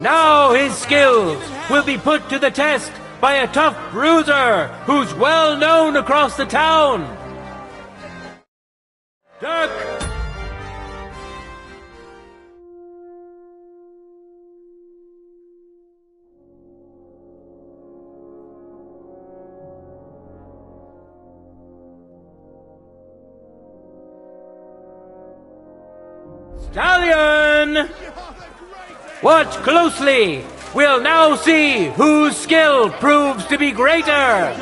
Now his skills will be put to the test by a tough bruiser who's well known across the town. Dirk! Stallion! Watch closely. We'll now see whose skill proves to be greater.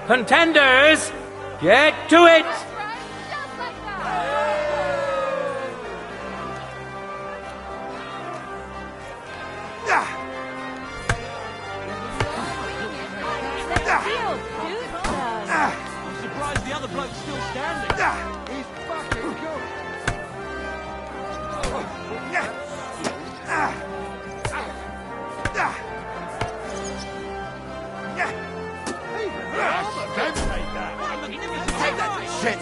Contenders, get to it. I'm surprised the other bloke's still standing. He's fucking good. Take that shit!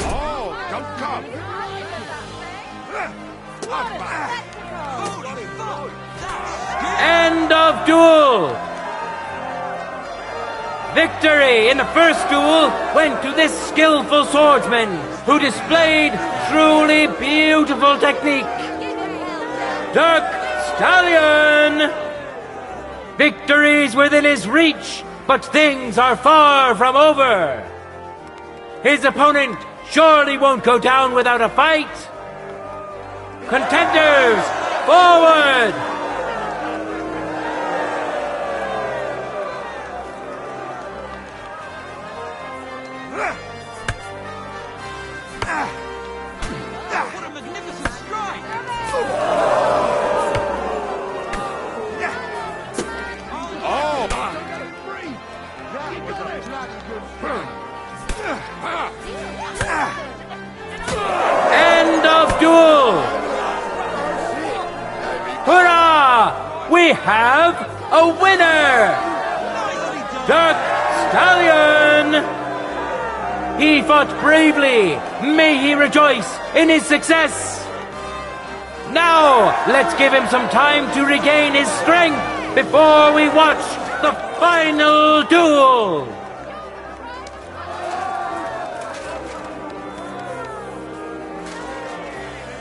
Oh, don't come. End of duel. Victory in the first duel went to this skillful swordsman who displayed truly beautiful technique. Dirk Stallion! Victory's within his reach, but things are far from over. His opponent surely won't go down without a fight. Contenders, forward! What a magnificent strike! Oh, that was a bloody good strike. End of duel! Hurrah! We have a winner! Dirk Stallion! He fought bravely. May he rejoice in his success. Now, let's give him some time to regain his strength before we watch the final duel.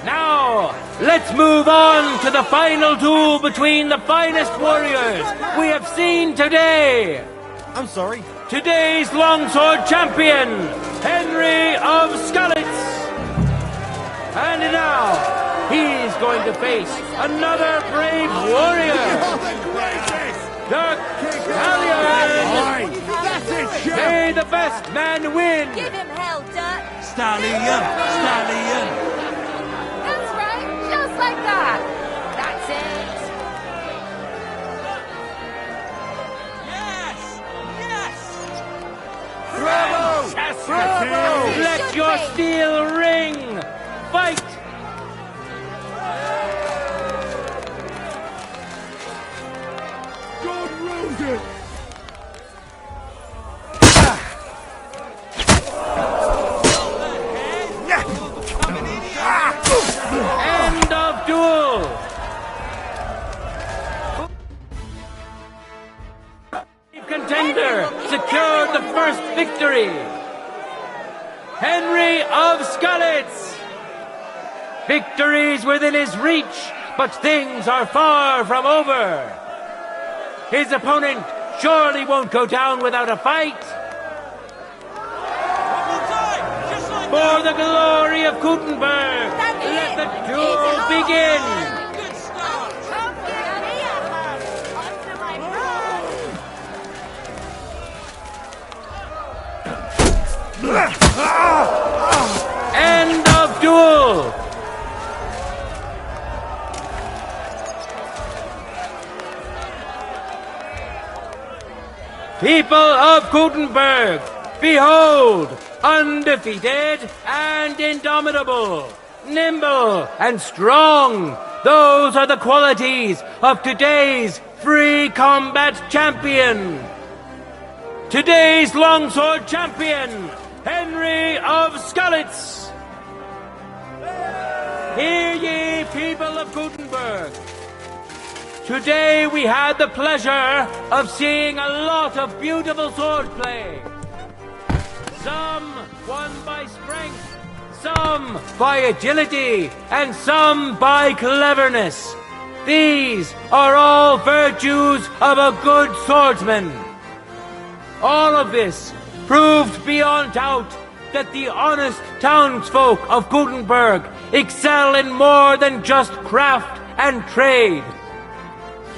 Now, let's move on to the final duel between the finest warriors we have seen today. I'm sorry. Today's longsword champion, Henry of Skalitz. And now, he's going to face another brave warrior, Dirk Stallion. That's it, Shep. May the best man win. Give him hell, Dirk. Stallion! Stallion! That's right, just like that. That's it. Yes! Yes! Bravo! Yes, Bravo! Let Should your be. steel ring. Fight. God rules it. End of duel. Contender secured the first victory. Henry of Skalitz. Victory's within his reach, but things are far from over. His opponent surely won't go down without a fight. One more time! Just like For the glory of Gutenberg, That's let it. the It's duel on. begin. that! Good start! Champion here. Onto my End of duel. People of Gutenberg, behold, undefeated and indomitable, nimble and strong. Those are the qualities of today's free combat champion. today's longsword champion, Henry of Skalitz. Hear ye, people of Gutenberg. Today we had the pleasure of seeing a lot of beautiful swordplay. Some won by strength, some by agility, and some by cleverness. These are all virtues of a good swordsman. All of this proved beyond doubt that the honest townsfolk of Gutenberg excel in more than just craft and trade.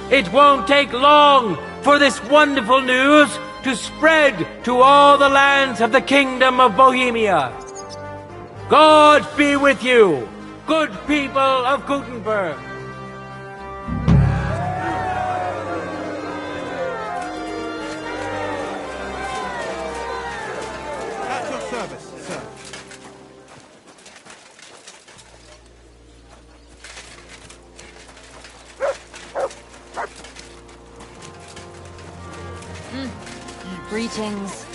It won't take long for this wonderful news to spread to all the lands of the Kingdom of Bohemia. God be with you, good people of Gutenberg. At your service, sir. Greetings.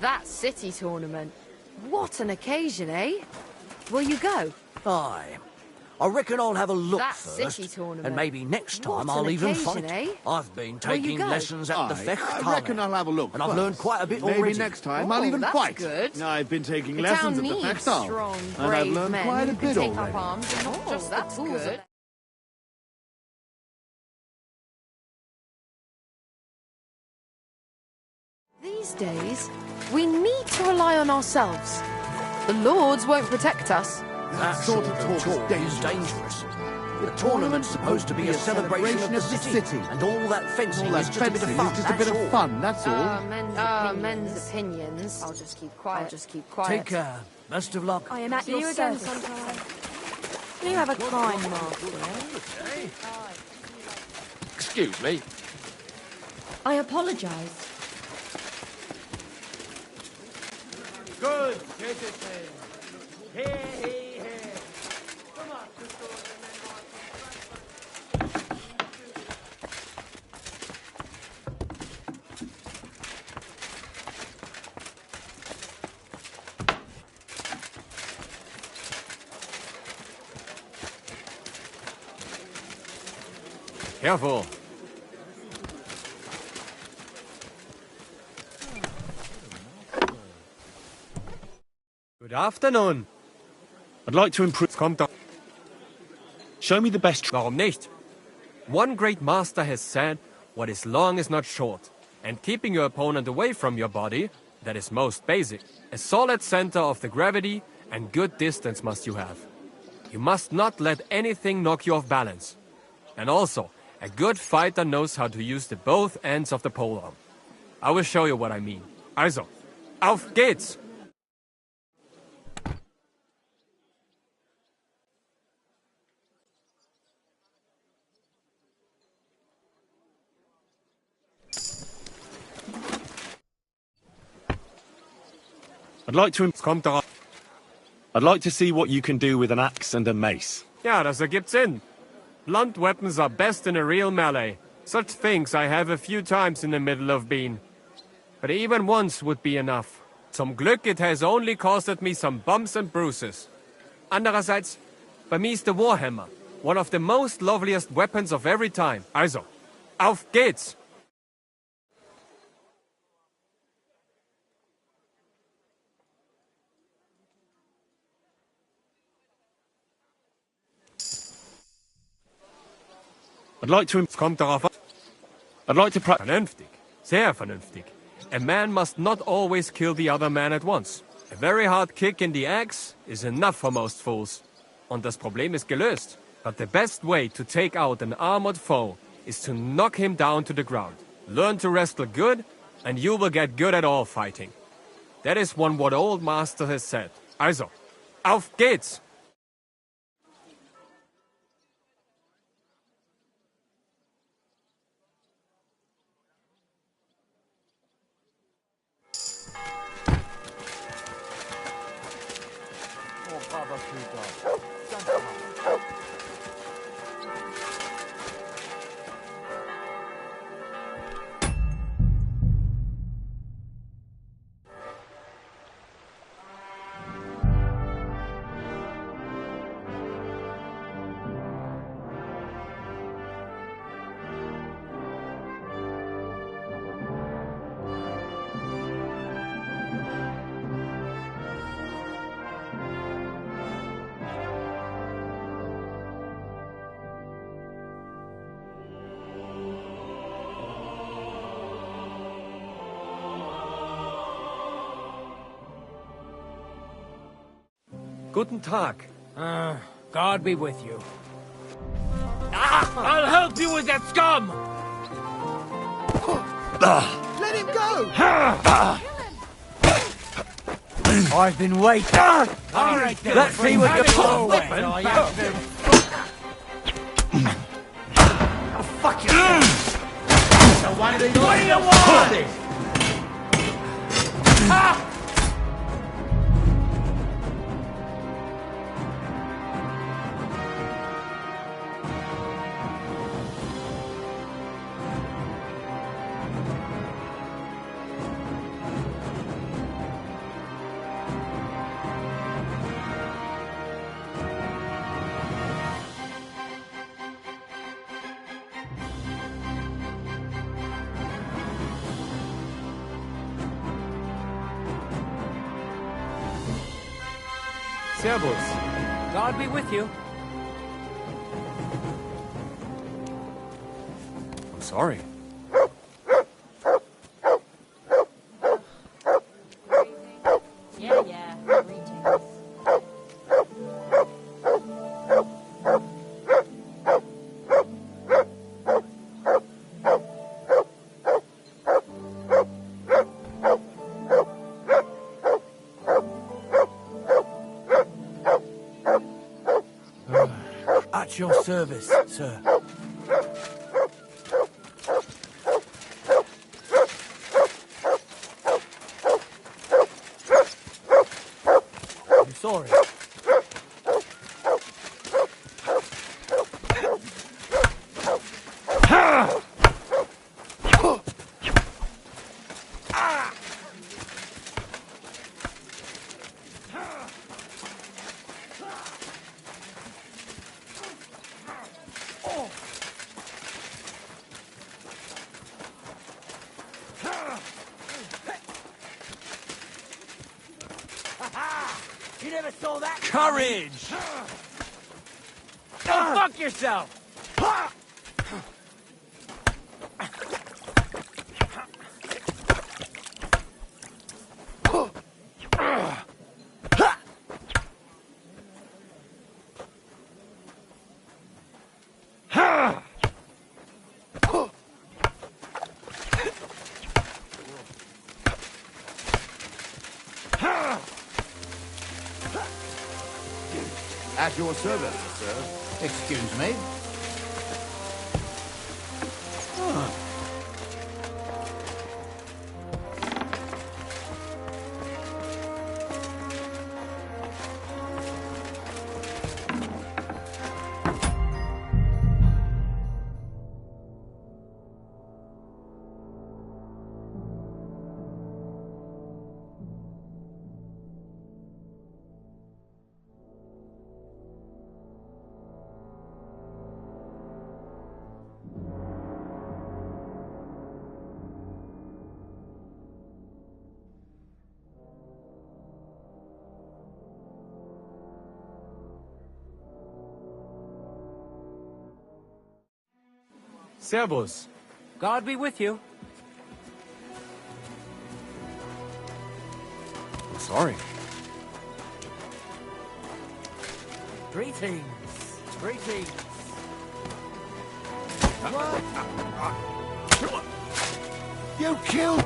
That city tournament. What an occasion, eh? Will you go? Aye. I reckon I'll have a look That first, city tournament. and maybe next time What an I'll even occasion, fight. eh? I've been Will you taking go? lessons at the Aye, Fechthalle. I reckon I'll have a look And I've first. learned quite a bit Maybe already. next time Oh, I'll even that's fight. good. I've been taking The lessons town at the needs Fechthalle. strong, And I've brave learned men quite a who can bit take up already. arms and not just the tools. Good. These days, we need to rely on ourselves. The lords won't protect us. That sort of talk is dangerous. The tournament's supposed to be a celebration of the city, and all that fencing All that is just a bit of fencing fun. is just a that's bit all. of fun, that's all. Men's opinions. I'll just keep quiet. Take care. Best of luck. I am at your service. You have a kind master. Excuse me. I apologise. Good citizen. Here, here, here. Come on, sisters and Careful. Good afternoon. I'd like to improve. Kommt doch. Show me the best. Warum nicht? One great master has said, what is long is not short. And keeping your opponent away from your body, that is most basic. A solid center of the gravity and good distance must you have. You must not let anything knock you off balance. And also, a good fighter knows how to use the both ends of the polearm. I will show you what I mean. Also, auf geht's! I'd like to. Kommt doch. I'd like to see what you can do with an axe and a mace. Ja, das ergibt Sinn. Blunt weapons are best in a real melee. Such things I have a few times in the middle of been. But even once would be enough. Zum Glück it has only costed me some bumps and bruises. Andererseits, bei mir ist the Warhammer, one of the most loveliest weapons of every time. Also, auf geht's! I'd like to. Kommt darauf an. I'd like to practice. Vernünftig. Sehr vernünftig. A man must not always kill the other man at once. A very hard kick in the axe is enough for most fools. Und das Problem ist gelöst. But the best way to take out an armored foe is to knock him down to the ground. Learn to wrestle good, and you will get good at all fighting. That is what old master has said. Also, auf geht's! Guten Tag. God be with you. I'll help you with that scum! Let him go! I've been waiting. All right, then. Let's see what you're weapon. Fuck you! So what do you want? Ah! Servus. God be with you. I'm sorry. Yeah. Greetings. At your service, sir. I'm sorry. You never saw that? Courage! Go fuck yourself! At your service, sir. Excuse me. Servus. God be with you. I'm sorry. Greetings. Greetings. You killed...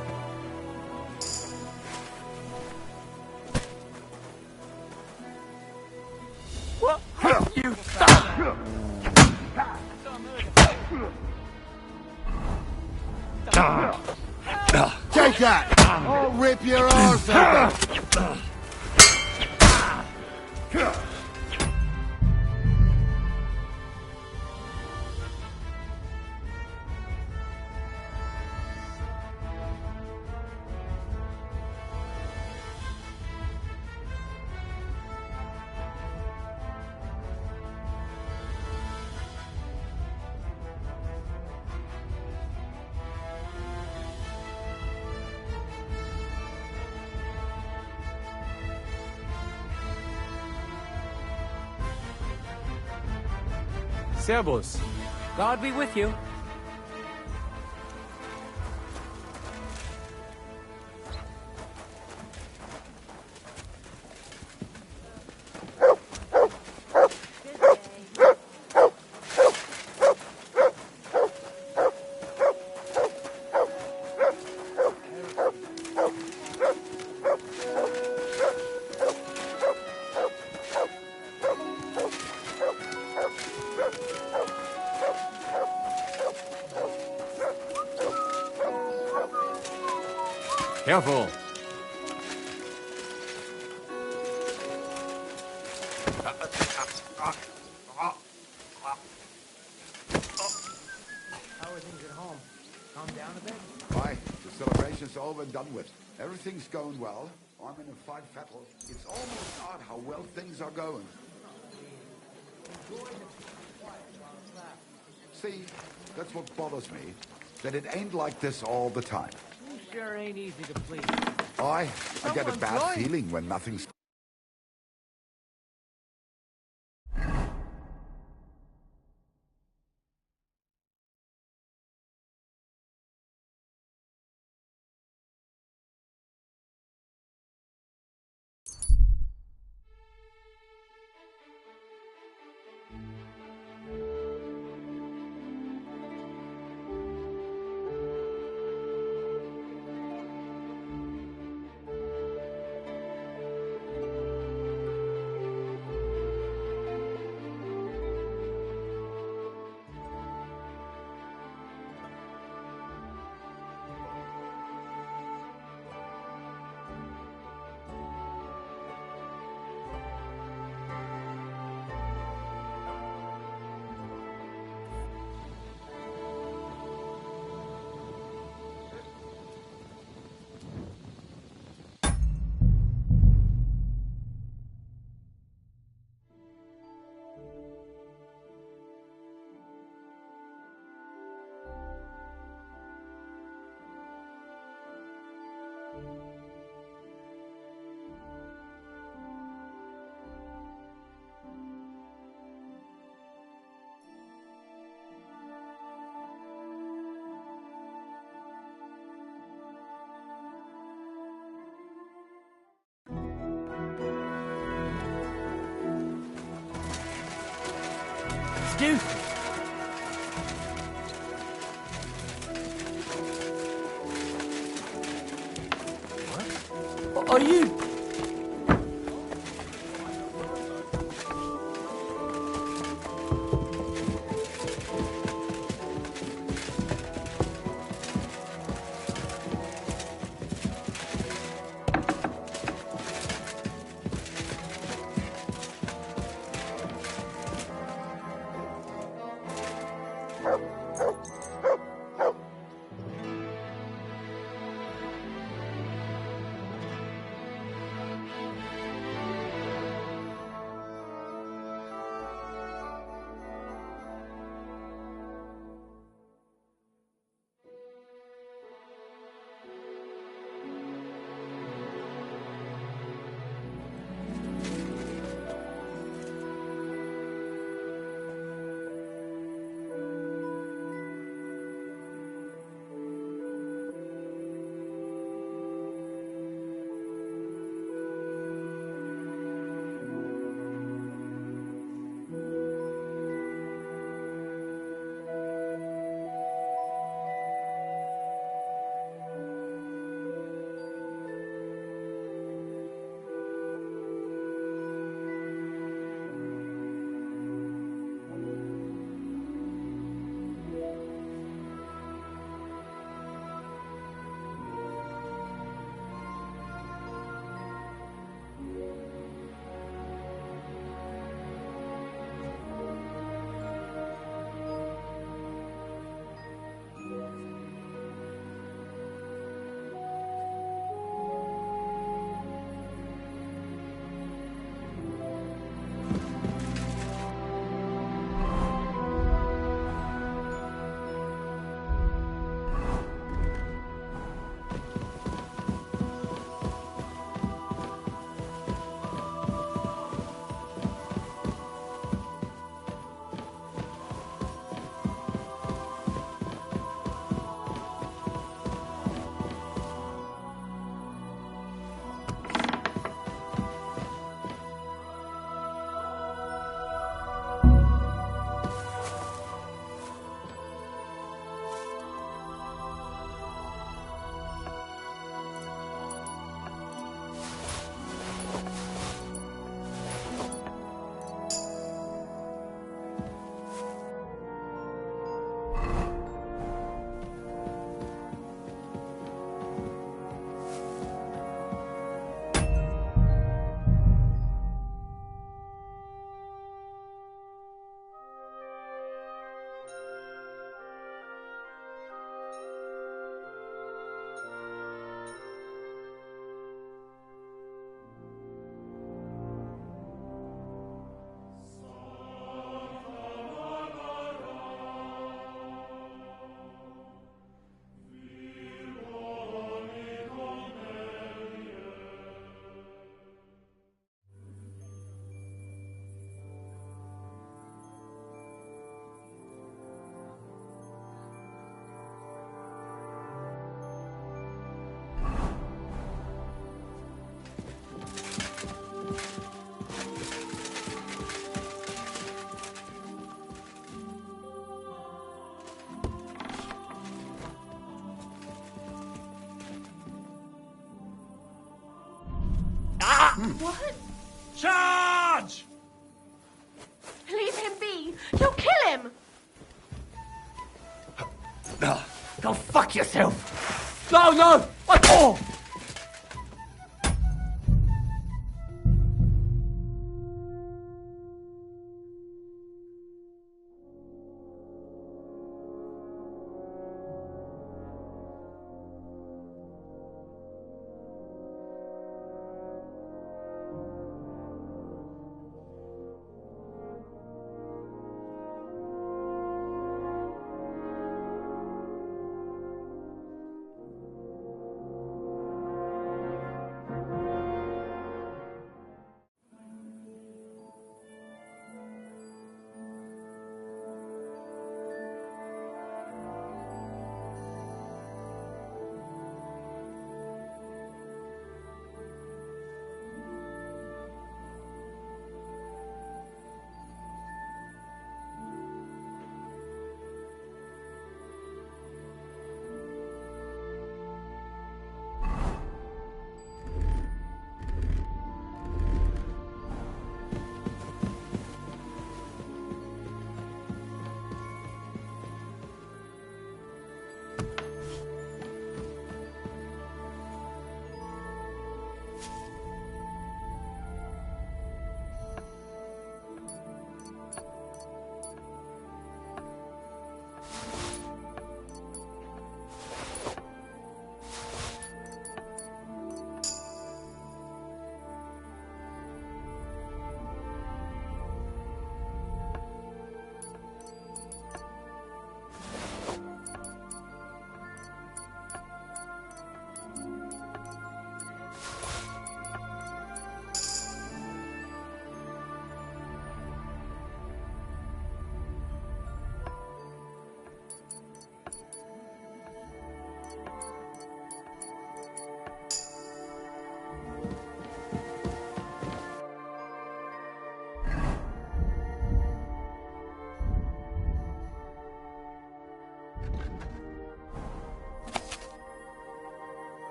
What have you done? Take that! I'll rip your arse out! Servus. God be with you. Careful. How are things at home? Calm down a bit? Why, the celebration's over and done with. Everything's going well. I'm in a fight fettle. It's almost odd how well things are going. See, that's what bothers me. That it ain't like this all the time. You sure ain't easy to please. I get a Someone's bad lying. feeling when nothing's do. What? Are you... What? Charge! Leave him be! You'll kill him! Go fuck yourself! No, no! What? Oh!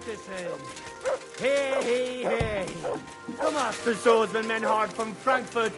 citizen. Hey, hey, hey. The master swordsman Menhard from Frankfurt.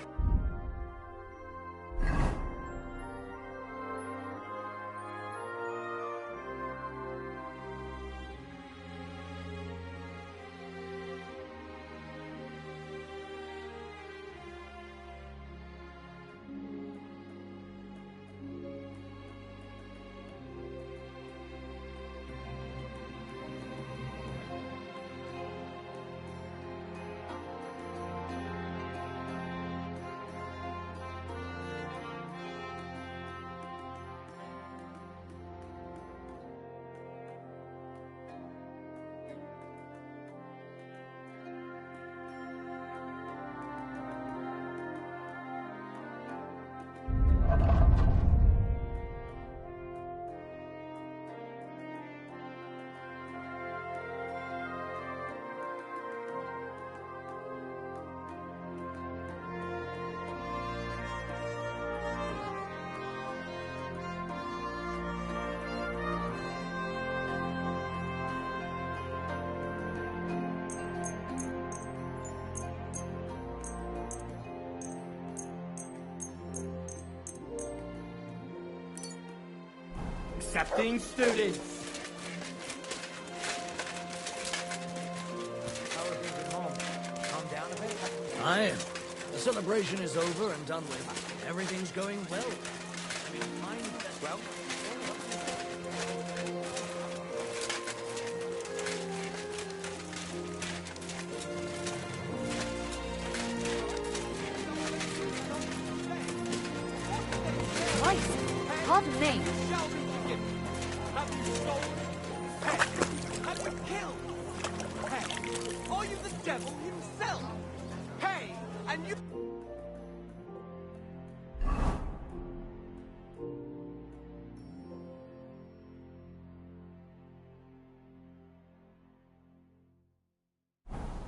Accepting students. How are things at home? Calm down a bit? Aye. The celebration is over and done with. Everything's going well. I mean, mine, well... Christ, pardon me. Have you stolen? Hey, have you killed? Hey, are you the devil himself? Hey, and you...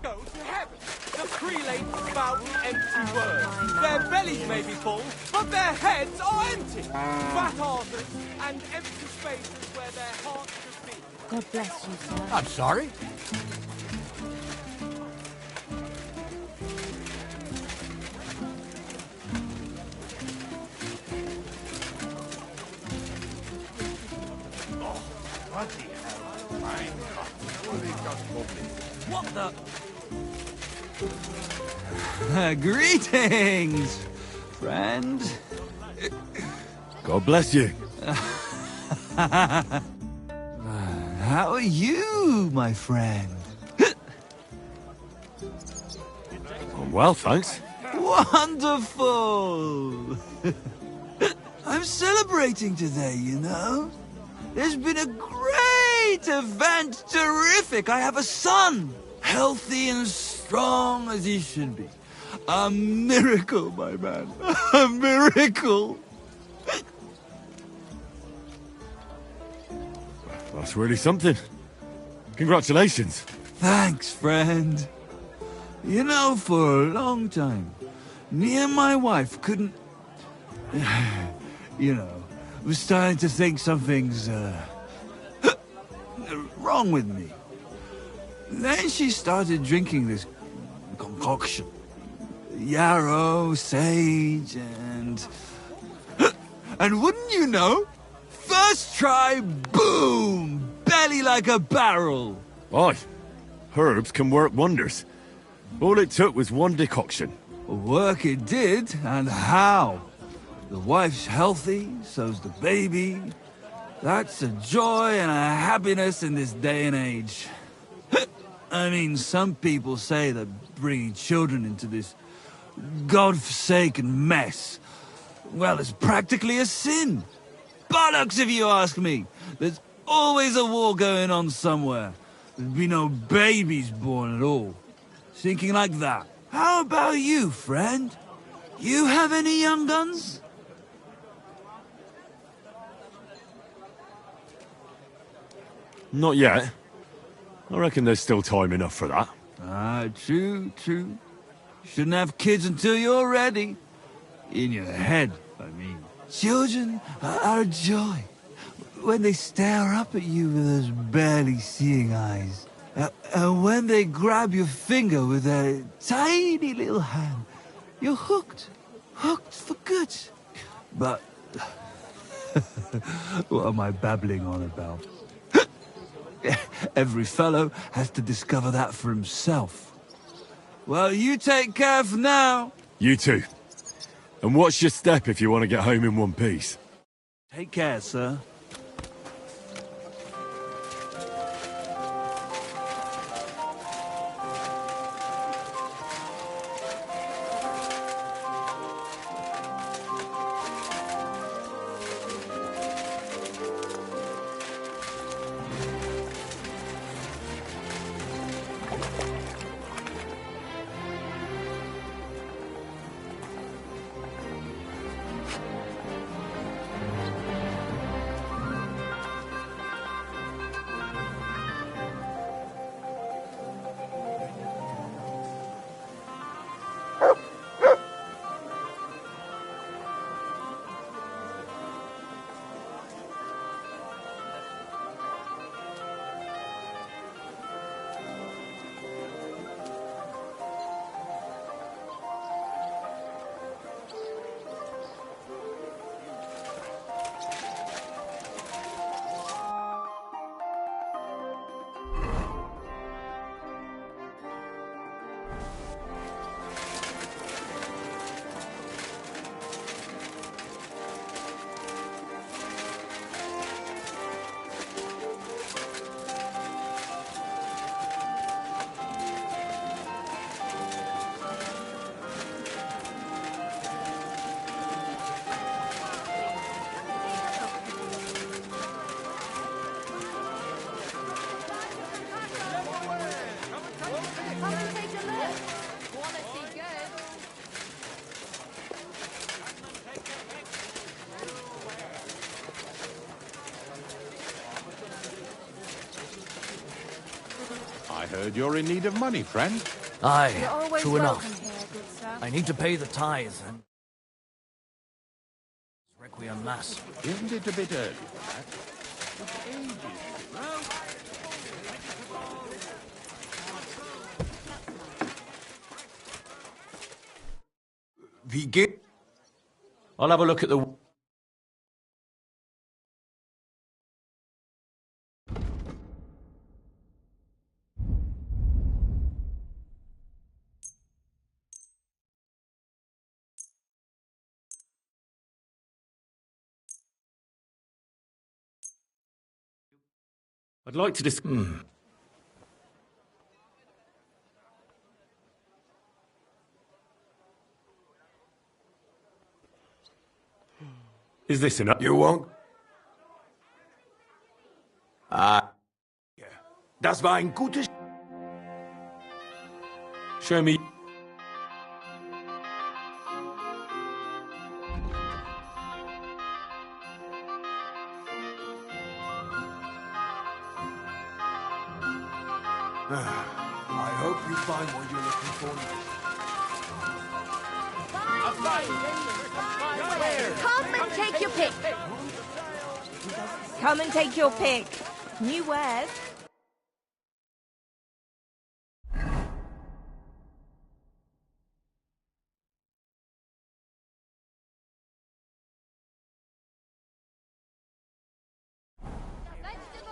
Go to heaven. The prelates spout empty words. Their bellies may be full, but their heads are empty. Fat arses and empty spaces where their hearts should be. God bless you, sir. I'm sorry? Bloody hell. My God. What have they just published? What the... Greetings, friend. God bless you. How are you, my friend? I'm well, thanks. Wonderful! I'm celebrating today, you know. There's been a great event, terrific. I have a son, healthy and strong as he should be. A miracle, my man. A miracle. That's really something. Congratulations. Thanks, friend. You know, for a long time, me and my wife couldn't... You know, was starting to think something's, wrong with me. Then she started drinking this concoction. Yarrow, sage, and... And wouldn't you know? First try, boom! Belly like a barrel. Aye. Herbs can work wonders. All it took was one decoction. Work it did, and how? The wife's healthy, so's the baby. That's a joy and a happiness in this day and age. I mean, some people say that bringing children into this godforsaken mess, well, it's practically a sin. Bollocks, if you ask me. There's always a war going on somewhere. There'd be no babies born at all. Thinking like that. How about you, friend? You have any young guns? Not yet. I reckon there's still time enough for that. Ah, true, true. Shouldn't have kids until you're ready. In your head, I mean. Children are a joy. When they stare up at you with those barely seeing eyes. And when they grab your finger with their tiny little hand, you're hooked. Hooked for good. But what am I babbling on about? Every fellow has to discover that for himself. Well, you take care for now. You too. And watch your step if you want to get home in one piece. Take care, sir. I heard you're in need of money, friend. Aye, You're always true welcome enough. here, good sir. I need to pay the tithe and... Requiem Mass. Isn't it a bit early for that? It's ages Wie geht? I'll have a look at the... I'd like to Is this enough? You won't? Ah. Ja. Das war ein gutes... Show me... I hope you find what you're looking for. Come and take your pick. Come and take your pick. New wares.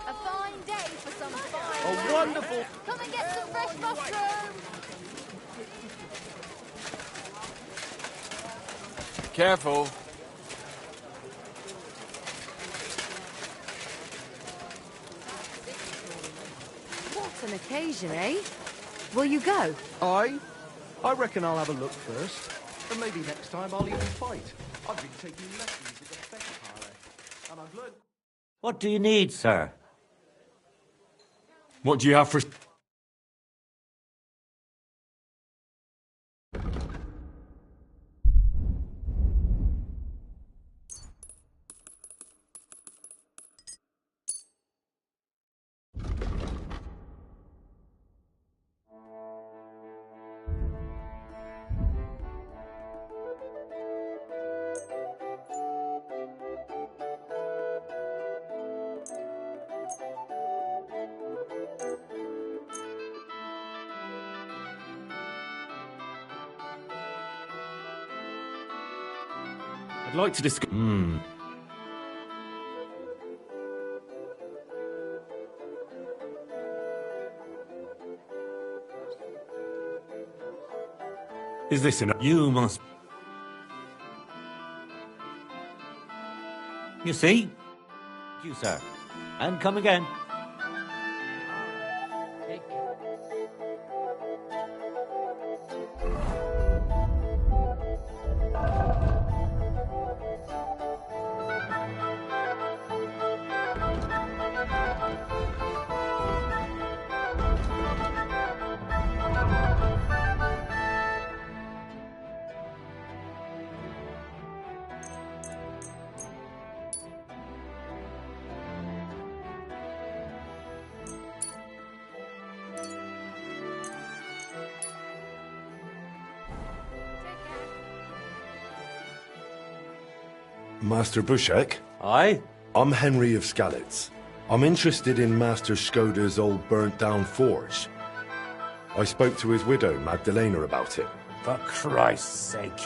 A fine day for some fine. A wonderful... Come and get some fresh mushrooms. Careful. What an occasion, eh? Will you go? I reckon I'll have a look first. And maybe next time I'll even fight. I've been taking lessons at the Feck Parley, and I've learned... What do you need, sir? What do you have for... I'd like to discuss... Is this enough? You must... You see? Thank you, sir. And come again. Master Bushek? Aye? I'm Henry of Skalitz. I'm interested in Master Skoda's old burnt-down forge. I spoke to his widow, Magdalena, about it. For Christ's sake.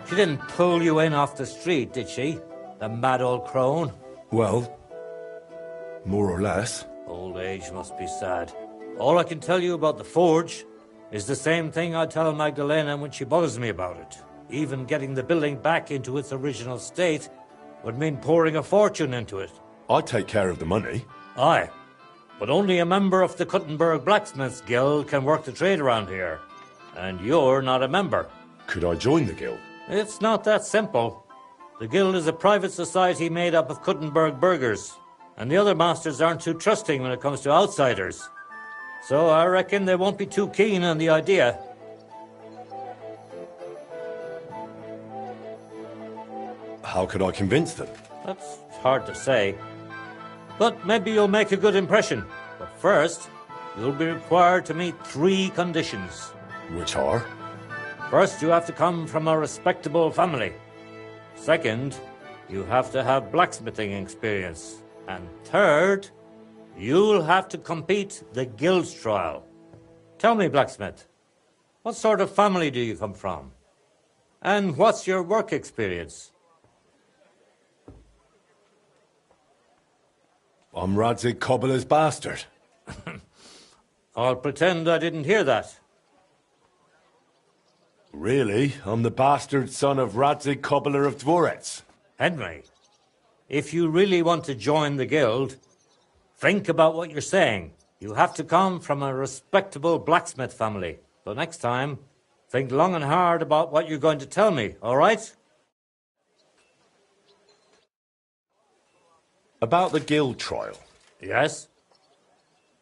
She didn't pull you in off the street, did she? The mad old crone? Well, more or less. Old age must be sad. All I can tell you about the forge is the same thing I tell Magdalena when she bothers me about it. Even getting the building back into its original state would mean pouring a fortune into it. I'd take care of the money. Aye, but only a member of the Kuttenberg Blacksmiths Guild can work the trade around here. And you're not a member. Could I join the guild? It's not that simple. The guild is a private society made up of Kuttenberg burghers, and the other masters aren't too trusting when it comes to outsiders. So I reckon they won't be too keen on the idea. How could I convince them? That's hard to say. But maybe you'll make a good impression. But first, you'll be required to meet 3 conditions. Which are? First, you have to come from a respectable family. Second, you have to have blacksmithing experience. And third, you'll have to compete the guild's trial. Tell me, blacksmith, what sort of family do you come from? And what's your work experience? I'm Radzig Cobbler's bastard. I'll pretend I didn't hear that. Really? I'm the bastard son of Radzig Cobbler of Dvorets. Henry, if you really want to join the guild, think about what you're saying. You have to come from a respectable blacksmith family. So next time, think long and hard about what you're going to tell me, all right? About the guild trial. Yes?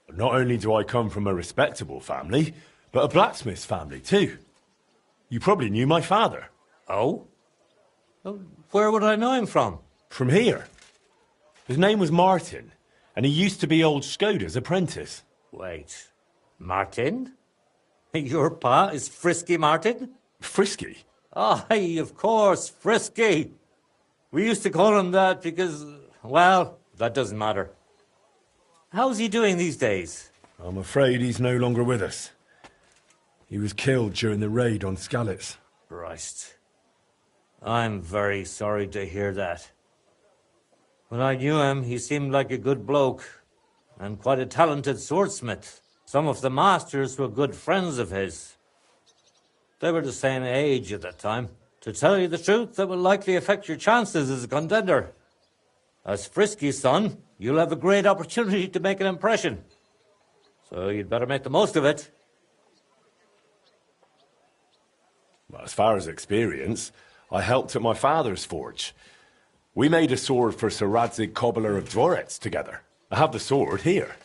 Not only do I come from a respectable family, but a blacksmith's family too. You probably knew my father. Oh? Well, where would I know him from? From here. His name was Martin, and he used to be old Skoda's apprentice. Wait, Martin? Your pa is Frisky Martin? Frisky? Aye, of course, Frisky. We used to call him that because, well, that doesn't matter. How's he doing these days? I'm afraid he's no longer with us. He was killed during the raid on Skalitz. Christ. I'm very sorry to hear that. When I knew him, he seemed like a good bloke and quite a talented swordsmith. Some of the masters were good friends of his. They were the same age at that time. To tell you the truth, that will likely affect your chances as a contender. As Frisky's son, you'll have a great opportunity to make an impression. So you'd better make the most of it. Well, as far as experience, I helped at my father's forge. We made a sword for Sir Radzig Cobbler of Dvorets together. I have the sword here.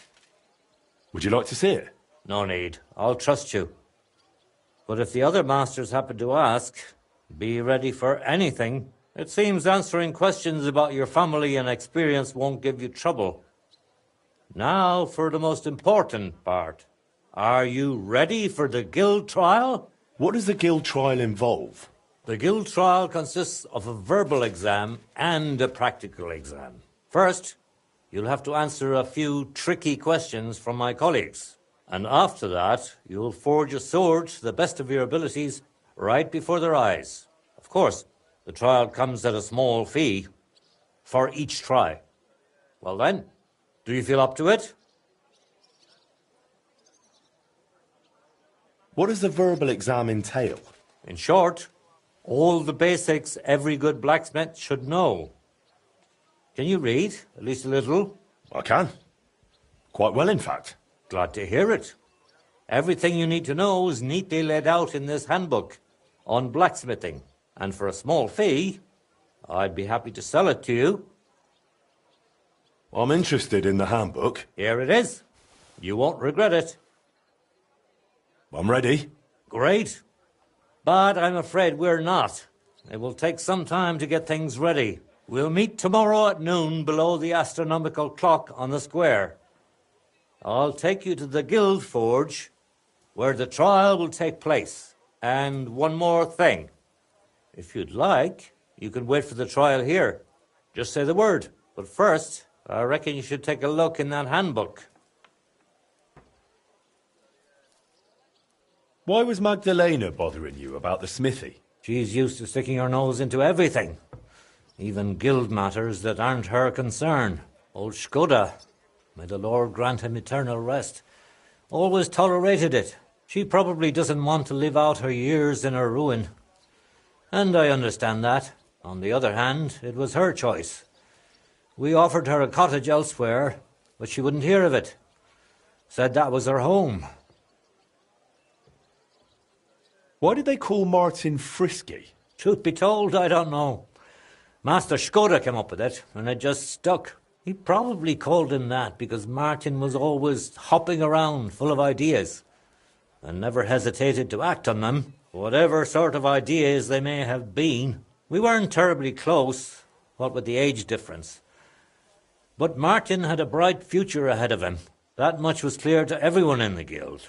Would you like to see it? No need. I'll trust you. But if the other masters happen to ask, be ready for anything. It seems answering questions about your family and experience won't give you trouble. Now for the most important part. Are you ready for the guild trial? What does the guild trial involve? The guild trial consists of a verbal exam and a practical exam. First, you'll have to answer a few tricky questions from my colleagues. And after that, you'll forge a sword to the best of your abilities right before their eyes. Of course, The trial comes at a small fee for each try. Well then, do you feel up to it? What does the verbal exam entail? In short, all the basics every good blacksmith should know. Can you read, at least a little? I can. Quite well, in fact. Glad to hear it. Everything you need to know is neatly laid out in this handbook on blacksmithing. And for a small fee, I'd be happy to sell it to you. I'm interested in the handbook. Here it is. You won't regret it. I'm ready. Great. But I'm afraid we're not. It will take some time to get things ready. We'll meet tomorrow at noon below the astronomical clock on the square. I'll take you to the Guild Forge, where the trial will take place. And one more thing. If you'd like, you can wait for the trial here. Just say the word. But first, I reckon you should take a look in that handbook. Why was Magdalena bothering you about the smithy? She's used to sticking her nose into everything. Even guild matters that aren't her concern. Old Skoda, may the Lord grant him eternal rest, always tolerated it. She probably doesn't want to live out her years in her ruin. And I understand that. On the other hand, it was her choice. We offered her a cottage elsewhere, but she wouldn't hear of it. Said that was her home. Why did they call Martin Frisky? Truth be told, I don't know. Master Skoda came up with it, and it just stuck. He probably called him that because Martin was always hopping around full of ideas and never hesitated to act on them, whatever sort of ideas they may have been. We weren't terribly close, what with the age difference. But Martin had a bright future ahead of him. That much was clear to everyone in the guild.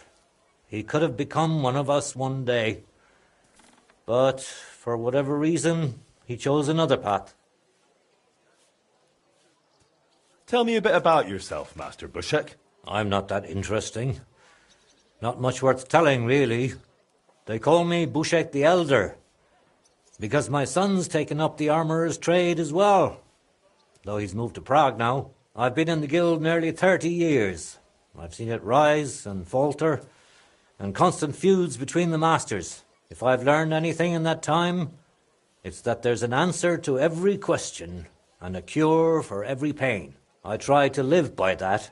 He could have become one of us one day. But for whatever reason, he chose another path. Tell me a bit about yourself, Master Bushek. I'm not that interesting. Not much worth telling, really. They call me Bushek the Elder, because my son's taken up the armourer's trade as well, though he's moved to Prague now. I've been in the guild nearly 30 years. I've seen it rise and falter, and constant feuds between the masters. If I've learned anything in that time, it's that there's an answer to every question and a cure for every pain. I try to live by that.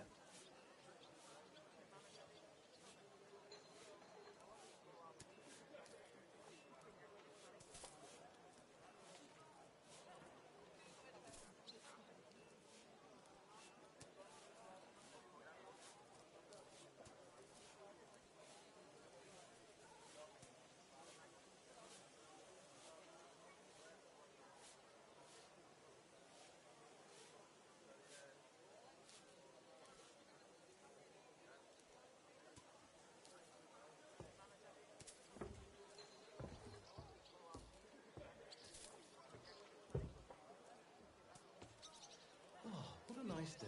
What a nice day.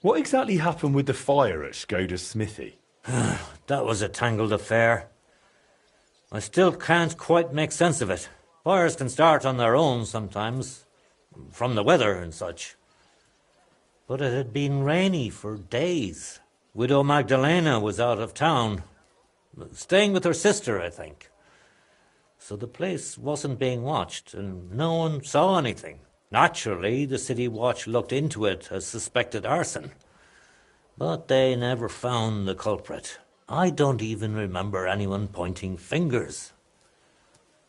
What exactly happened with the fire at Skoda's smithy? That was a tangled affair. I still can't quite make sense of it. Fires can start on their own sometimes, from the weather and such. But it had been rainy for days. Widow Magdalena was out of town, staying with her sister, I think. So the place wasn't being watched, and no one saw anything. Naturally, the city watch looked into it as suspected arson. But they never found the culprit. I don't even remember anyone pointing fingers.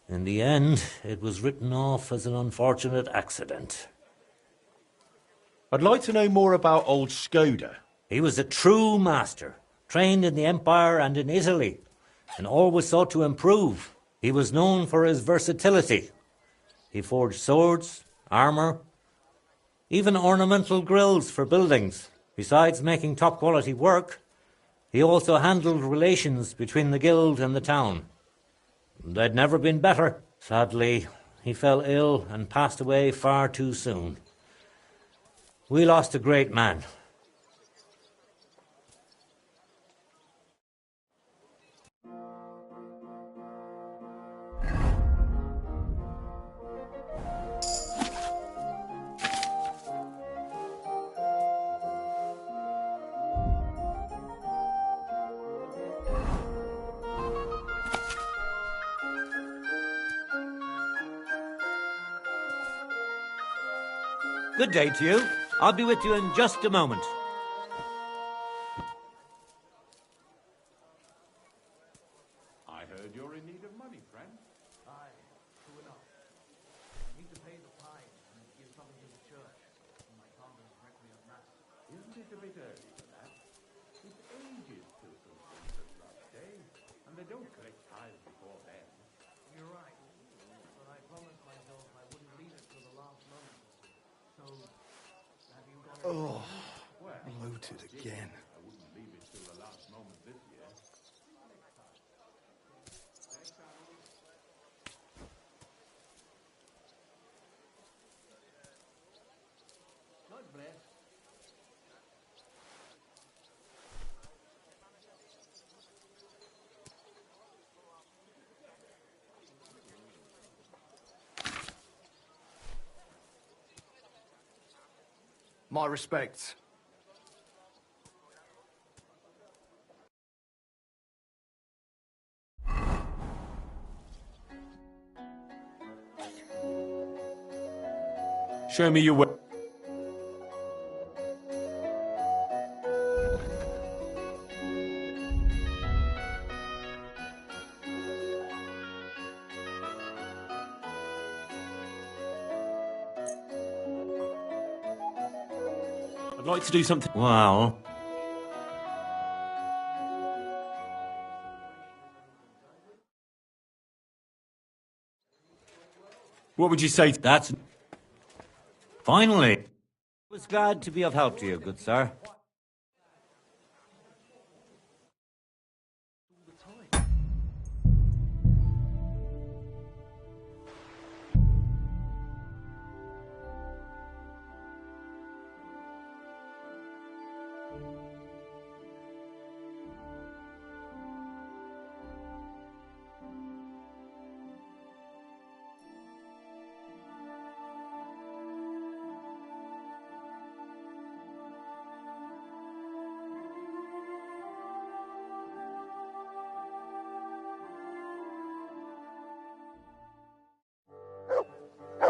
In the end, it was written off as an unfortunate accident. I'd like to know more about old Skoda. He was a true master, trained in the Empire and in Italy, and always sought to improve. He was known for his versatility. He forged swords, armour, even ornamental grills for buildings. Besides making top-quality work, he also handled relations between the guild and the town. They'd never been better. Sadly, he fell ill and passed away far too soon. We lost a great man. Good day to you. I'll be with you in just a moment. I heard you're in need of money, friend. Aye, true enough. Need to pay the fine and give something to the church. My convent requiem mass. Isn't it a bit early for that? It's ages till St. last day, and they don't collect tithes before then. You're right. But I promised myself I wouldn't leave it till the last moment. So, have you got it? Oh, bloated again. I wouldn't leave it till the last moment this year. God bless. My respects. Show me your way. I'd like to do something. Well, What would you say? That's... Finally! I was glad to be of help to you, good sir.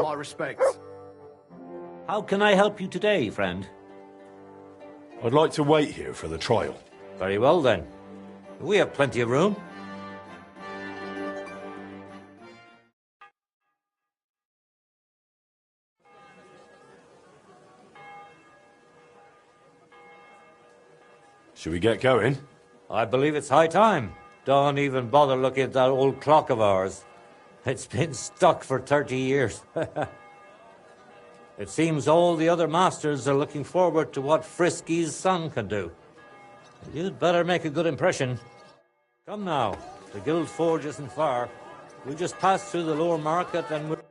My respects. How can I help you today, friend? I'd like to wait here for the trial. Very well, then. We have plenty of room. Should we get going? I believe it's high time. Don't even bother looking at that old clock of ours. It's been stuck for 30 years. It seems all the other masters are looking forward to what Frisky's son can do. You'd better make a good impression. Come now, the Guild Forge isn't far. We'll just pass through the lower market and we're...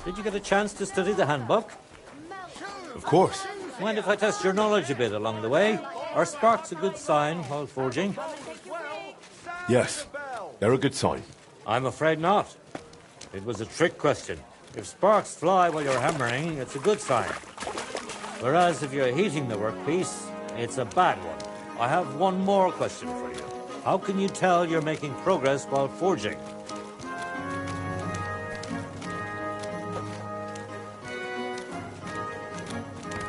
Did you get a chance to study the handbook? Of course. Mind if I test your knowledge a bit along the way? Are sparks a good sign while forging? Yes, they're a good sign. I'm afraid not. It was a trick question. If sparks fly while you're hammering, it's a good sign. Whereas if you're heating the workpiece, it's a bad one. I have one more question for you. How can you tell you're making progress while forging?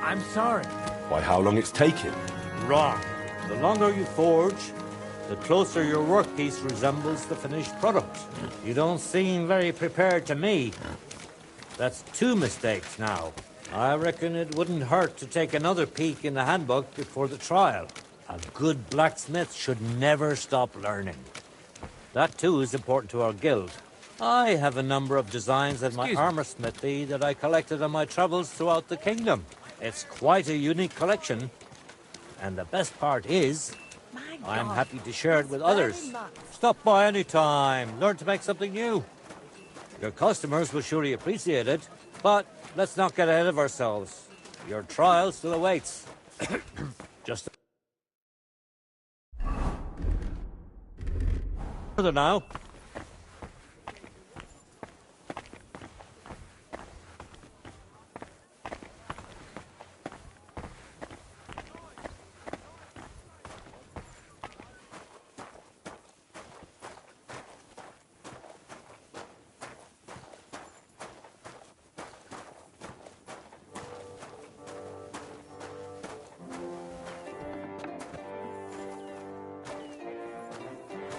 I'm sorry. By how long it's taking. Wrong. The longer you forge, the closer your workpiece resembles the finished product. You don't seem very prepared to me. That's 2 mistakes now. I reckon it wouldn't hurt to take another peek in the handbook before the trial. A good blacksmith should never stop learning. That too is important to our guild. I have a number of designs in my armor smithy that I collected on my travels throughout the kingdom. It's quite a unique collection. And the best part is, I'm happy to share it with others. Stop by any time. Learn to make something new. Your customers will surely appreciate it, but let's not get ahead of ourselves. Your trial still awaits. Just further now.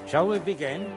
Shall we begin?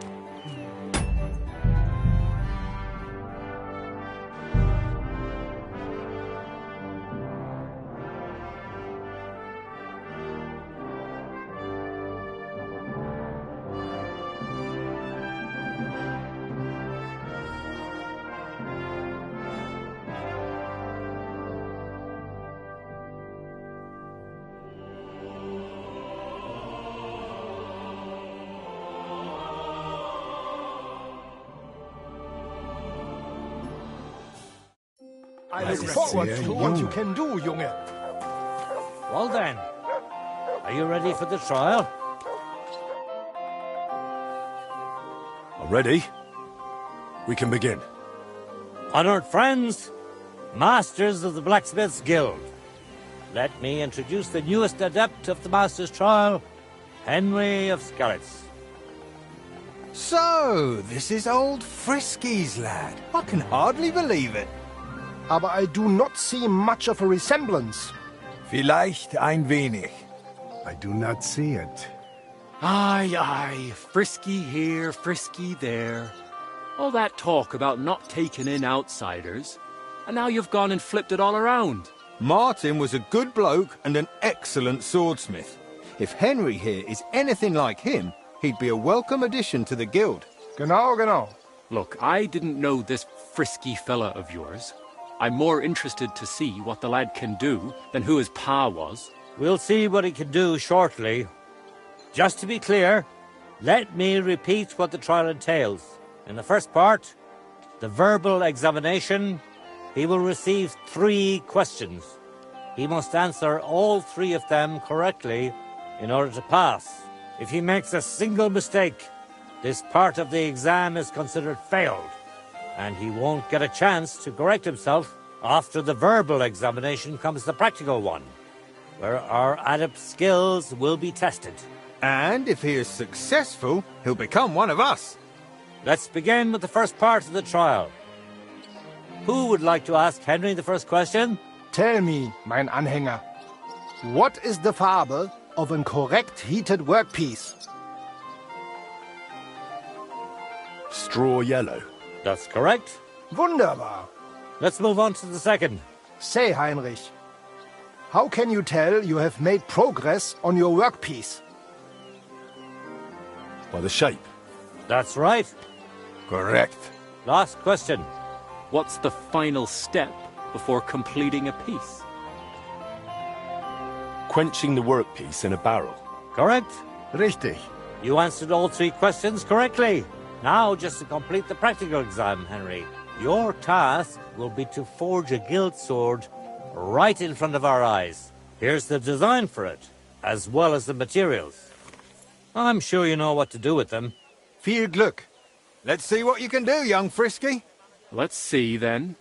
I look forward to what you can do, Junge. Well then, are you ready for the trial? Ready? We can begin. Honored friends, masters of the Blacksmiths Guild, let me introduce the newest adept of the Master's Trial, Henry of Skalitz. So, this is old Frisky's lad. I can hardly believe it. Aber I do not see much of a resemblance. Vielleicht ein wenig. I do not see it. Aye, aye, Frisky here, Frisky there. All that talk about not taking in outsiders, and now you've gone and flipped it all around. Martin was a good bloke and an excellent swordsmith. If Henry here is anything like him, he'd be a welcome addition to the guild. Genau. Look, I didn't know this Frisky fella of yours. I'm more interested to see what the lad can do than who his pa was. We'll see what he can do shortly. Just to be clear, let me repeat what the trial entails. In the first part, the verbal examination, he will receive 3 questions. He must answer all 3 of them correctly in order to pass. If he makes a single mistake, this part of the exam is considered failed, and he won't get a chance to correct himself. After the verbal examination comes the practical one, where our adept skills will be tested. And if he is successful, he'll become one of us. Let's begin with the first part of the trial. Who would like to ask Henry the first question? Tell me, mein Anhänger, what is the Farbe of a correct heated workpiece? Straw yellow. That's correct. Wunderbar. Let's move on to the second. Say, Heinrich, how can you tell you have made progress on your workpiece? By the shape. That's right. Correct. Last question. What's the final step before completing a piece? Quenching the workpiece in a barrel. Correct? Richtig. You answered all 3 questions correctly. Now, just to complete the practical exam, Henry. Your task will be to forge a guild sword right in front of our eyes. Here's the design for it, as well as the materials. I'm sure you know what to do with them. Viel Glück. Let's see what you can do, young Frisky. Let's see, then.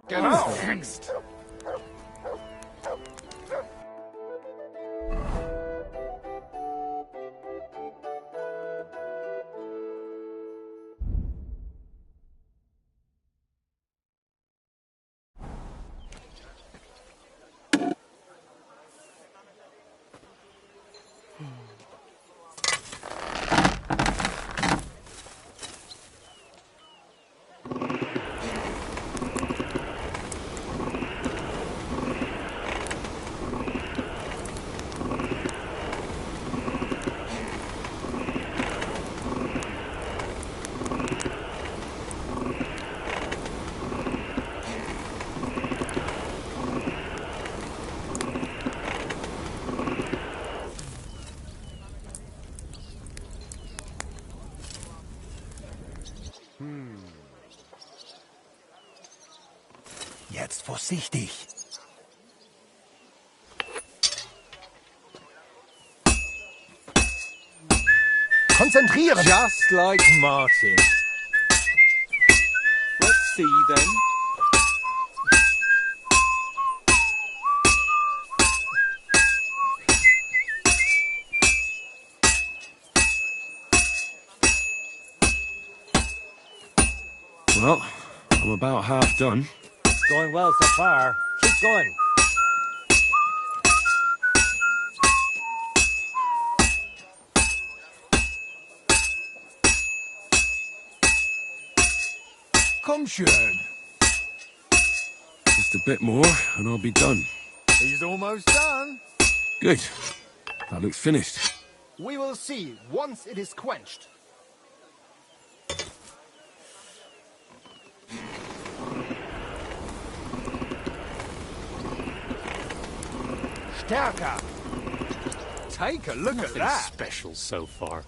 Genau. Angst. Jetzt vorsichtig. Konzentrieren! Just like Martin. Let's see, then. Well, I'm about half done. It's going well so far. Keep going. Komm schön. Just a bit more, and I'll be done. He's almost done. Good. That looks finished. We will see once it is quenched. Stärker. Take a look Nothing at that. special so far.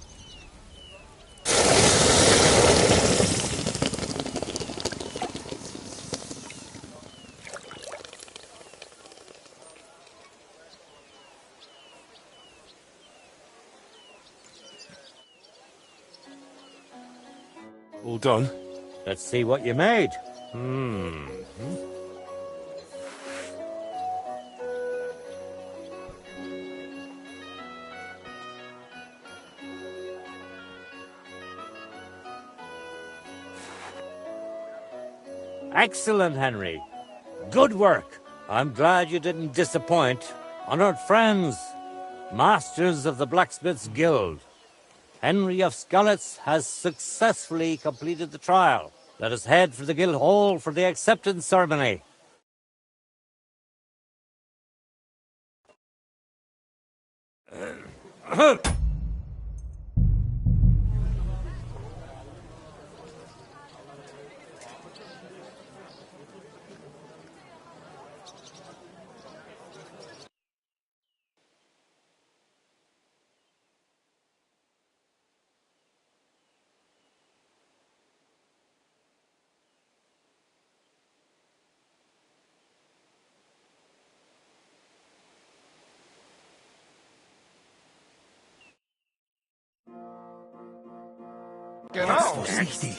All done? Let's see what you made. Excellent, Henry. Good work. I'm glad you didn't disappoint. Honored friends, masters of the Blacksmiths Guild, Henry of Skalitz has successfully completed the trial. Let us head for the guild hall for the acceptance ceremony. Genau. Vorsichtig.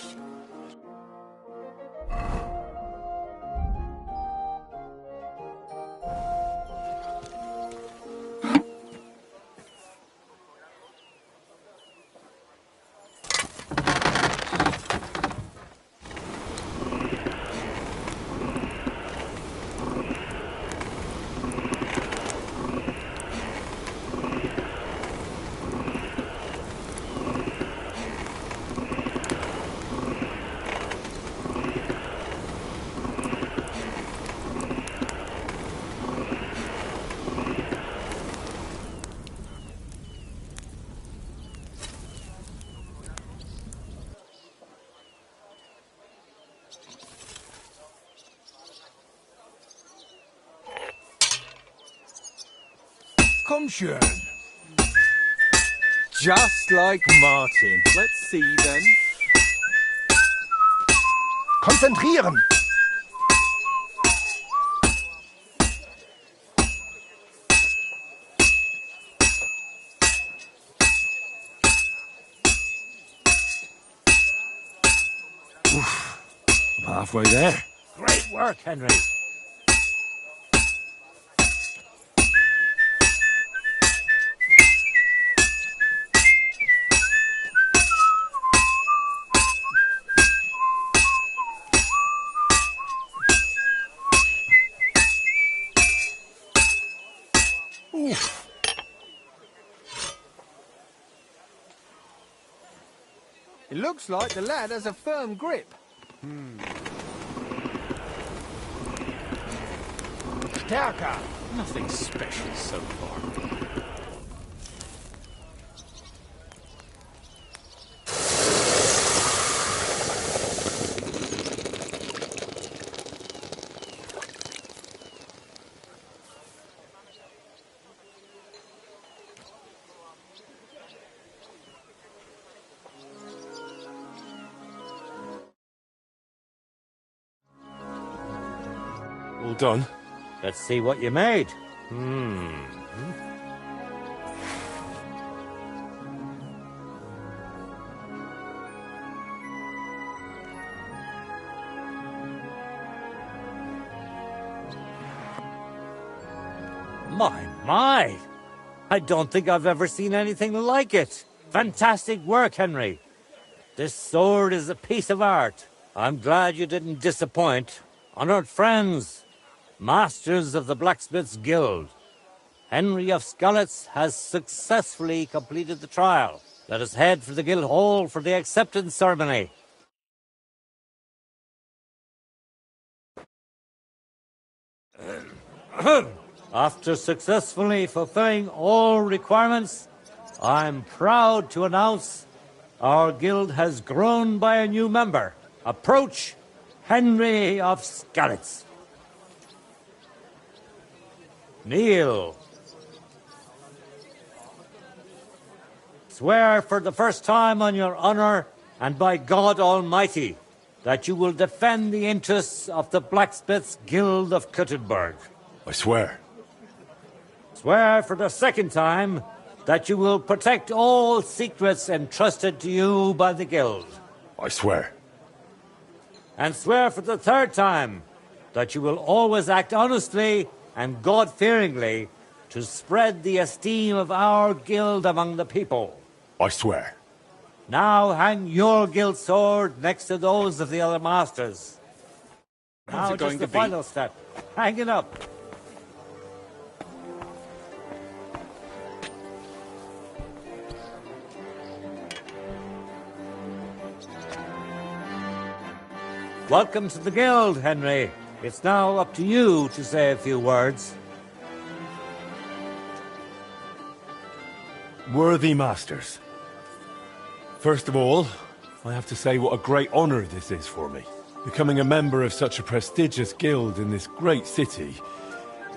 komm schön. Just like Martin. Let's see then. Konzentrieren! I'm halfway there. Great work, Henry. It looks like the lad has a firm grip. Stärker! Nothing special so far. All done? Let's see what you made. My! I don't think I've ever seen anything like it. Fantastic work, Henry. This sword is a piece of art. I'm glad you didn't disappoint. Honored friends, masters of the Blacksmiths' Guild, Henry of Skalitz has successfully completed the trial. Let us head for the guild hall for the acceptance ceremony. After successfully fulfilling all requirements, I'm proud to announce our guild has grown by a new member. Approach Henry of Skalitz. Kneel. Swear for the first time on your honor and by God Almighty that you will defend the interests of the Blacksmiths' Guild of Kuttenberg. I swear. Swear for the second time that you will protect all secrets entrusted to you by the Guild. I swear. And swear for the third time that you will always act honestly and God-fearingly to spread the esteem of our guild among the people. I swear. Now hang your guild sword next to those of the other masters. Now just the final step. Hang it up. Welcome to the guild, Henry. It's now up to you to say a few words. Worthy masters. First of all, I have to say what a great honor this is for me. Becoming a member of such a prestigious guild in this great city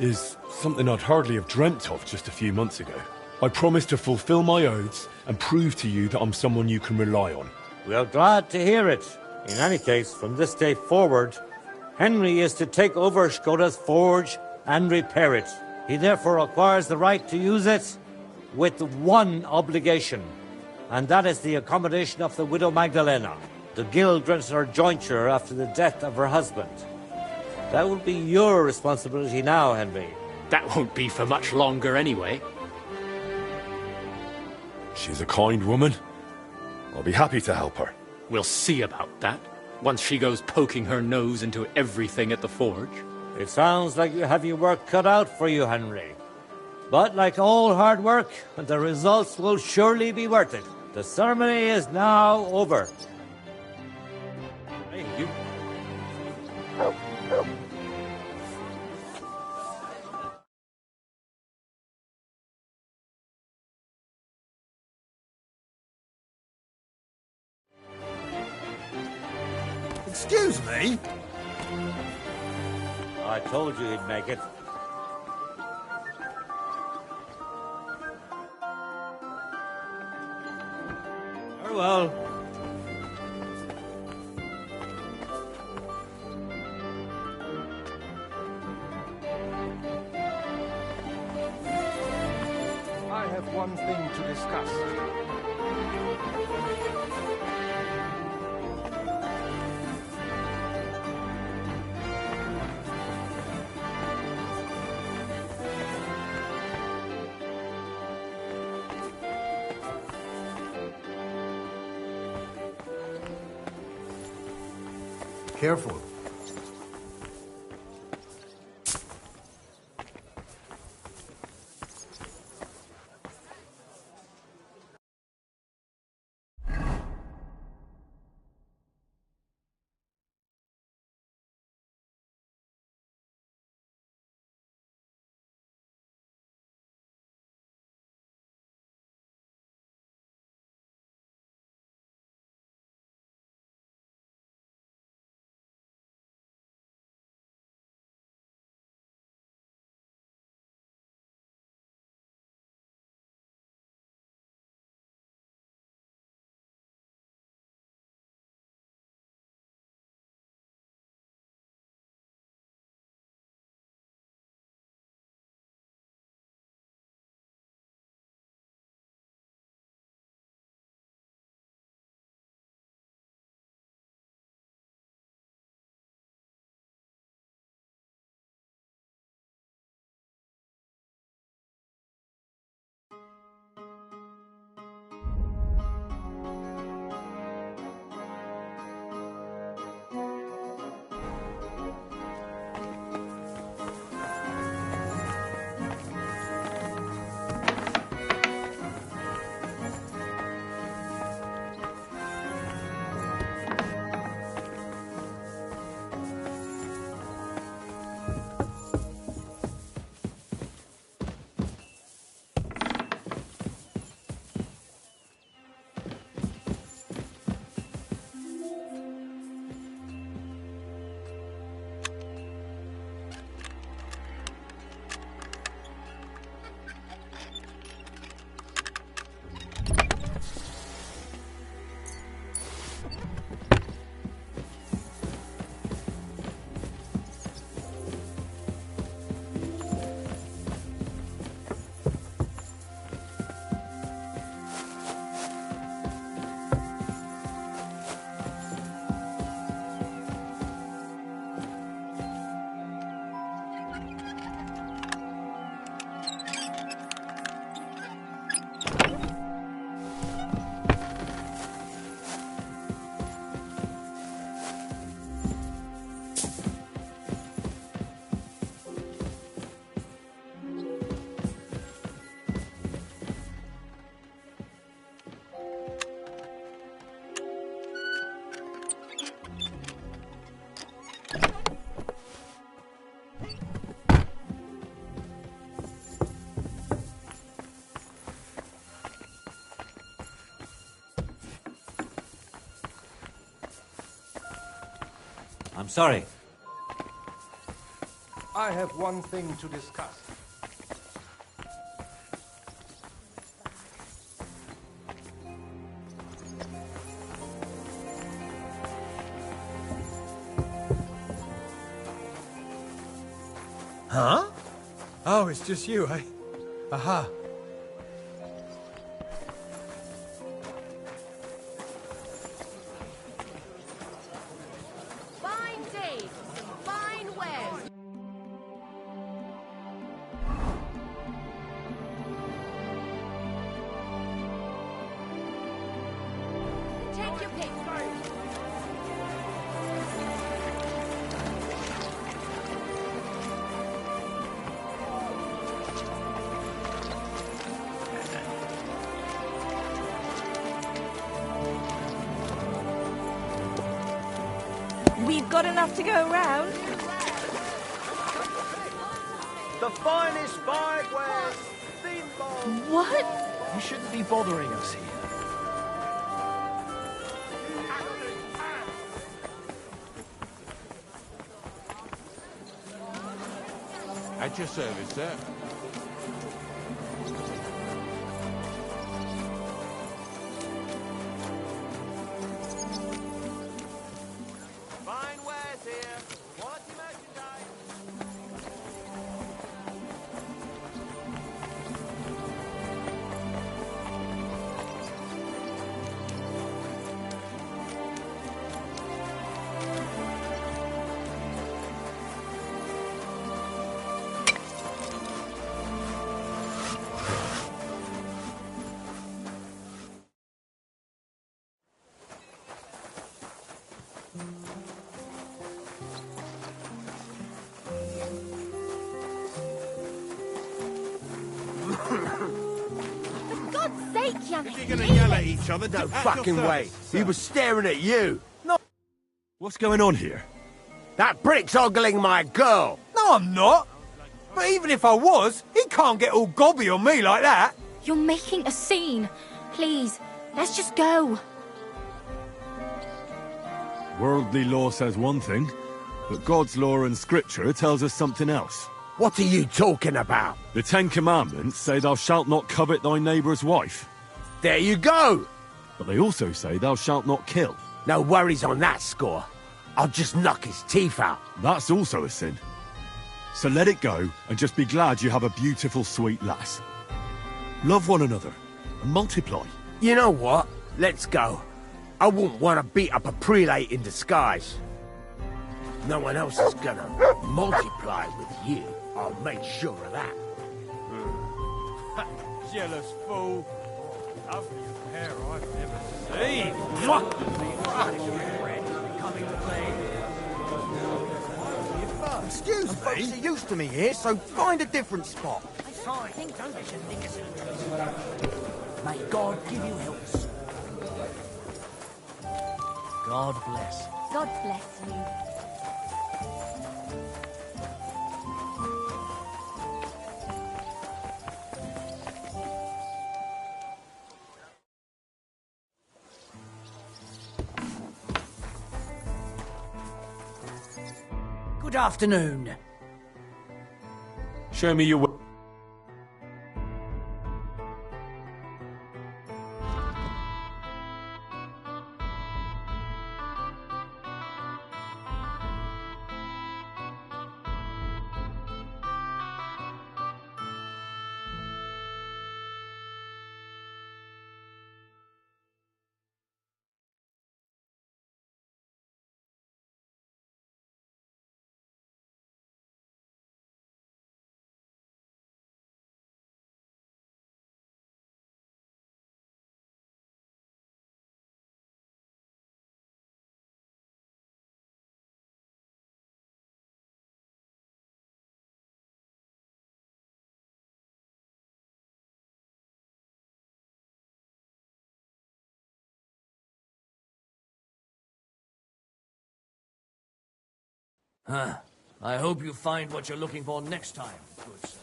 is something I'd hardly have dreamt of just a few months ago. I promise to fulfill my oaths and prove to you that I'm someone you can rely on. We're glad to hear it. In any case, from this day forward, Henry is to take over Skoda's forge and repair it. He therefore acquires the right to use it with one obligation, and that is the accommodation of the widow Magdalena. The guild grants her jointure after the death of her husband. That will be your responsibility now, Henry. That won't be for much longer anyway. She's a kind woman. I'll be happy to help her. We'll see about that, once she goes poking her nose into everything at the forge. It sounds like you have your work cut out for you, Henry. But like all hard work, the results will surely be worth it. The ceremony is now over. Hey, you... Excuse me? I told you he'd make it. well. I have one thing to discuss. Careful. I'm sorry. I have one thing to discuss. Huh? Oh, it's just you, eh? Aha. Fine day, some fine wares. Take your pick. We've got enough to go around. The finest five wares, theme ball. What? You shouldn't be bothering us here. At your service, sir. For God's sake, young... If you're gonna yell at each other, No do at fucking your way. service, He sir. was staring at you. No. What's going on here? That prick's ogling my girl. No, I'm not. But even if I was, he can't get all gobby on me like that. You're making a scene. Please, let's just go. Worldly law says one thing, but God's law and scripture tells us something else. What are you talking about? The Ten Commandments say thou shalt not covet thy neighbour's wife. There you go. But they also say thou shalt not kill. No worries on that score. I'll just knock his teeth out. That's also a sin. So let it go and just be glad you have a beautiful, sweet lass. Love one another and multiply. You know what? Let's go. I wouldn't want to beat up a prelate in disguise. No one else is gonna multiply with you. I'll make sure of that. Jealous fool. Loveliest pair I've ever seen. Excuse me? Folks are used to me here, so find a different spot. May God give you help. God bless. God bless you. Good afternoon. Show me your way. Huh. I hope you find what you're looking for next time, good sir.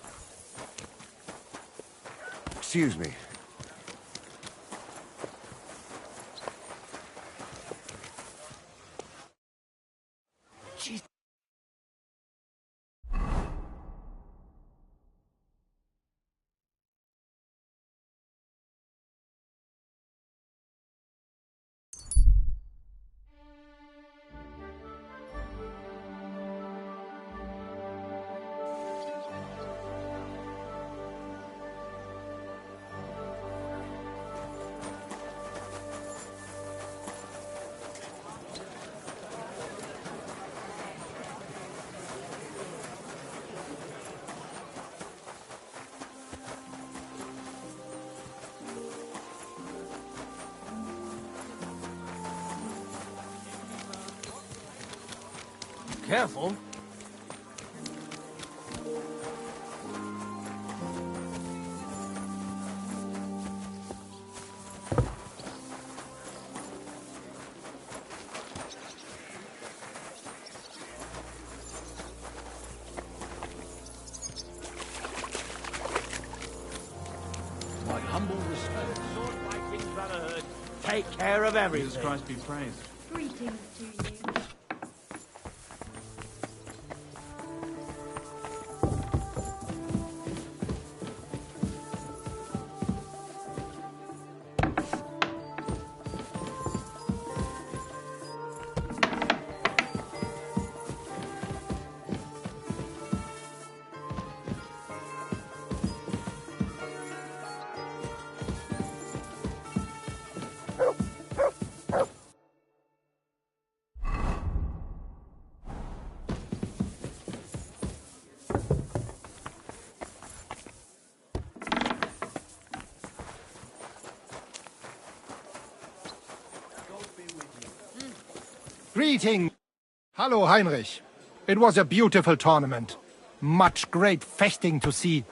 Excuse me. Jeez. Careful. My humble respect. Sword Viking Brotherhood. Take care of everything. Jesus Christ be praised. Greetings to you. Greeting. Hallo, Heinrich. It was a beautiful tournament. Much great feasting to see.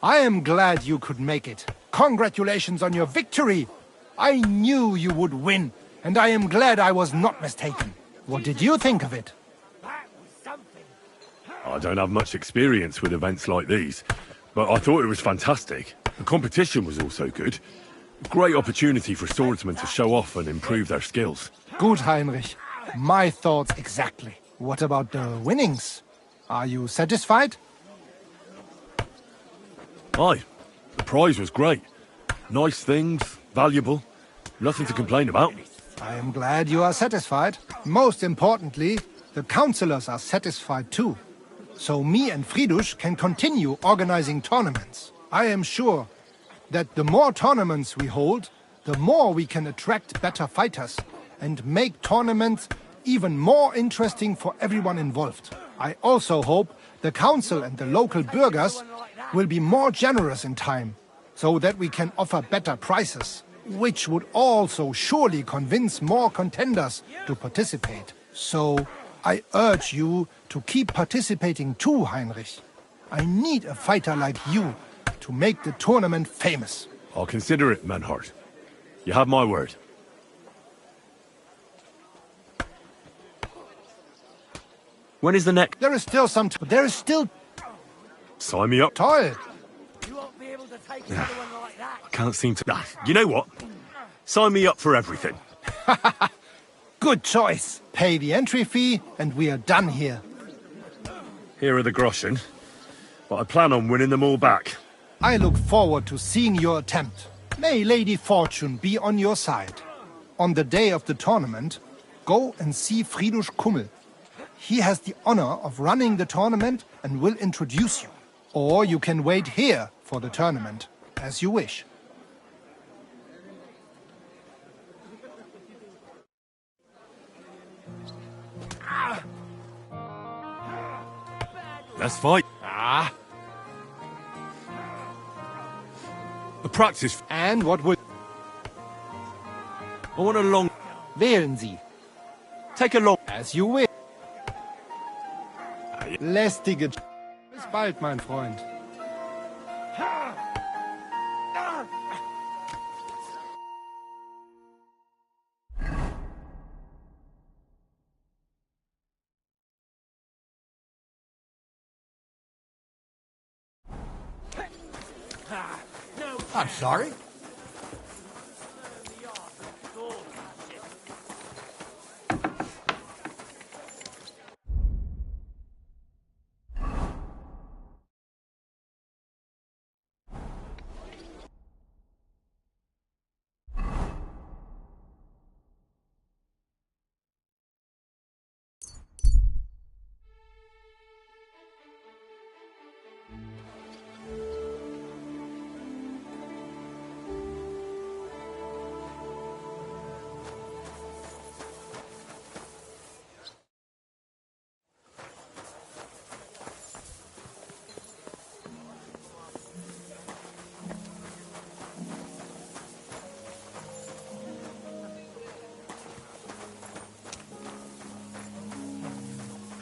I am glad you could make it. Congratulations on your victory. I knew you would win, and I am glad I was not mistaken. What did you think of it? I don't have much experience with events like these, but I thought it was fantastic. The competition was also good. Great opportunity for swordsmen to show off and improve their skills. Good, Heinrich. My thoughts exactly. What about the winnings? Are you satisfied? Aye. The prize was great. Nice things, valuable. Nothing to complain about. I am glad you are satisfied. Most importantly, the councillors are satisfied too. So me and Fridush can continue organizing tournaments. I am sure that the more tournaments we hold, the more we can attract better fighters and make tournaments even more interesting for everyone involved. I also hope the council and the local burghers will be more generous in time, so that we can offer better prices, which would also surely convince more contenders to participate. So I urge you to keep participating too, Heinrich. I need a fighter like you to make the tournament famous. I'll consider it, Menhart. You have my word. When is the next? There is still some there is still... Sign me up. Toll. You won't be able to take another one like that. I can't seem to... You know what? Sign me up for everything. Good choice. Pay the entry fee and we are done here. Here are the groschen, but I plan on winning them all back. I look forward to seeing your attempt. May Lady Fortune be on your side. On the day of the tournament, go and see Fridush Kummel. He has the honor of running the tournament and will introduce you. Or you can wait here for the tournament, as you wish. Let's fight. A practice. And what would... I want a long... Wählen Sie. Take a long... As you wish. Lästige... Bis bald, mein Freund. I'm sorry.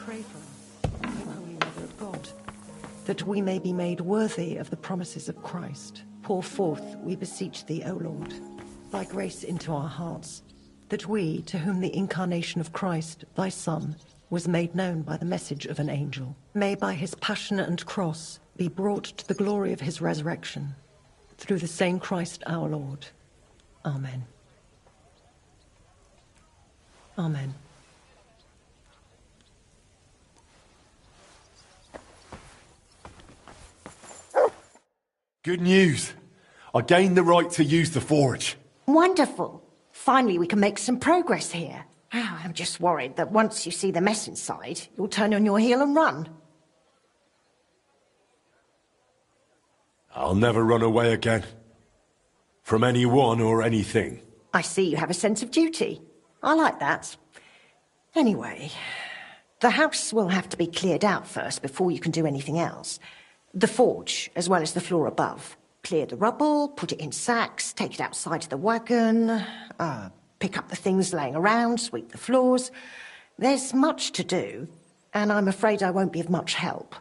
Pray for us, O Holy Mother of God, that we may be made worthy of the promises of Christ. Pour forth, we beseech thee, O Lord, thy grace into our hearts, that we, to whom the incarnation of Christ, thy Son, was made known by the message of an angel, may by his passion and cross be brought to the glory of his resurrection, through the same Christ our Lord. Amen. Amen. Good news. I gained the right to use the forge. Wonderful. Finally, we can make some progress here. I'm just worried that once you see the mess inside, you'll turn on your heel and run. I'll never run away again. From anyone or anything. I see you have a sense of duty. I like that. Anyway, the house will have to be cleared out first before you can do anything else. The forge, as well as the floor above. Clear the rubble, put it in sacks, take it outside to the wagon, pick up the things laying around, sweep the floors. There's much to do, and I'm afraid I won't be of much help.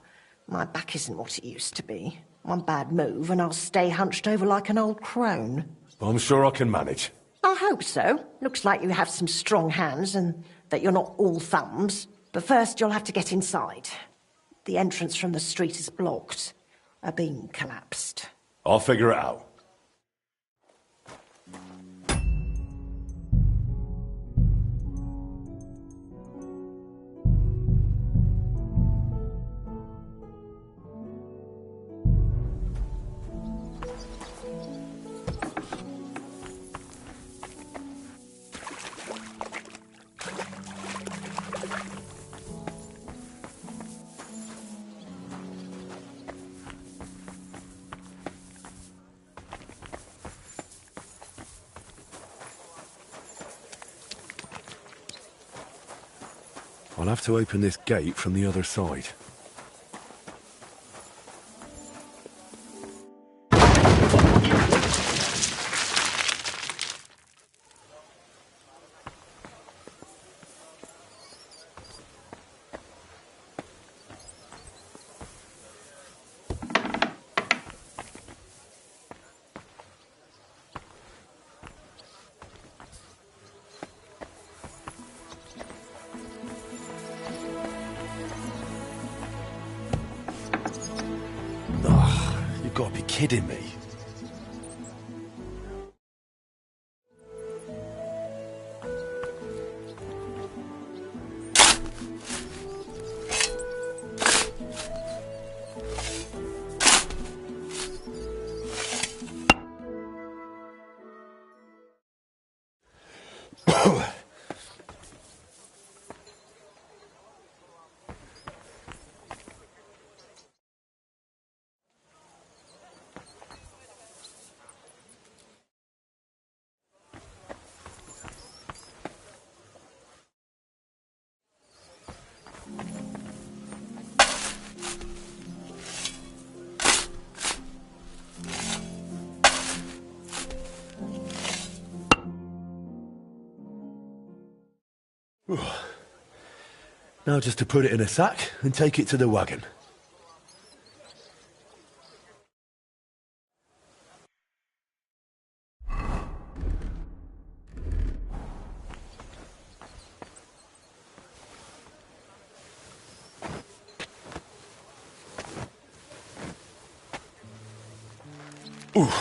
My back isn't what it used to be. One bad move and I'll stay hunched over like an old crone. I'm sure I can manage. I hope so. Looks like you have some strong hands and that you're not all thumbs. But first you'll have to get inside. The entrance from the street is blocked. A beam collapsed. I'll figure it out. I'll have to open this gate from the other side. You've got to be kidding me. Now just to put it in a sack and take it to the wagon. Ooh.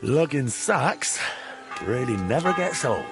Lugging sacks really never gets old.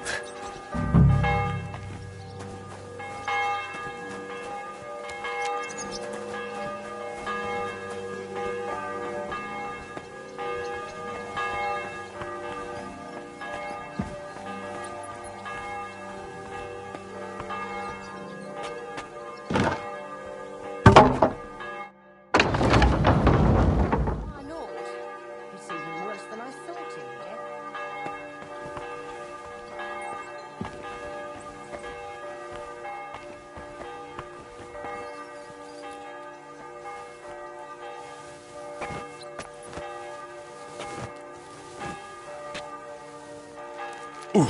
Ooh.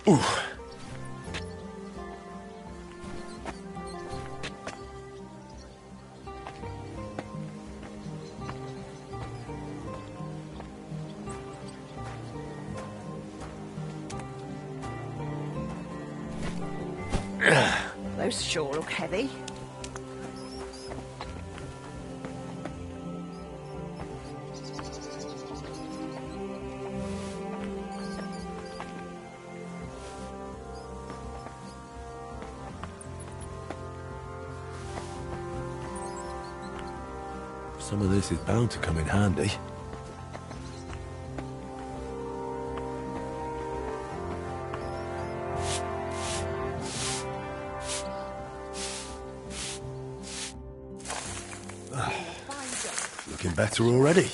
Ooh. Those sure look heavy. Some of this is bound to come in handy. Looking better already.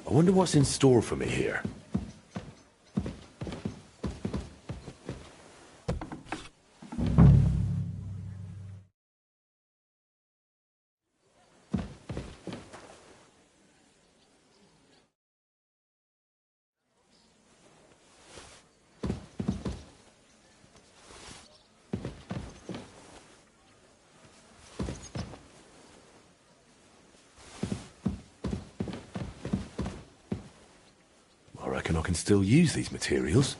I wonder what's in store for me here. I reckon I can still use these materials.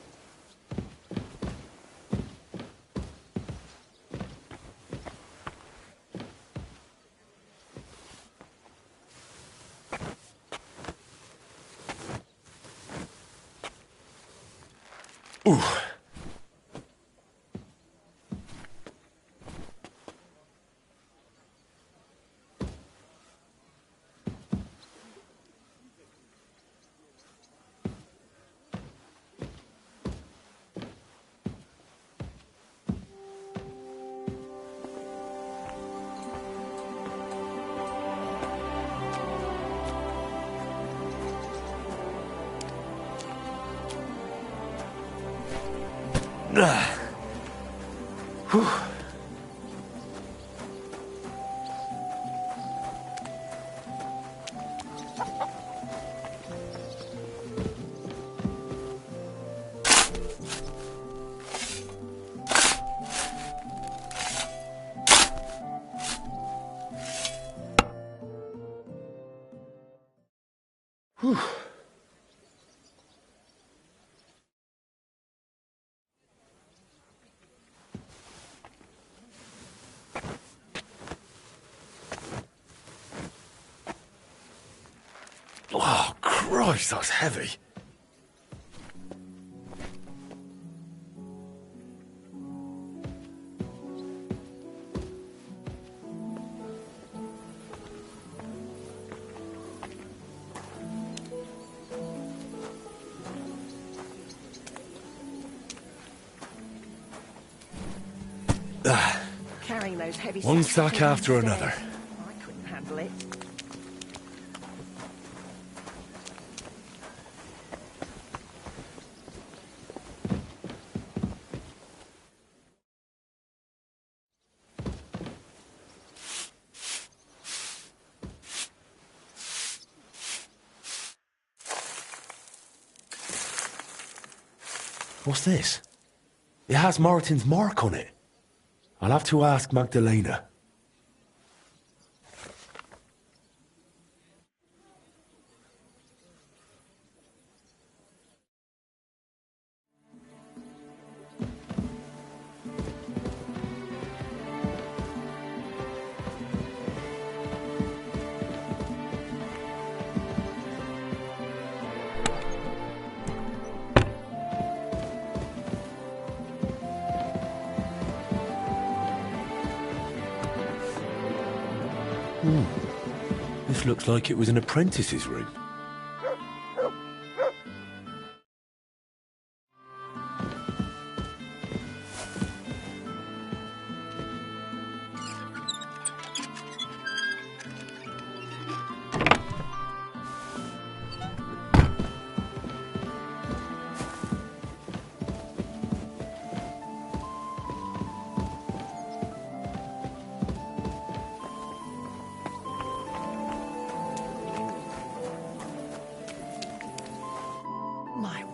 Ooh. Whew. Whew. Oh, Christ, that's heavy. Carrying those heavy One sacks sack after another. I couldn't handle it. What's this? It has Martin's mark on it. I'll have to ask Magdalena. This looks like it was an apprentice's room.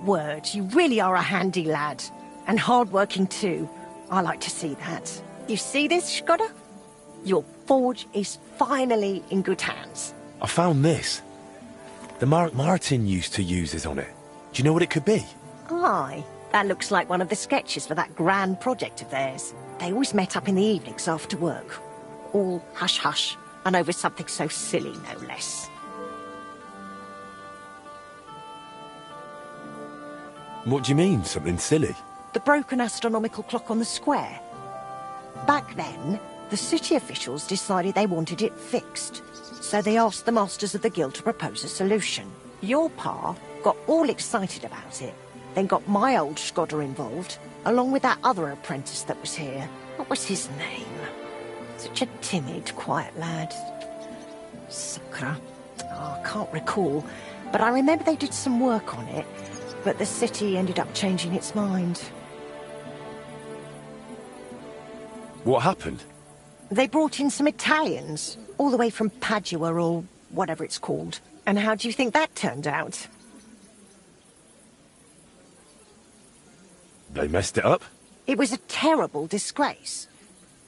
word, you really are a handy lad. And hard-working too. I like to see that. You see this, Shkoda? Your forge is finally in good hands. I found this. The mark Martin used to use is on it. Do you know what it could be? Aye, that looks like one of the sketches for that grand project of theirs. They always met up in the evenings after work. All hush-hush, and over something so silly, no less. What do you mean, something silly? The broken astronomical clock on the square. Back then, the city officials decided they wanted it fixed. So they asked the masters of the guild to propose a solution. Your pa got all excited about it, then got my old Shkoda involved, along with that other apprentice that was here. What was his name? Such a timid, quiet lad. Sakra. Oh, I can't recall, but I remember they did some work on it, but the city ended up changing its mind. What happened? They brought in some Italians, all the way from Padua or whatever it's called. And how do you think that turned out? They messed it up? It was a terrible disgrace.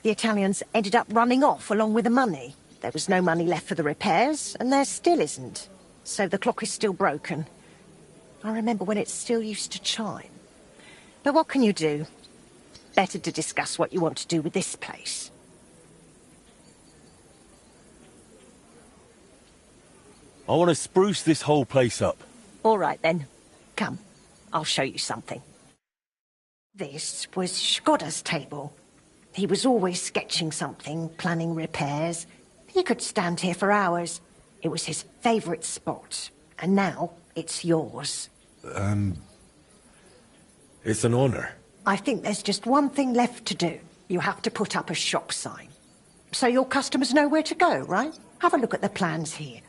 The Italians ended up running off along with the money. There was no money left for the repairs, and there still isn't. So the clock is still broken. I remember when it still used to chime. But what can you do? Better to discuss what you want to do with this place. I want to spruce this whole place up. All right, then. Come, I'll show you something. This was Shkoda's table. He was always sketching something, planning repairs. He could stand here for hours. It was his favourite spot. And now it's yours. It's an honour. I think there's just one thing left to do. You have to put up a shop sign. So your customers know where to go, right? Have a look at the plans here.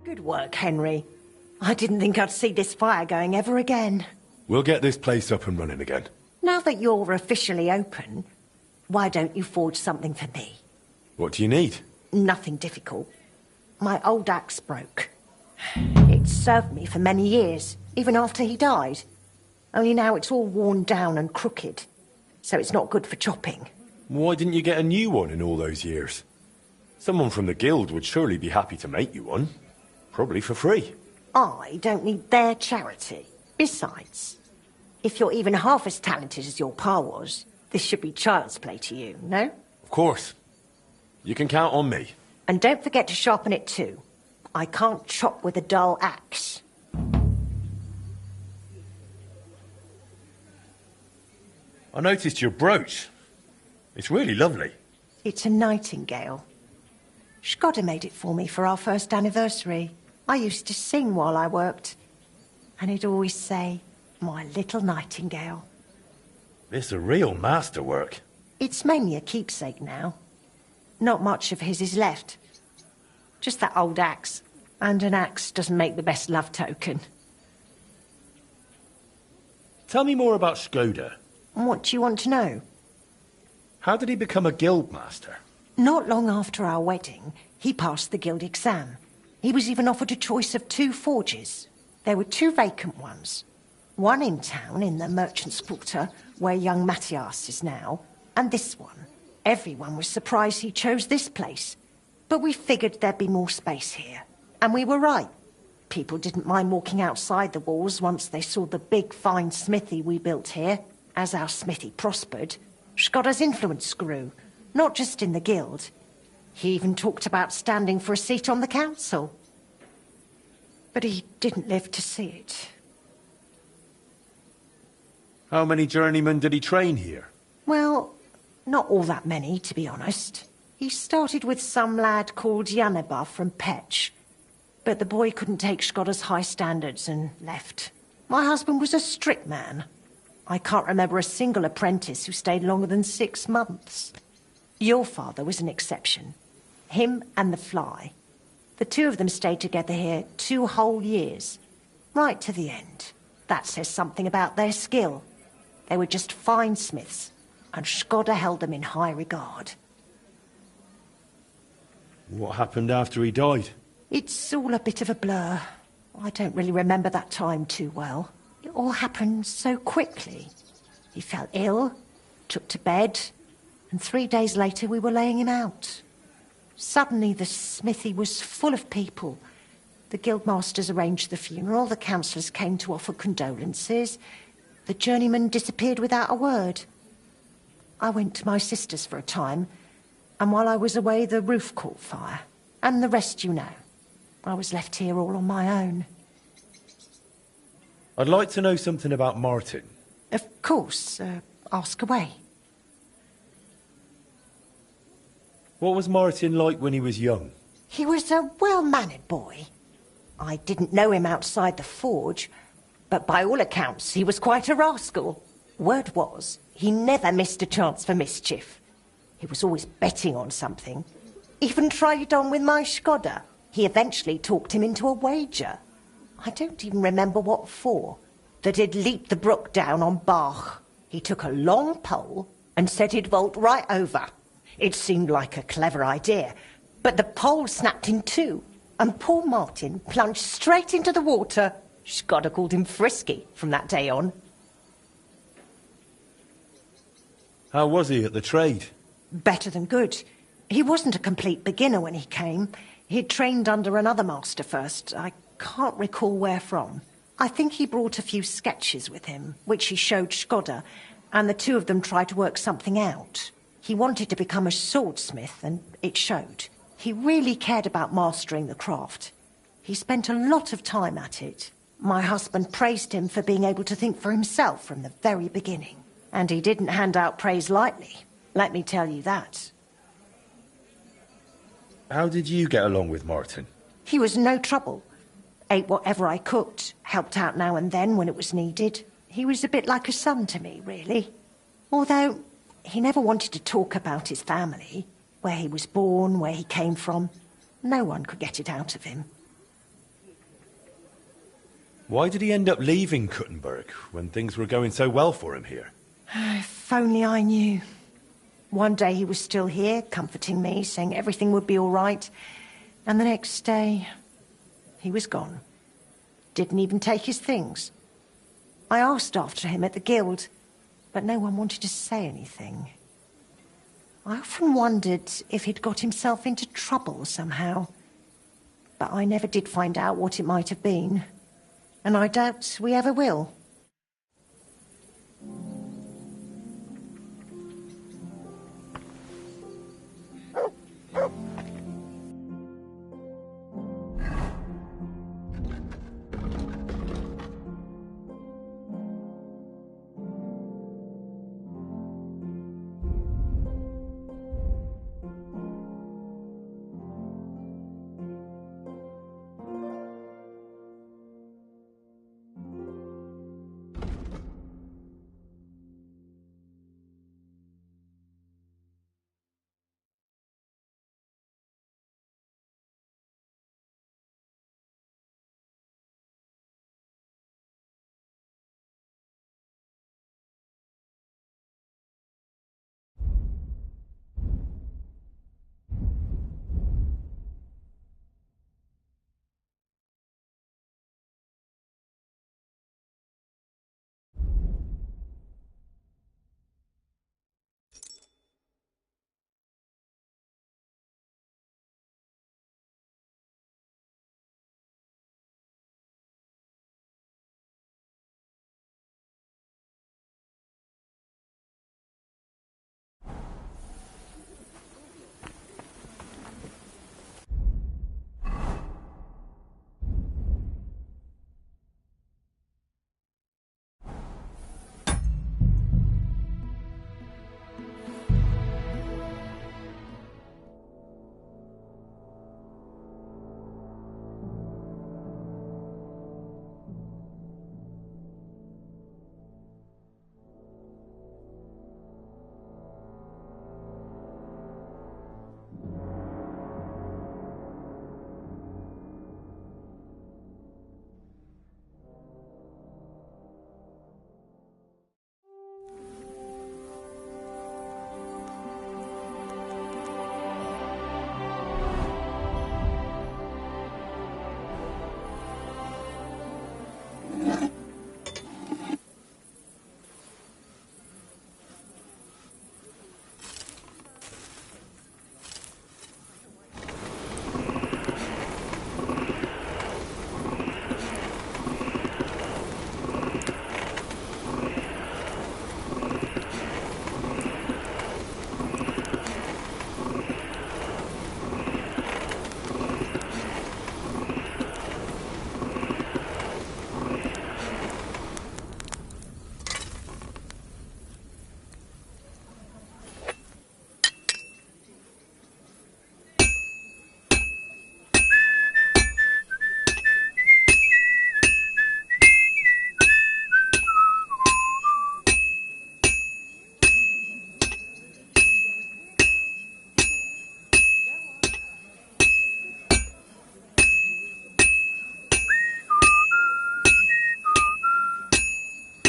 Good work, Henry. I didn't think I'd see this fire going ever again. We'll get this place up and running again. Now that you're officially open, why don't you forge something for me? What do you need? Nothing difficult. My old axe broke. It served me for many years, even after he died. Only now it's all worn down and crooked, so it's not good for chopping. Why didn't you get a new one in all those years? Someone from the guild would surely be happy to make you one. Probably for free. I don't need their charity. Besides, if you're even half as talented as your pa was, this should be child's play to you, no? Of course. You can count on me. And don't forget to sharpen it too. I can't chop with a dull axe. I noticed your brooch. It's really lovely. It's a nightingale. Shkoda made it for me for our first anniversary. I used to sing while I worked. And he'd always say, "My little nightingale." It's a real masterwork. It's mainly a keepsake now. Not much of his is left. Just that old axe. And an axe doesn't make the best love token. Tell me more about Shkoda. What do you want to know? How did he become a guildmaster? Not long after our wedding, he passed the guild exam. He was even offered a choice of 2 forges. There were 2 vacant ones. One in town, in the Merchant's Quarter, where young Matthias is now, and this one. Everyone was surprised he chose this place. But we figured there'd be more space here. And we were right. People didn't mind walking outside the walls once they saw the big, fine smithy we built here. As our smithy prospered, Shkoda's influence grew, not just in the guild. He even talked about standing for a seat on the council. But he didn't live to see it. How many journeymen did he train here? Well, not all that many, to be honest. He started with some lad called Yaneba from Petch. But the boy couldn't take Shkoda's high standards and left. My husband was a strict man. I can't remember a single apprentice who stayed longer than 6 months. Your father was an exception. Him and the Fly. The 2 of them stayed together here 2 whole years. Right to the end. That says something about their skill. They were just fine smiths, and Shkoda held them in high regard. What happened after he died? It's all a bit of a blur. I don't really remember that time too well. It all happened so quickly. He fell ill, took to bed, and 3 days later we were laying him out. Suddenly the smithy was full of people. The guildmasters arranged the funeral, the councillors came to offer condolences. The journeyman disappeared without a word. I went to my sister's for a time, and while I was away the roof caught fire. And the rest you know. I was left here all on my own. I'd like to know something about Martin. Of course, ask away. What was Martin like when he was young? He was a well-mannered boy. I didn't know him outside the forge, but by all accounts he was quite a rascal. Word was, he never missed a chance for mischief. He was always betting on something. Even tried on with my Shkoda. He eventually talked him into a wager. I don't even remember what for. That he'd leap the brook down on Bach. He took a long pole and said he'd vault right over. It seemed like a clever idea, but the pole snapped in 2, and poor Martin plunged straight into the water. Shkoda called him Frisky from that day on. How was he at the trade? Better than good. He wasn't a complete beginner when he came. He'd trained under another master first. I can't recall where from. I think he brought a few sketches with him, which he showed Shkoda, and the 2 of them tried to work something out. He wanted to become a swordsmith, and it showed. He really cared about mastering the craft. He spent a lot of time at it. My husband praised him for being able to think for himself from the very beginning. And he didn't hand out praise lightly, let me tell you that. How did you get along with Martin? He was no trouble. Ate whatever I cooked, helped out now and then when it was needed. He was a bit like a son to me, really. Although he never wanted to talk about his family, where he was born, where he came from. No one could get it out of him. Why did he end up leaving Kuttenberg when things were going so well for him here? If only I knew. One day he was still here, comforting me, saying everything would be all right. And the next day, he was gone. Didn't even take his things. I asked after him at the guild, but no one wanted to say anything. I often wondered if he'd got himself into trouble somehow. But I never did find out what it might have been. And I doubt we ever will.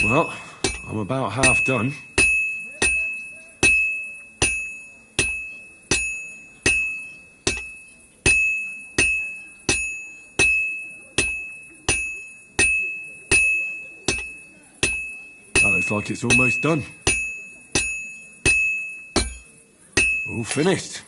Well, I'm about half done. That looks like it's almost done. All finished.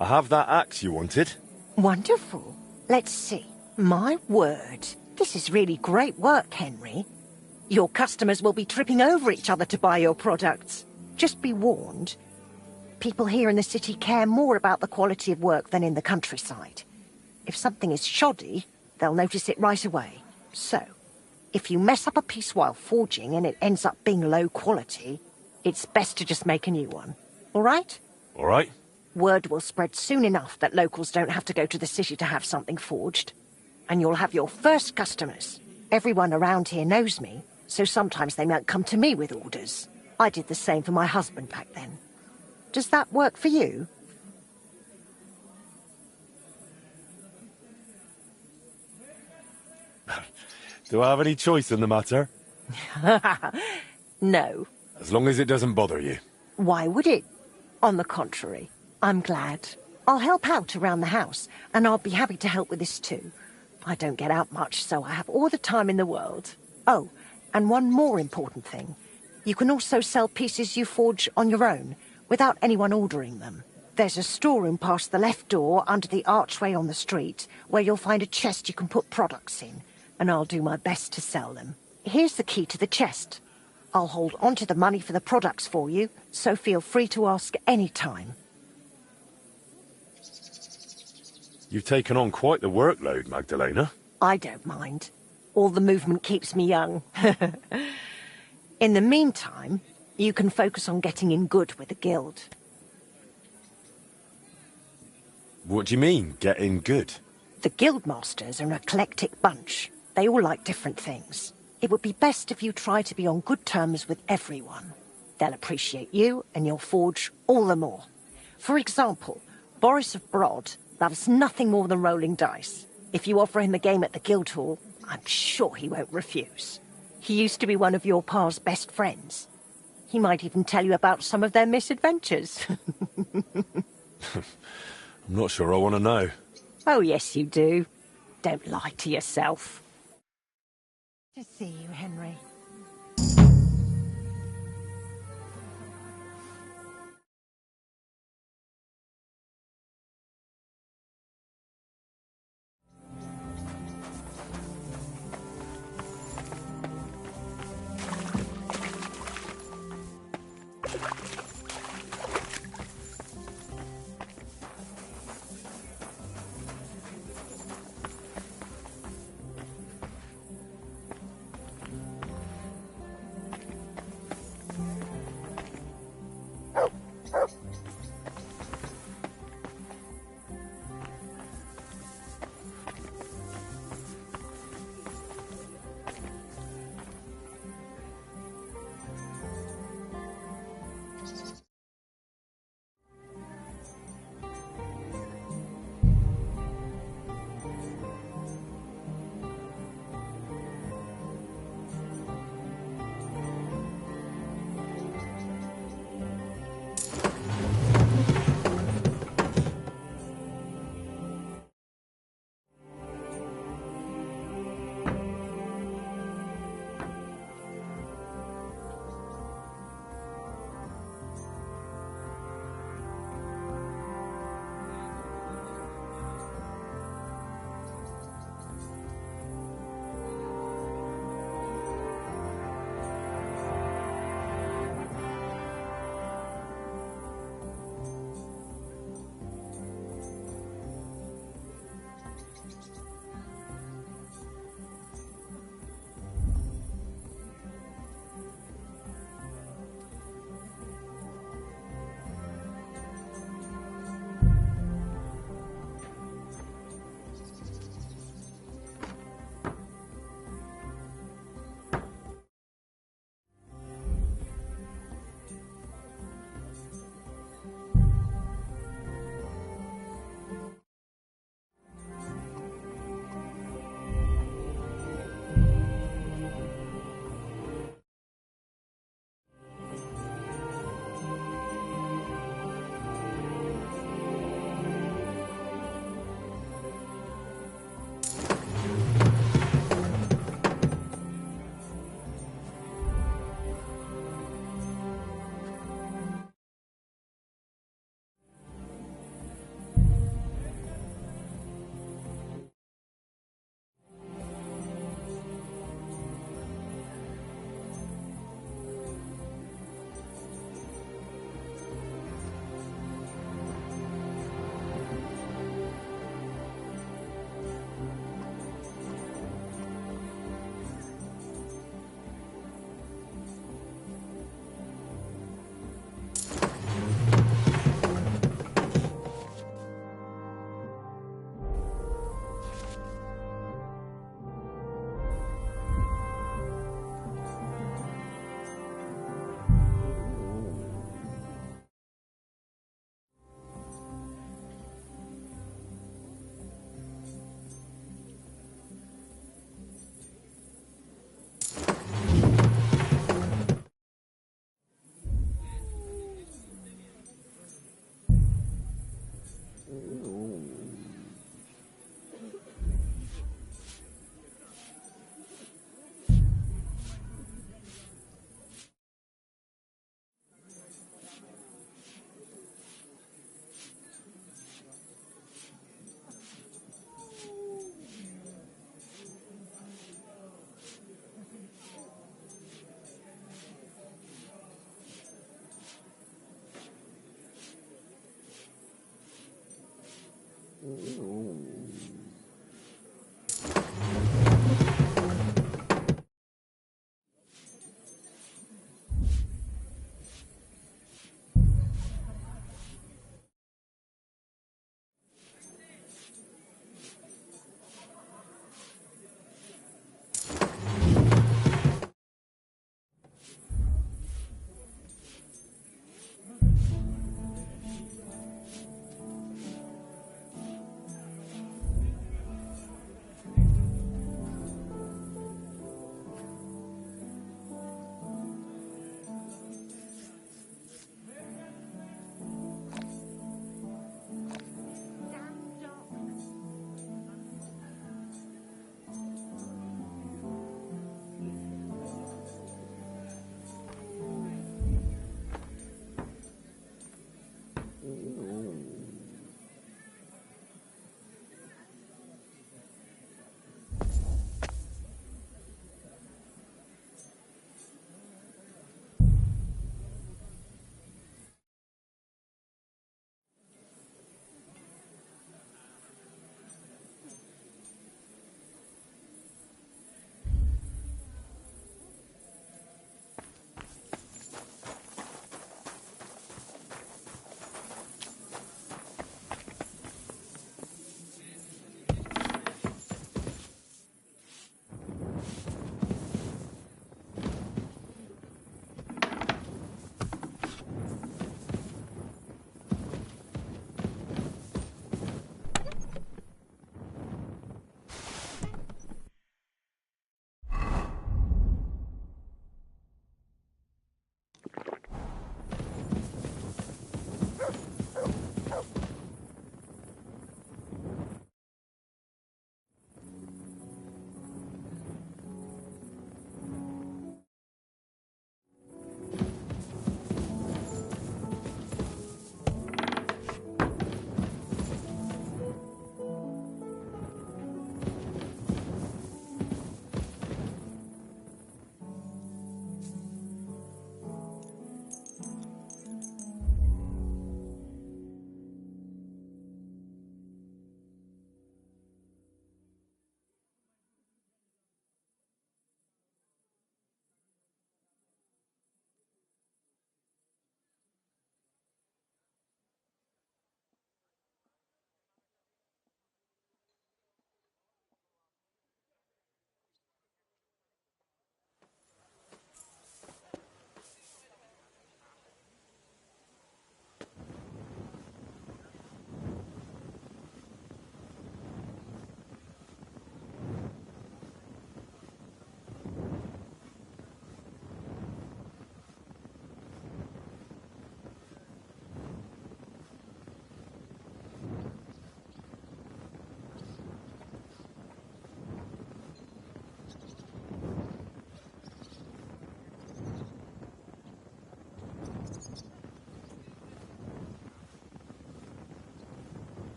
I have that axe you wanted. Wonderful. Let's see. My word. This is really great work, Henry. Your customers will be tripping over each other to buy your products. Just be warned. People here in the city care more about the quality of work than in the countryside. If something is shoddy, they'll notice it right away. So, if you mess up a piece while forging and it ends up being low quality, it's best to just make a new one. All right? All right. Word will spread soon enough that locals don't have to go to the city to have something forged. And you'll have your first customers. Everyone around here knows me, so sometimes they might come to me with orders. I did the same for my husband back then. Does that work for you? Do I have any choice in the matter? No. As long as it doesn't bother you. Why would it? On the contrary, I'm glad. I'll help out around the house, and I'll be happy to help with this too. I don't get out much, so I have all the time in the world. Oh, and one more important thing. You can also sell pieces you forge on your own, without anyone ordering them. There's a storeroom past the left door under the archway on the street, where you'll find a chest you can put products in, and I'll do my best to sell them. Here's the key to the chest. I'll hold on to the money for the products for you, so feel free to ask any time. You've taken on quite the workload, Magdalena. I don't mind. All the movement keeps me young. In the meantime, you can focus on getting in good with the guild. What do you mean, get in good? The guildmasters are an eclectic bunch. They all like different things. It would be best if you try to be on good terms with everyone. They'll appreciate you, and you'll forge all the more. For example, Boris of Brod loves nothing more than rolling dice. If you offer him a game at the Guildhall, I'm sure he won't refuse. He used to be one of your pa's best friends. He might even tell you about some of their misadventures. I'm not sure I want to know. Oh, yes, you do. Don't lie to yourself. To see you, Henry.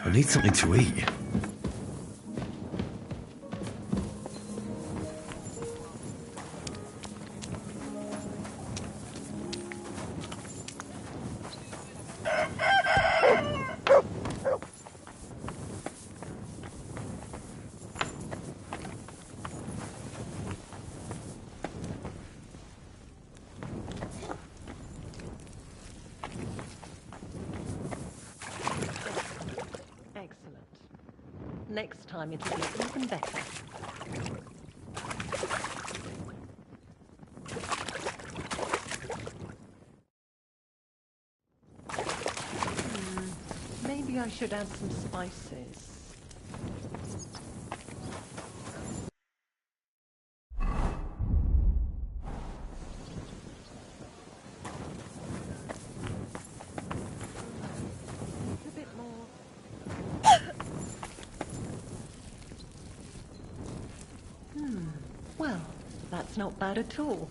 I need something to eat. Next time it'll be even better. Maybe I should add some spices. A bit more. Well, that's not bad at all.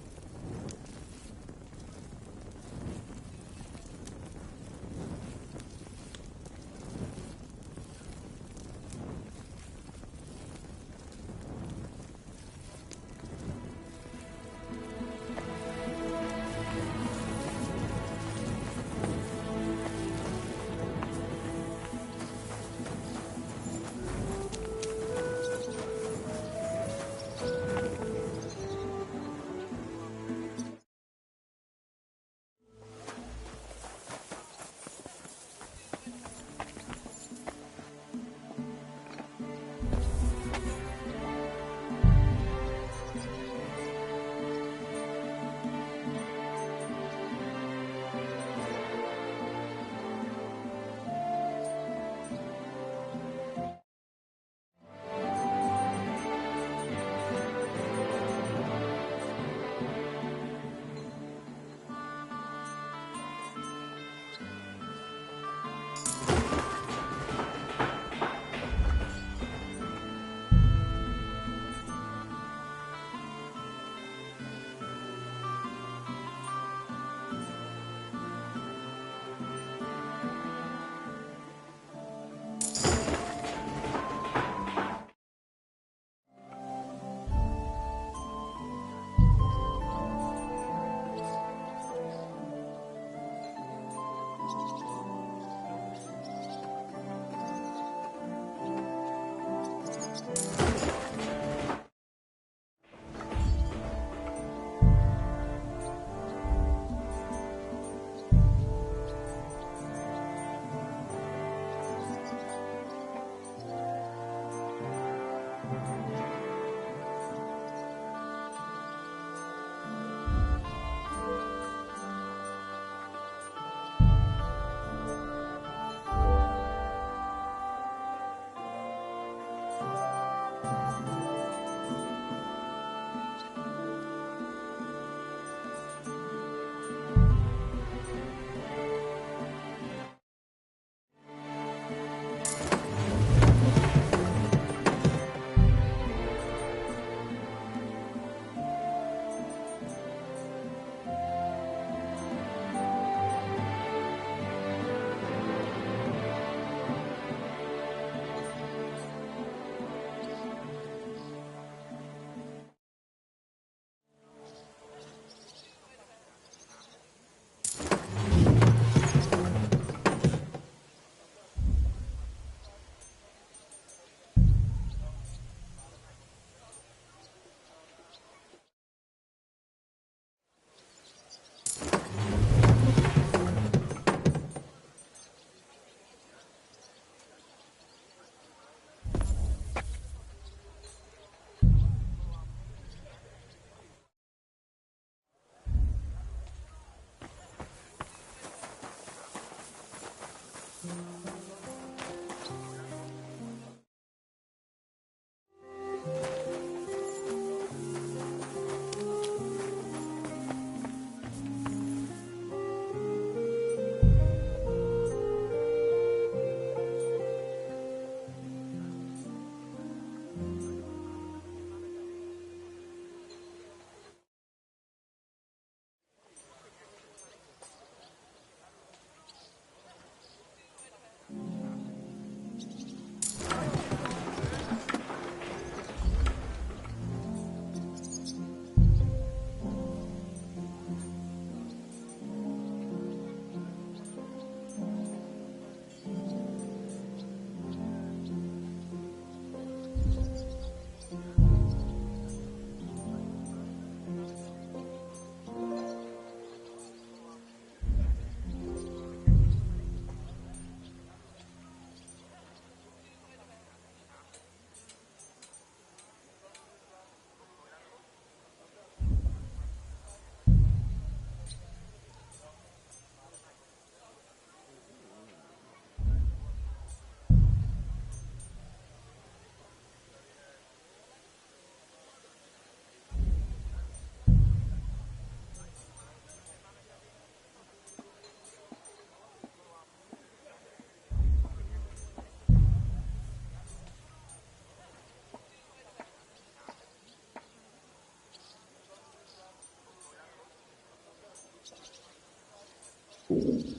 There's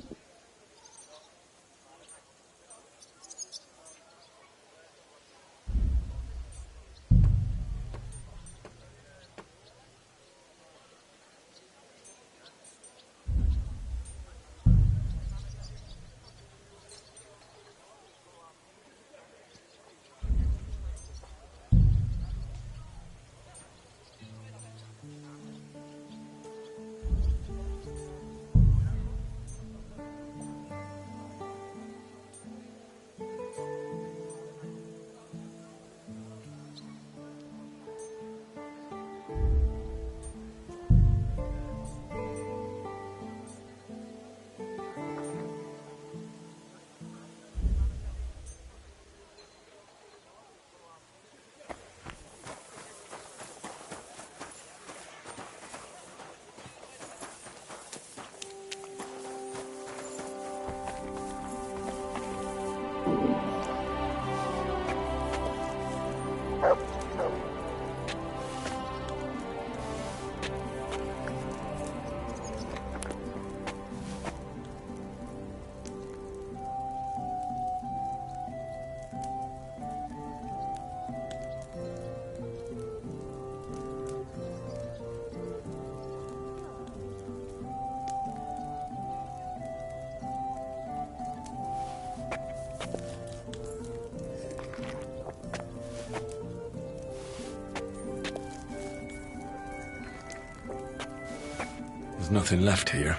nothing left here.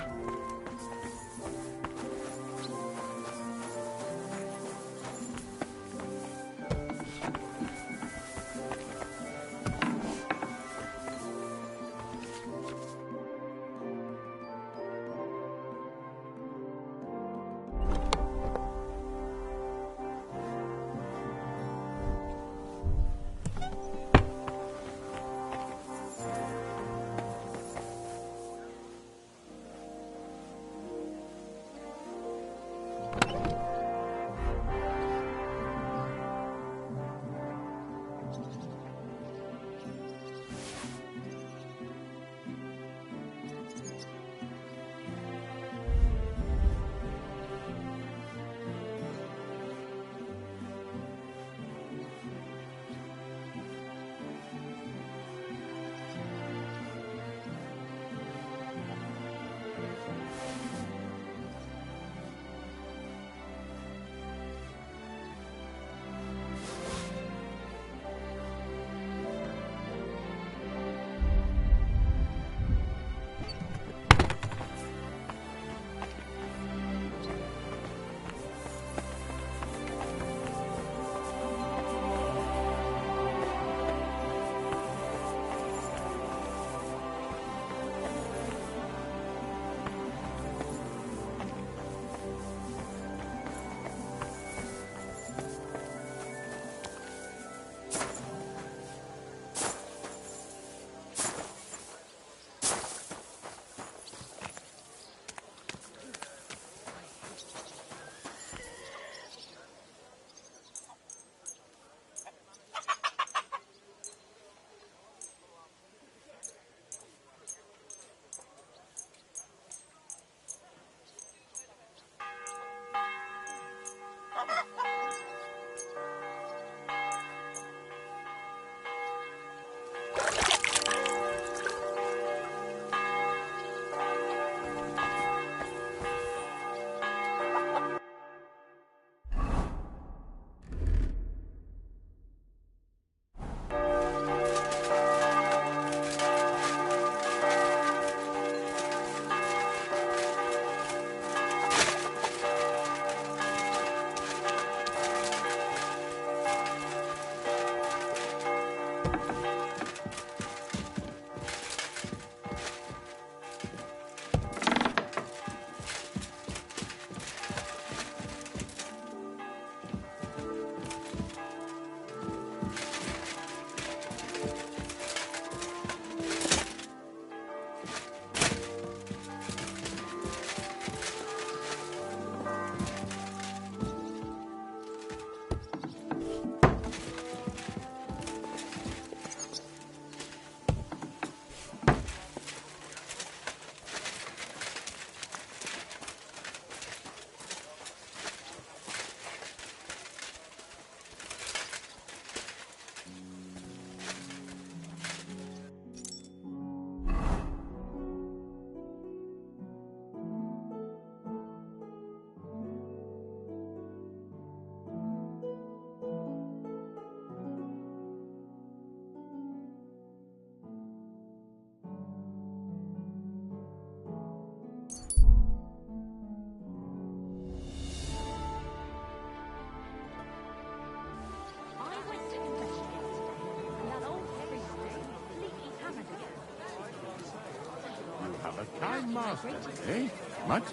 a kind master, eh? Much?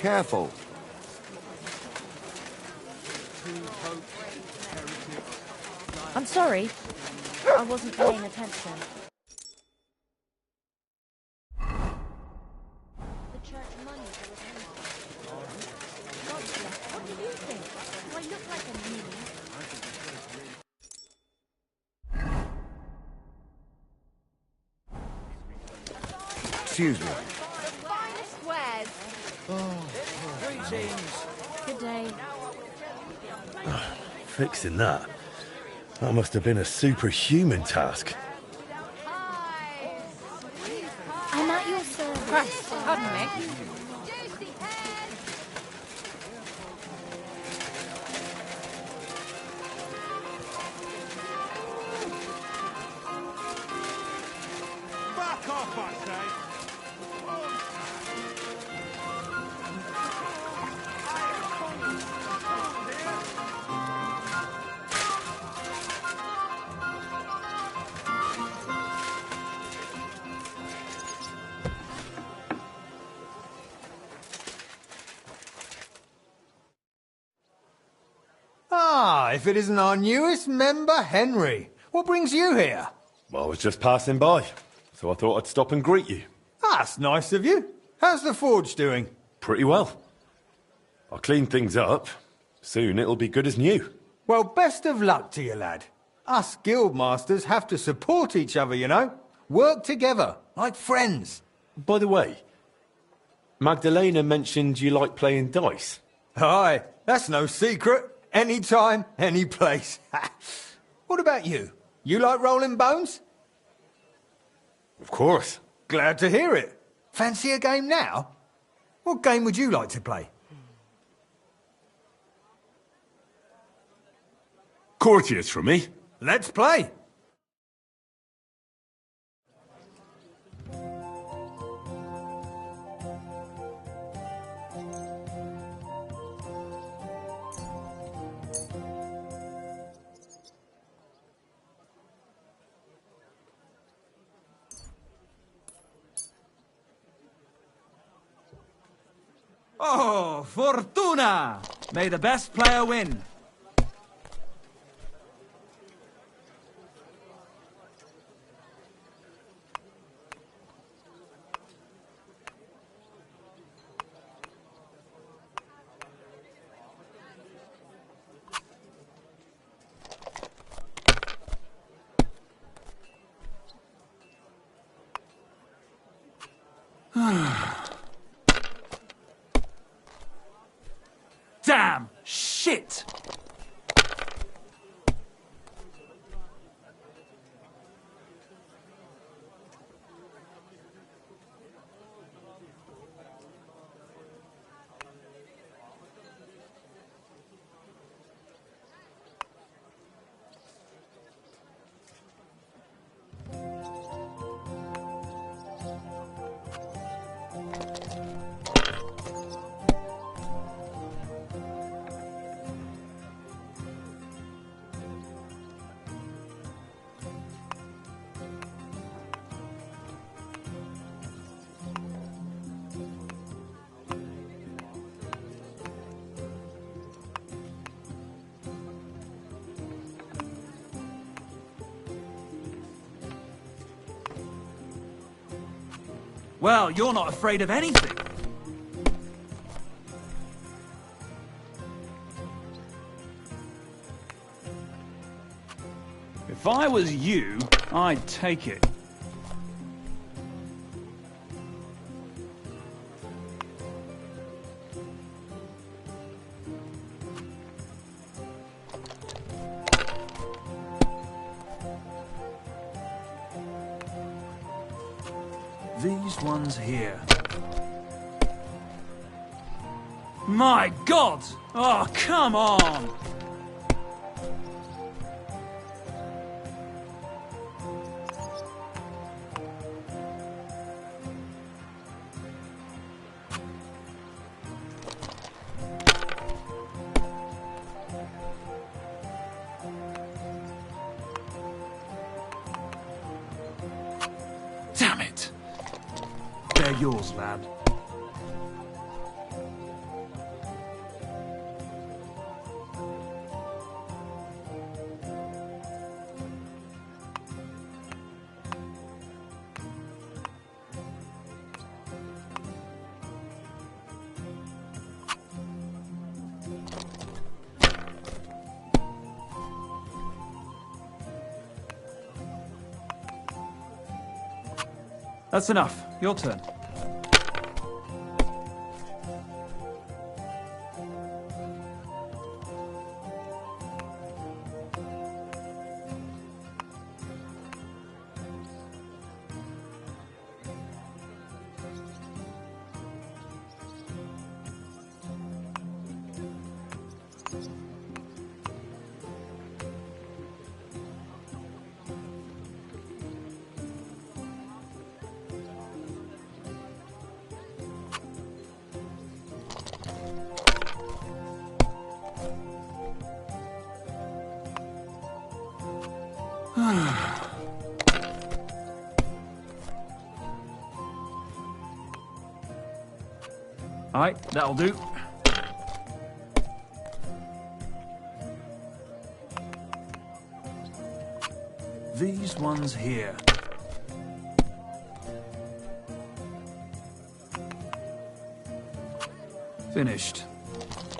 Careful. I'm sorry. I wasn't paying attention. The church money that was handed. God bless. What do you think? Do I look like a meanie? Excuse me. Finest wares. Greetings. Good day. Fixing that. That must have been a superhuman task. I'm at your service. Pardon me. Back off, I say! Ah, if it isn't our newest member, Henry. What brings you here? Well, I was just passing by, so I thought I'd stop and greet you. That's nice of you. How's the forge doing? Pretty well. I cleaned things up. Soon it'll be good as new. Well, best of luck to you, lad. Us guildmasters have to support each other, you know? Work together, like friends. By the way, Magdalena mentioned you like playing dice. Aye, that's no secret. Anytime, any place. What about you? You like rolling bones? Of course. Glad to hear it. Fancy a game now? What game would you like to play? Courtiers for me. Let's play. Oh, Fortuna! May the best player win. Damn! Shit! Well, you're not afraid of anything. If I was you, I'd take it. These ones here. My God! Oh, come on! They're yours, lad. That's enough. Your turn. Alright, that'll do. These ones here. Finished.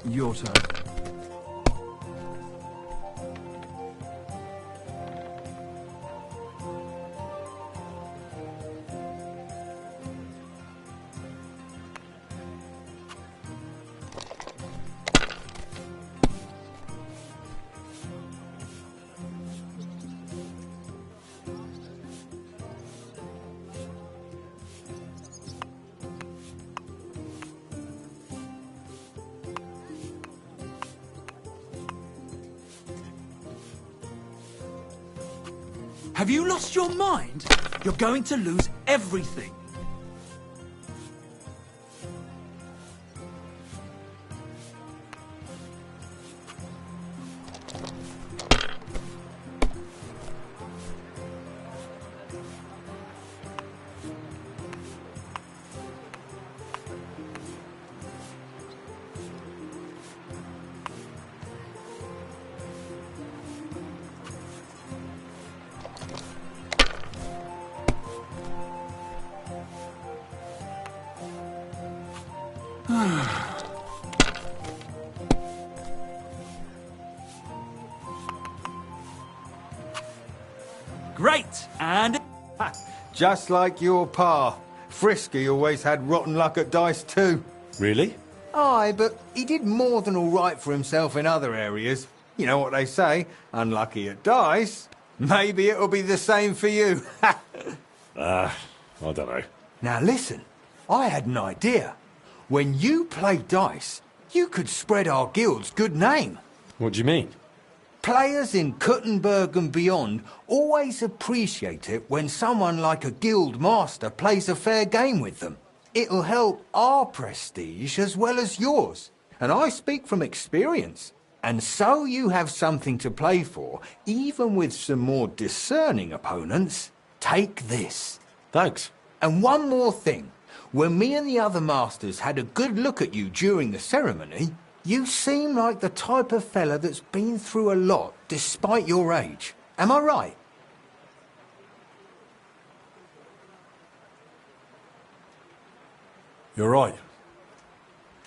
Your turn. Have you lost your mind? You're going to lose everything. Great! And... Just like your pa. Frisky always had rotten luck at dice too. Really? Aye, but he did more than all right for himself in other areas. You know what they say, unlucky at dice. Maybe it'll be the same for you. I don't know. Now listen, I had an idea. When you play dice, you could spread our guild's good name. What do you mean? Players in Kuttenberg and beyond always appreciate it when someone like a guild master plays a fair game with them. It'll help our prestige as well as yours. And I speak from experience. And so you have something to play for, even with some more discerning opponents. Take this. Thanks. And one more thing. When me and the other masters had a good look at you during the ceremony, you seem like the type of fella that's been through a lot despite your age. Am I right? You're right.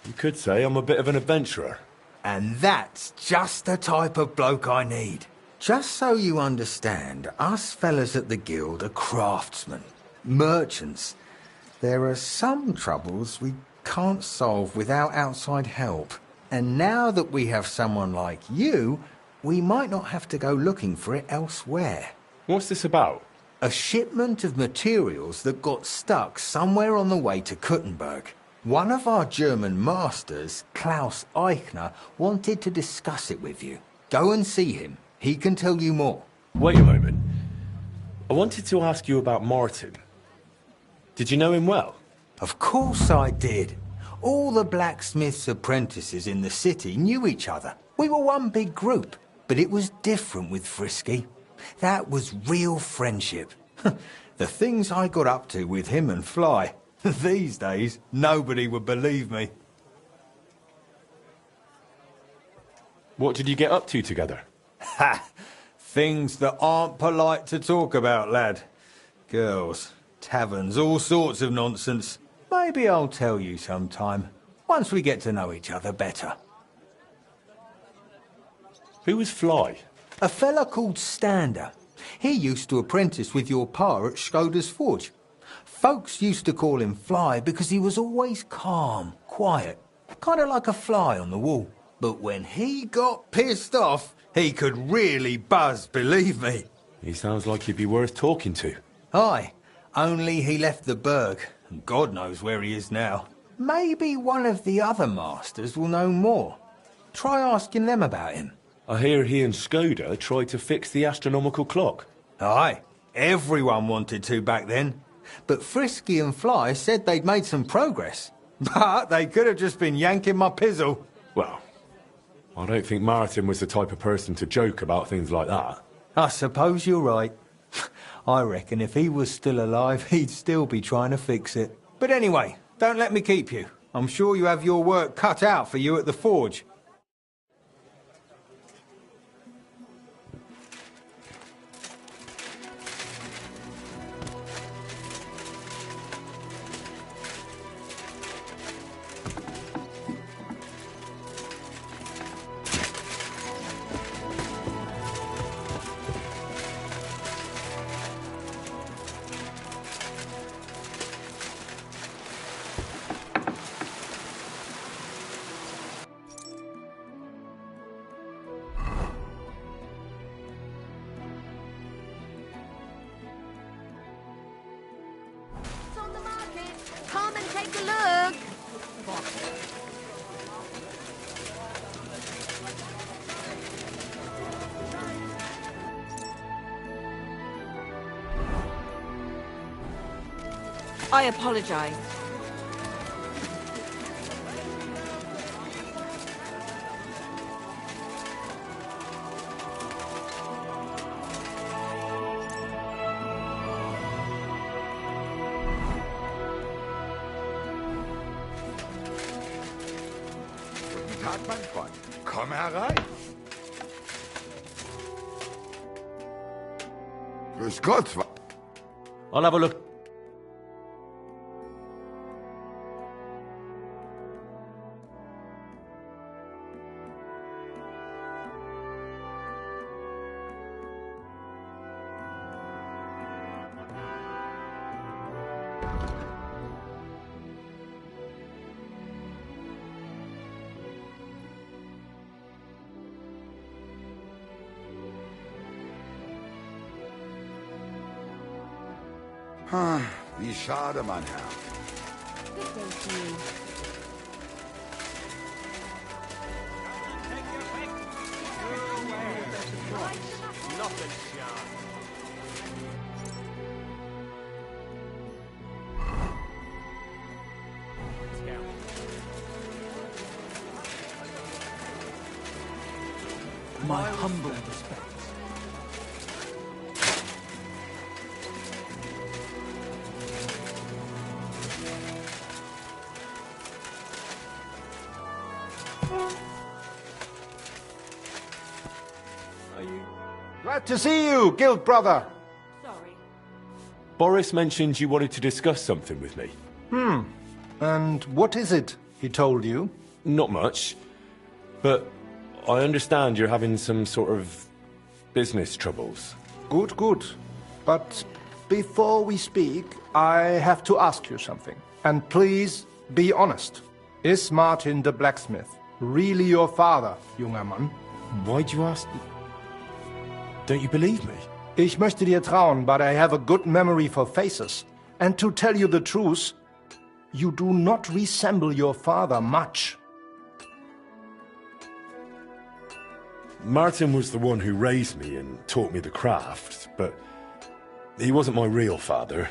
You could say I'm a bit of an adventurer. And that's just the type of bloke I need. Just so you understand, us fellas at the guild are craftsmen, merchants. There are some troubles we can't solve without outside help. And now that we have someone like you, we might not have to go looking for it elsewhere. What's this about? A shipment of materials that got stuck somewhere on the way to Kuttenberg. One of our German masters, Klaus Eichner, wanted to discuss it with you. Go and see him. He can tell you more. Wait a moment. I wanted to ask you about Martin. Did you know him well? Of course I did. All the blacksmith's apprentices in the city knew each other. We were one big group, but it was different with Frisky. That was real friendship. The things I got up to with him and Fly. These days, nobody would believe me. What did you get up to together? Ha! Things that aren't polite to talk about, lad. Girls, taverns, all sorts of nonsense. Maybe I'll tell you sometime, once we get to know each other better. Who was Fly? A fella called Stander. He used to apprentice with your pa at Schroeder's Forge. Folks used to call him Fly because he was always calm, quiet, kind of like a fly on the wall. But when he got pissed off, he could really buzz, believe me. He sounds like he'd be worth talking to. Aye, only he left the burg, and God knows where he is now. Maybe one of the other masters will know more. Try asking them about him. I hear he and Skoda tried to fix the astronomical clock. Aye, everyone wanted to back then. But Frisky and Fly said they'd made some progress. But they could have just been yanking my pizzle. Well, I don't think Martin was the type of person to joke about things like that. I suppose you're right. I reckon if he was still alive, he'd still be trying to fix it. But anyway, don't let me keep you. I'm sure you have your work cut out for you at the forge. Come and take a look. I apologize. Guten Tag, mein Freund. Komm herein. Grüß Gott. I'll have a look. Wie schade, mein Herr. Good day to you. Nothing, Sean. My humble respects. Glad to see you, guild brother. Boris mentioned you wanted to discuss something with me. And what is it he told you? Not much, but I understand you're having some sort of business troubles. Good, good. But before we speak, I have to ask you something. And please be honest. Is Martin the blacksmith really your father, junger Mann? Why'd you ask? Don't you believe me? Ich möchte dir trauen, but I have a good memory for faces. And to tell you the truth, you do not resemble your father much. Martin was the one who raised me and taught me the craft, but he wasn't my real father.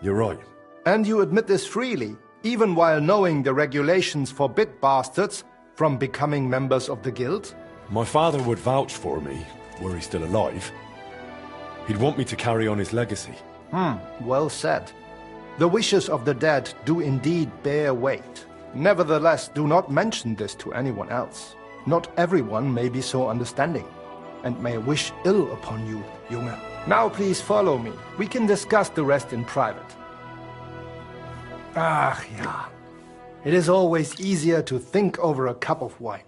You're right. And you admit this freely, even while knowing the regulations forbid bastards from becoming members of the guild? My father would vouch for me, were he still alive. He'd want me to carry on his legacy. Well said. The wishes of the dead do indeed bear weight. Nevertheless, do not mention this to anyone else. Not everyone may be so understanding, and may wish ill upon you, Junge. Now please follow me. We can discuss the rest in private. Ach ja. It is always easier to think over a cup of wine.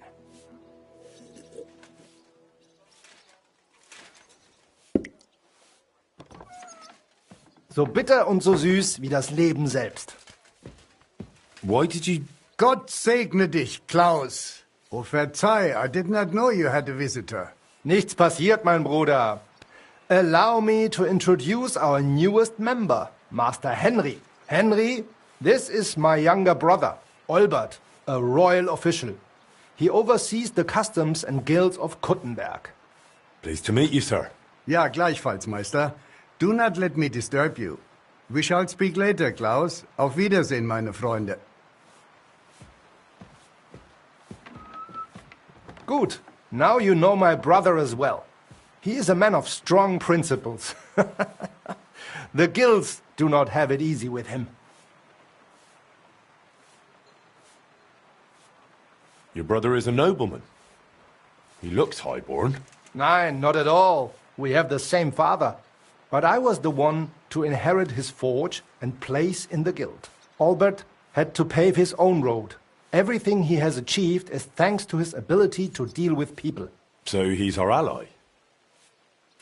So bitter und so süß wie das Leben selbst. Why did you... Gott segne dich, Klaus. Oh, verzeih, I did not know you had a visitor. Nichts passiert, mein Bruder. Allow me to introduce our newest member, Master Henry. Henry, this is my younger brother, Olbert, a royal official. He oversees the customs and guilds of Kuttenberg. Pleased to meet you, sir. Ja, gleichfalls, Meister. Do not let me disturb you. We shall speak later, Klaus. Auf Wiedersehen, meine Freunde. Good. Now you know my brother as well. He is a man of strong principles. The guilds do not have it easy with him. Your brother is a nobleman. He looks highborn. Nein, not at all. We have the same father. But I was the one to inherit his forge and place in the guild. Albert had to pave his own road. Everything he has achieved is thanks to his ability to deal with people. So he's our ally.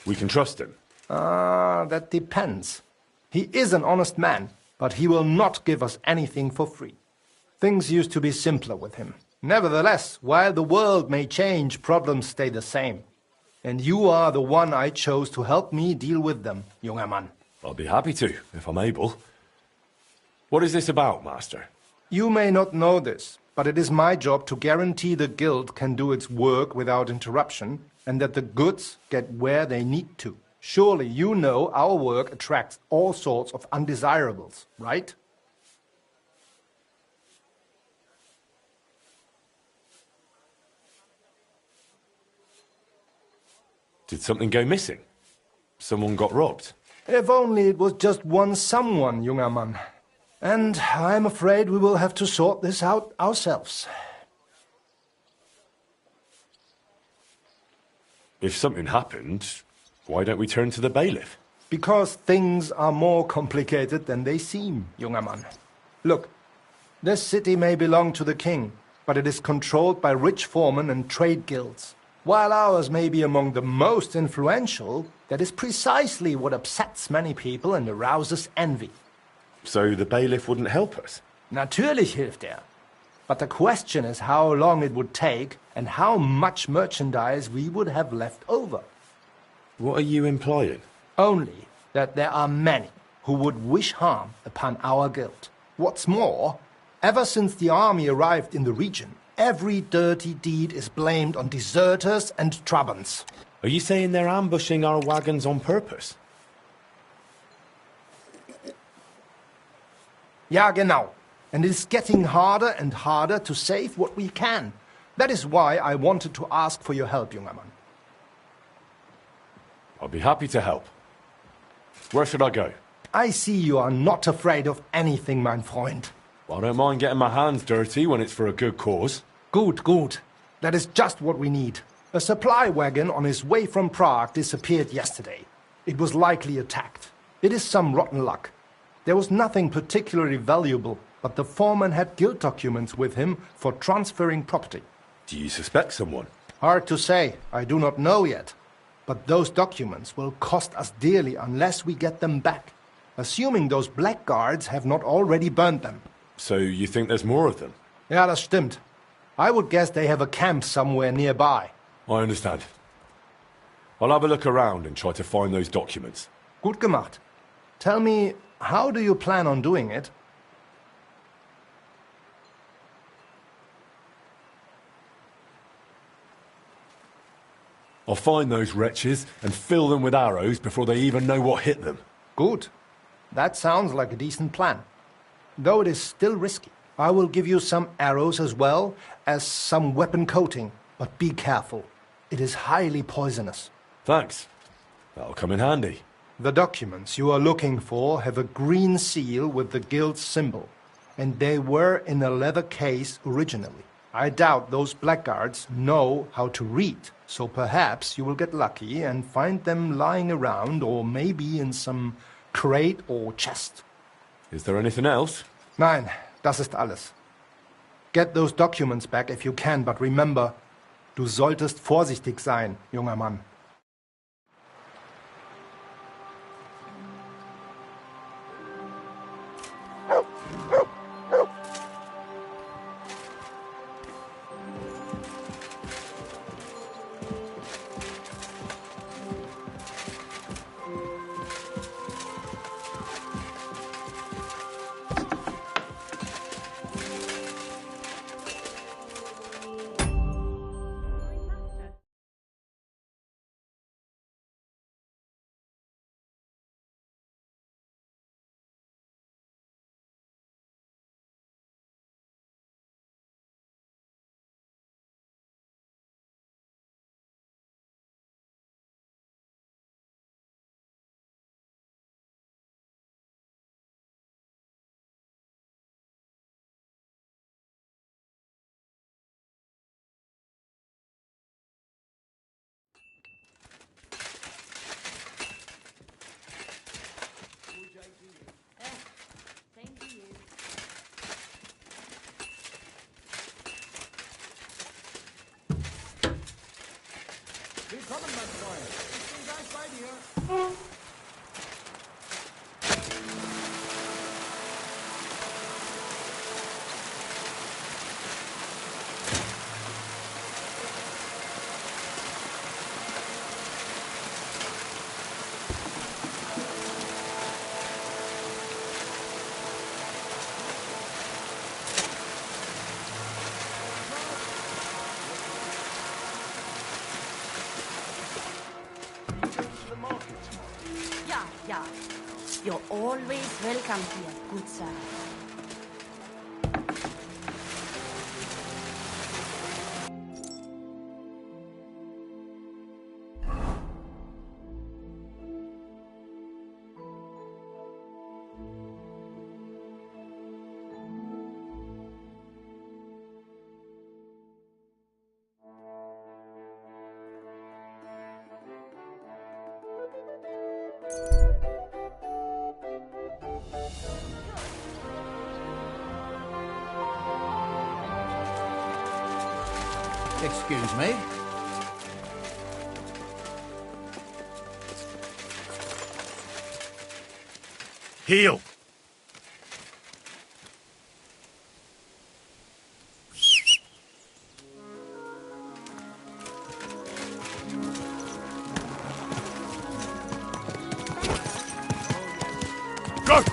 We can trust him. That depends. He is an honest man, but he will not give us anything for free. Things used to be simpler with him. Nevertheless, while the world may change, problems stay the same. And you are the one I chose to help me deal with them, junger Mann. I'll be happy to, if I'm able. What is this about, Master? You may not know this, but it is my job to guarantee the guild can do its work without interruption, and that the goods get where they need to. Surely you know our work attracts all sorts of undesirables, right? Did something go missing? Someone got robbed? If only it was just one someone, junger Mann. And I'm afraid we will have to sort this out ourselves. If something happened, why don't we turn to the bailiff? Because things are more complicated than they seem, junger Mann. Look, this city may belong to the king, but it is controlled by rich foremen and trade guilds. While ours may be among the most influential, that is precisely what upsets many people and arouses envy. So the bailiff wouldn't help us? Natürlich hilft er. But the question is how long it would take and how much merchandise we would have left over. What are you implying? Only that there are many who would wish harm upon our guild. What's more, ever since the army arrived in the region, every dirty deed is blamed on deserters and Trabants. Are you saying they're ambushing our wagons on purpose? Ja, genau. And it's getting harder and harder to save what we can. That is why I wanted to ask for your help, junger Mann. I'll be happy to help. Where should I go? I see you are not afraid of anything, mein Freund. Well, I don't mind getting my hands dirty when it's for a good cause. Good, good. That is just what we need. A supply wagon on his way from Prague disappeared yesterday. It was likely attacked. It is some rotten luck. There was nothing particularly valuable, but the foreman had guild documents with him for transferring property. Do you suspect someone? Hard to say. I do not know yet. But those documents will cost us dearly unless we get them back. Assuming those blackguards have not already burned them. So you think there's more of them? Ja, das stimmt. I would guess they have a camp somewhere nearby. I understand. I'll have a look around and try to find those documents. Gut gemacht. Tell me, how do you plan on doing it? I'll find those wretches and fill them with arrows before they even know what hit them. Good. That sounds like a decent plan. Though it is still risky. I will give you some arrows as well as some weapon coating, but be careful. It is highly poisonous. Thanks. That'll come in handy. The documents you are looking for have a green seal with the guild's symbol, and they were in a leather case originally. I doubt those blackguards know how to read, so perhaps you will get lucky and find them lying around, or maybe in some crate or chest. Is there anything else? Nein, das ist alles. Get those documents back if you can, but remember, du solltest vorsichtig sein, junger Mann. Willkommen, mein Freund. Ich bin gleich bei dir. Yeah. You're always welcome here, good sir. Excuse me. Heel. Go!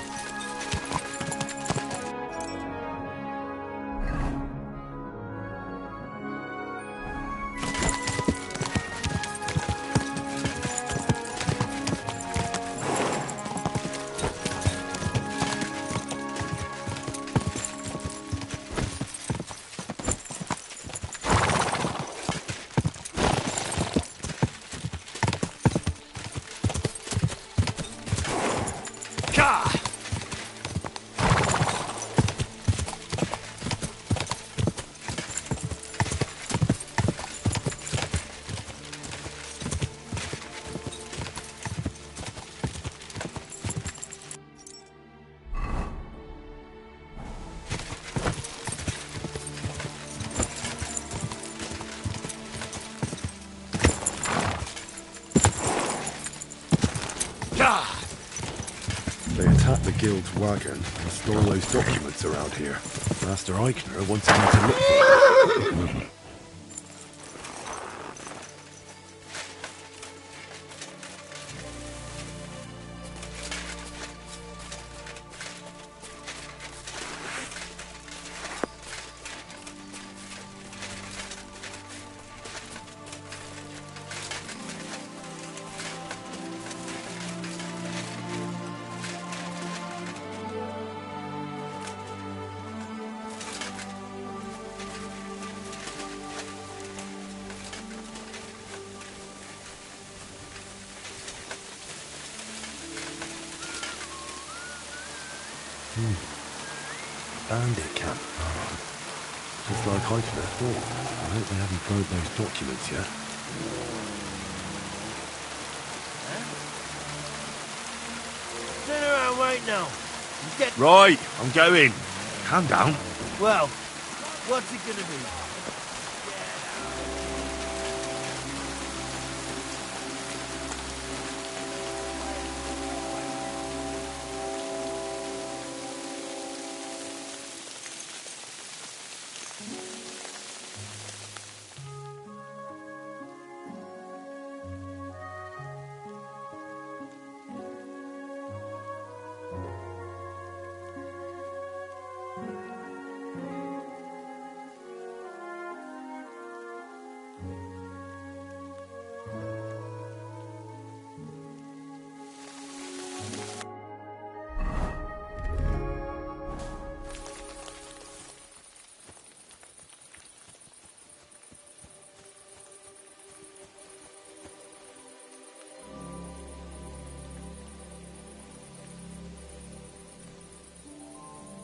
They attacked the guild's wagon and stole those documents around here. Master Eichner wanted me to look. Bandit camp. Just like I could have thought. I hope they haven't burned those documents yet. Turn around right now. Get... Right, I'm going. Calm down. Well, what's it gonna be?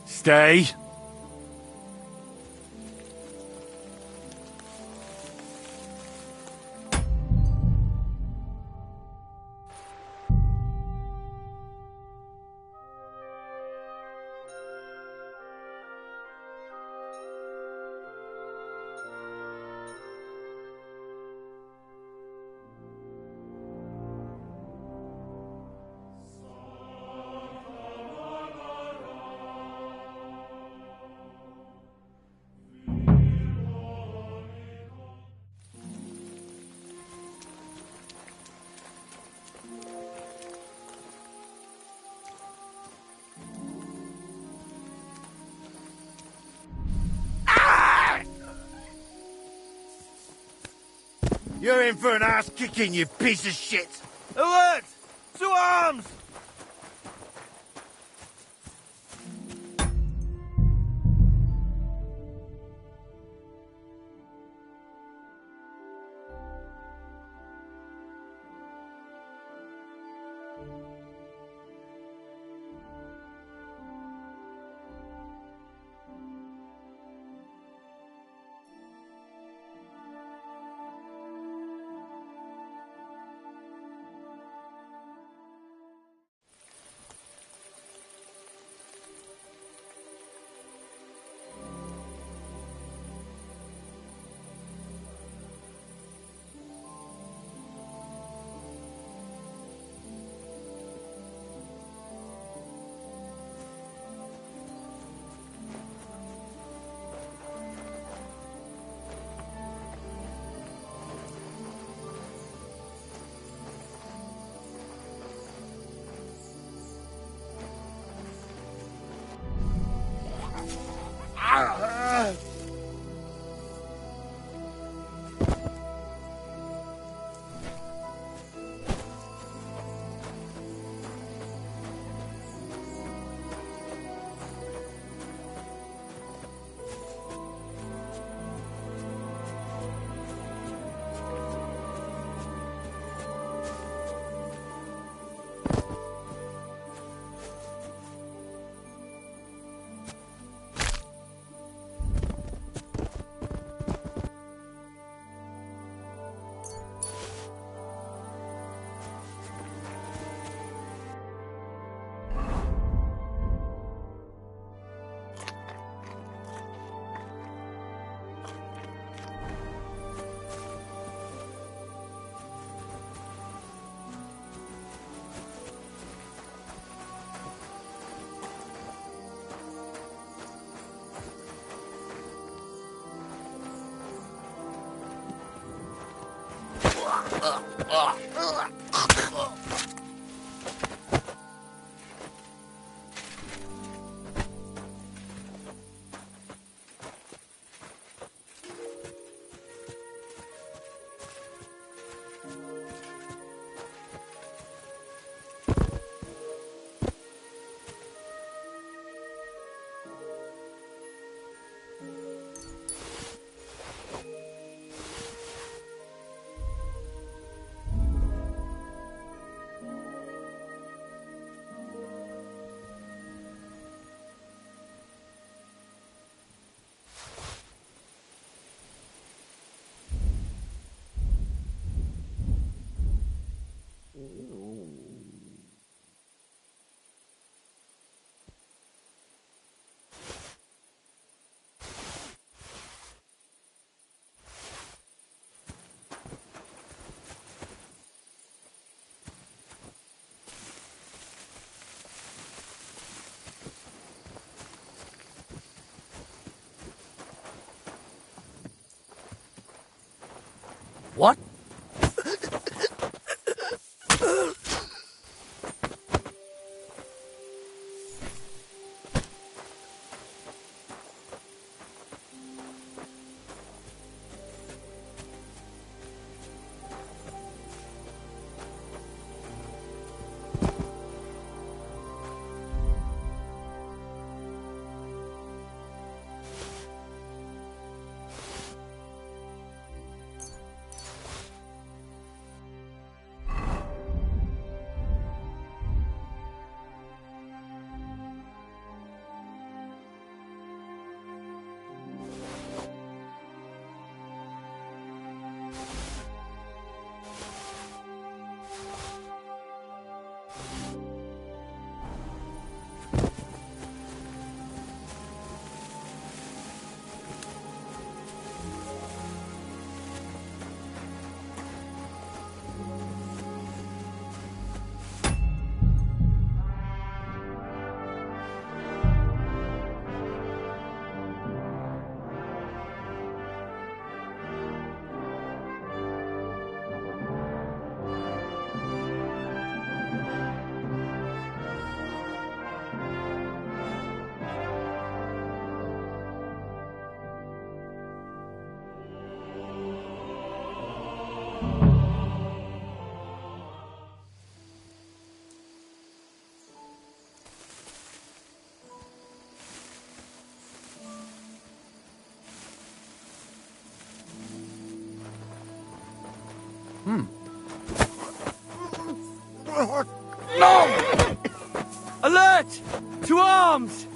Stay. You're in for an ass kicking, you piece of shit! Alert! To arms! What? No! Alert! To arms!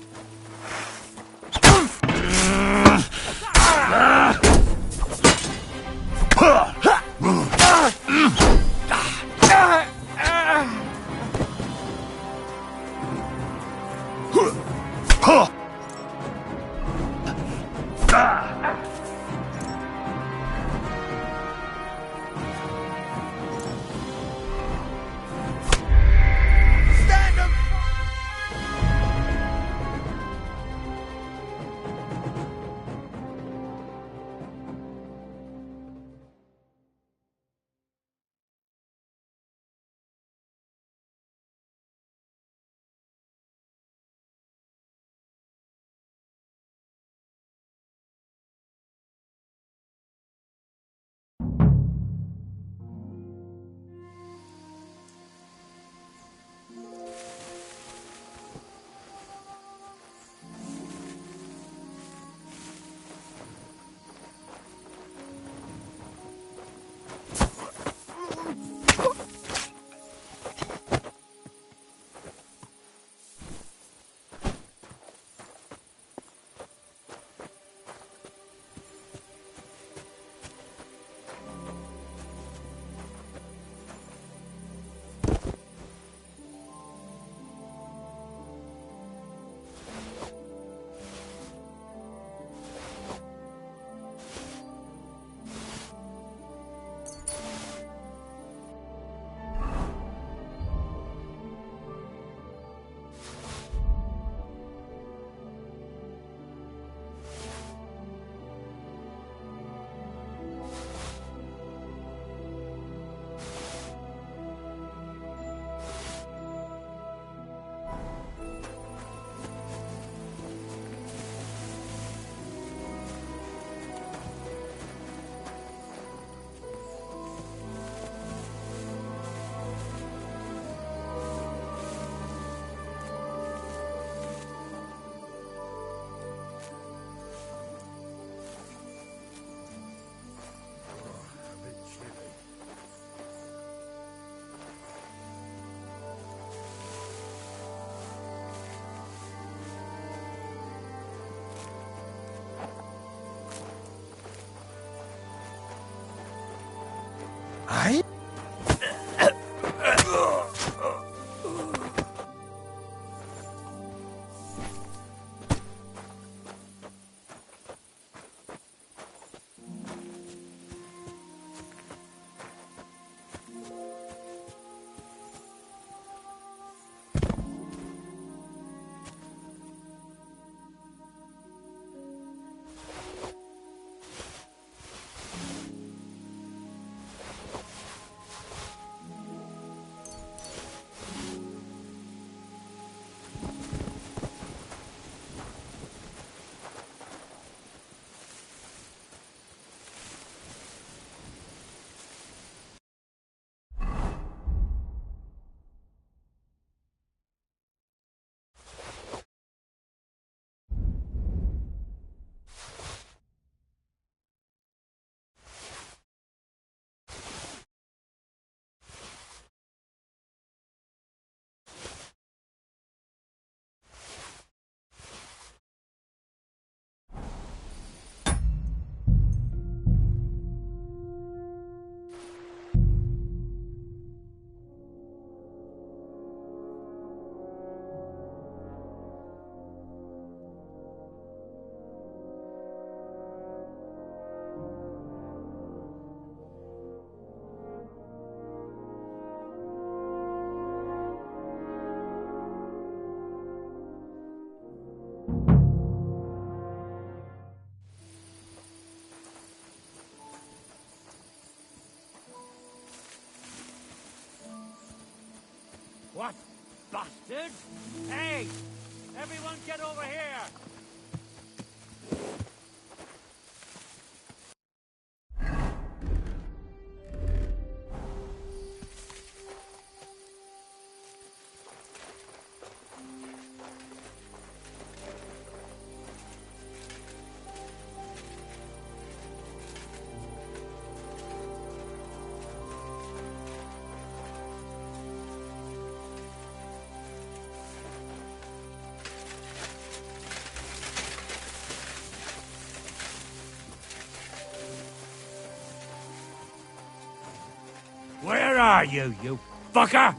What? Bastard! Hey! Everyone get over here! Where are you, you fucker?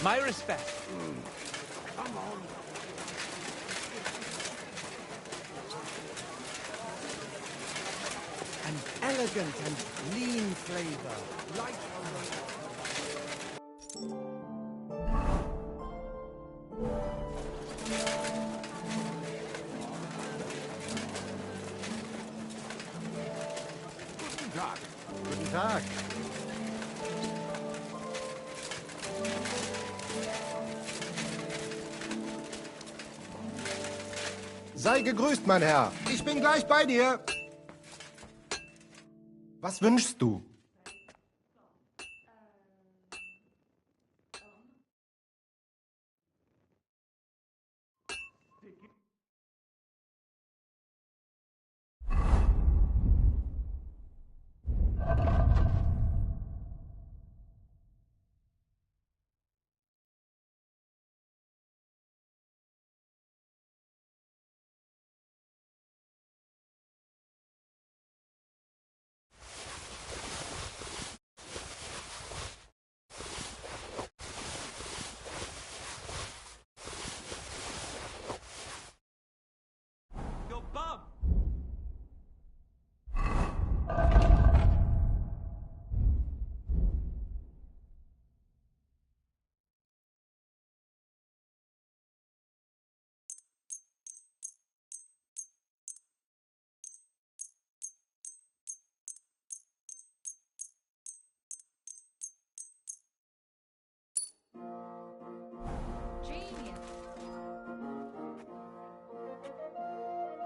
My respect. Come on. An elegant and lean flavor, light on the... Guten Tag. Guten Tag. Sei gegrüßt, mein Herr. Ich bin gleich bei dir. Was wünschst du? Your bum.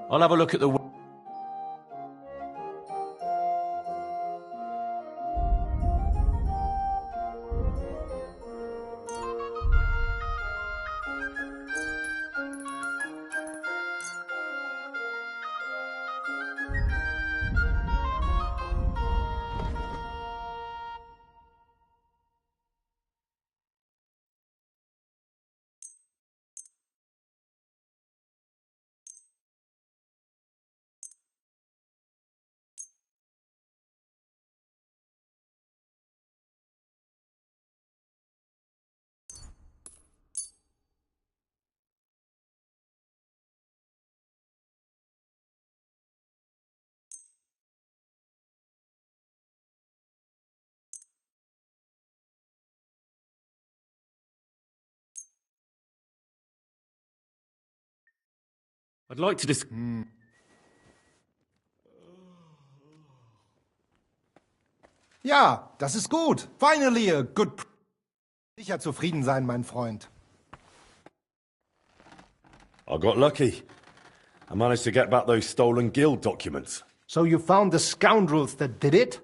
I'll have a look at the... I'd like to just... Ja, das ist gut. Finally a good... Sicher zufrieden sein, mein Freund. I got lucky. I managed to get back those stolen guild documents. So you found the scoundrels that did it?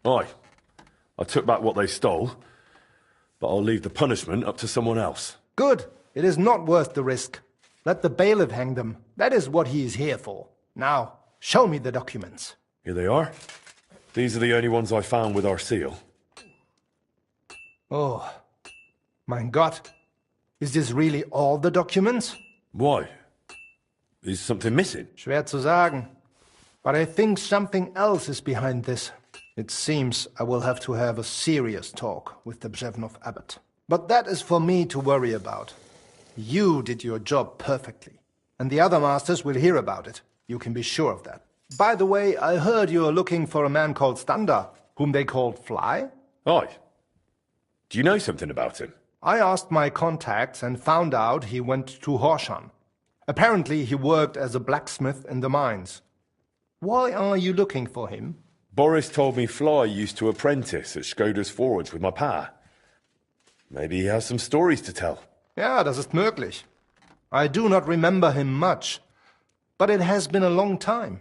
Aye. I took back what they stole, but I'll leave the punishment up to someone else. Good. It is not worth the risk. Let the bailiff hang them. That is what he is here for. Now, show me the documents. Here they are. These are the only ones I found with our seal. Oh, mein Gott. Is this really all the documents? Why? Is something missing? Schwer zu sagen. But I think something else is behind this. It seems I will have to have a serious talk with the Bzevnov abbot. But that is for me to worry about. You did your job perfectly. And the other masters will hear about it. You can be sure of that. By the way, I heard you are looking for a man called Stander, whom they called Fly? Aye. Do you know something about him? I asked my contacts and found out he went to Horshan. Apparently he worked as a blacksmith in the mines. Why are you looking for him? Boris told me Fly used to apprentice at Skoda's Forge with my pa. Maybe he has some stories to tell. Ja, das ist möglich. I do not remember him much, but it has been a long time.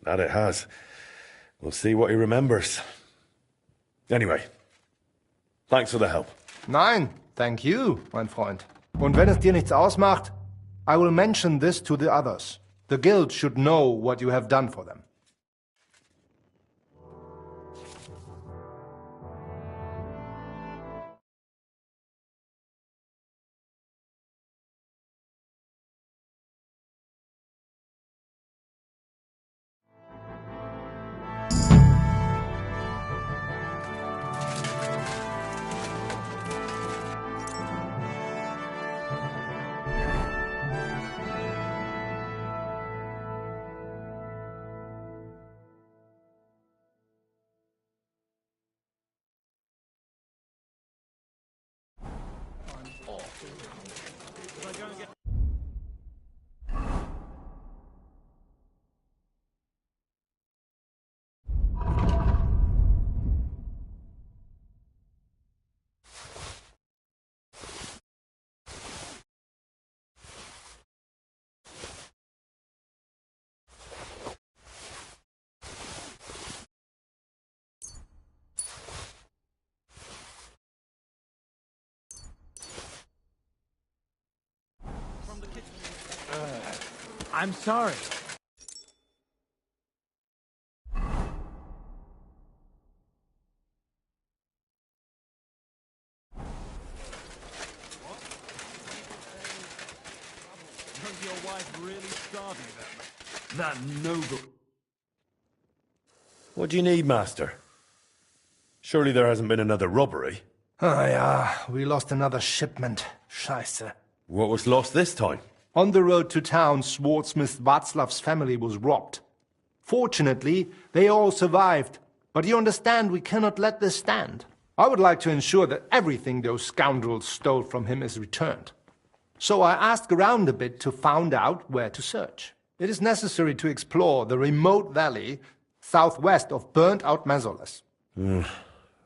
That it has. We'll see what he remembers. Anyway, thanks for the help. Nein, thank you, mein Freund. Und wenn es dir nichts ausmacht, I will mention this to the others. The guild should know what you have done for them. I'm sorry. Was your wife really starving them? That noble... What do you need, Master? Surely there hasn't been another robbery? Ah, yeah, we lost another shipment. Scheiße. What was lost this time? On the road to town, Swordsmith Václav's family was robbed. Fortunately, they all survived. But you understand, we cannot let this stand. I would like to ensure that everything those scoundrels stole from him is returned. So I asked around a bit to find out where to search. It is necessary to explore the remote valley southwest of burnt-out Mazolas.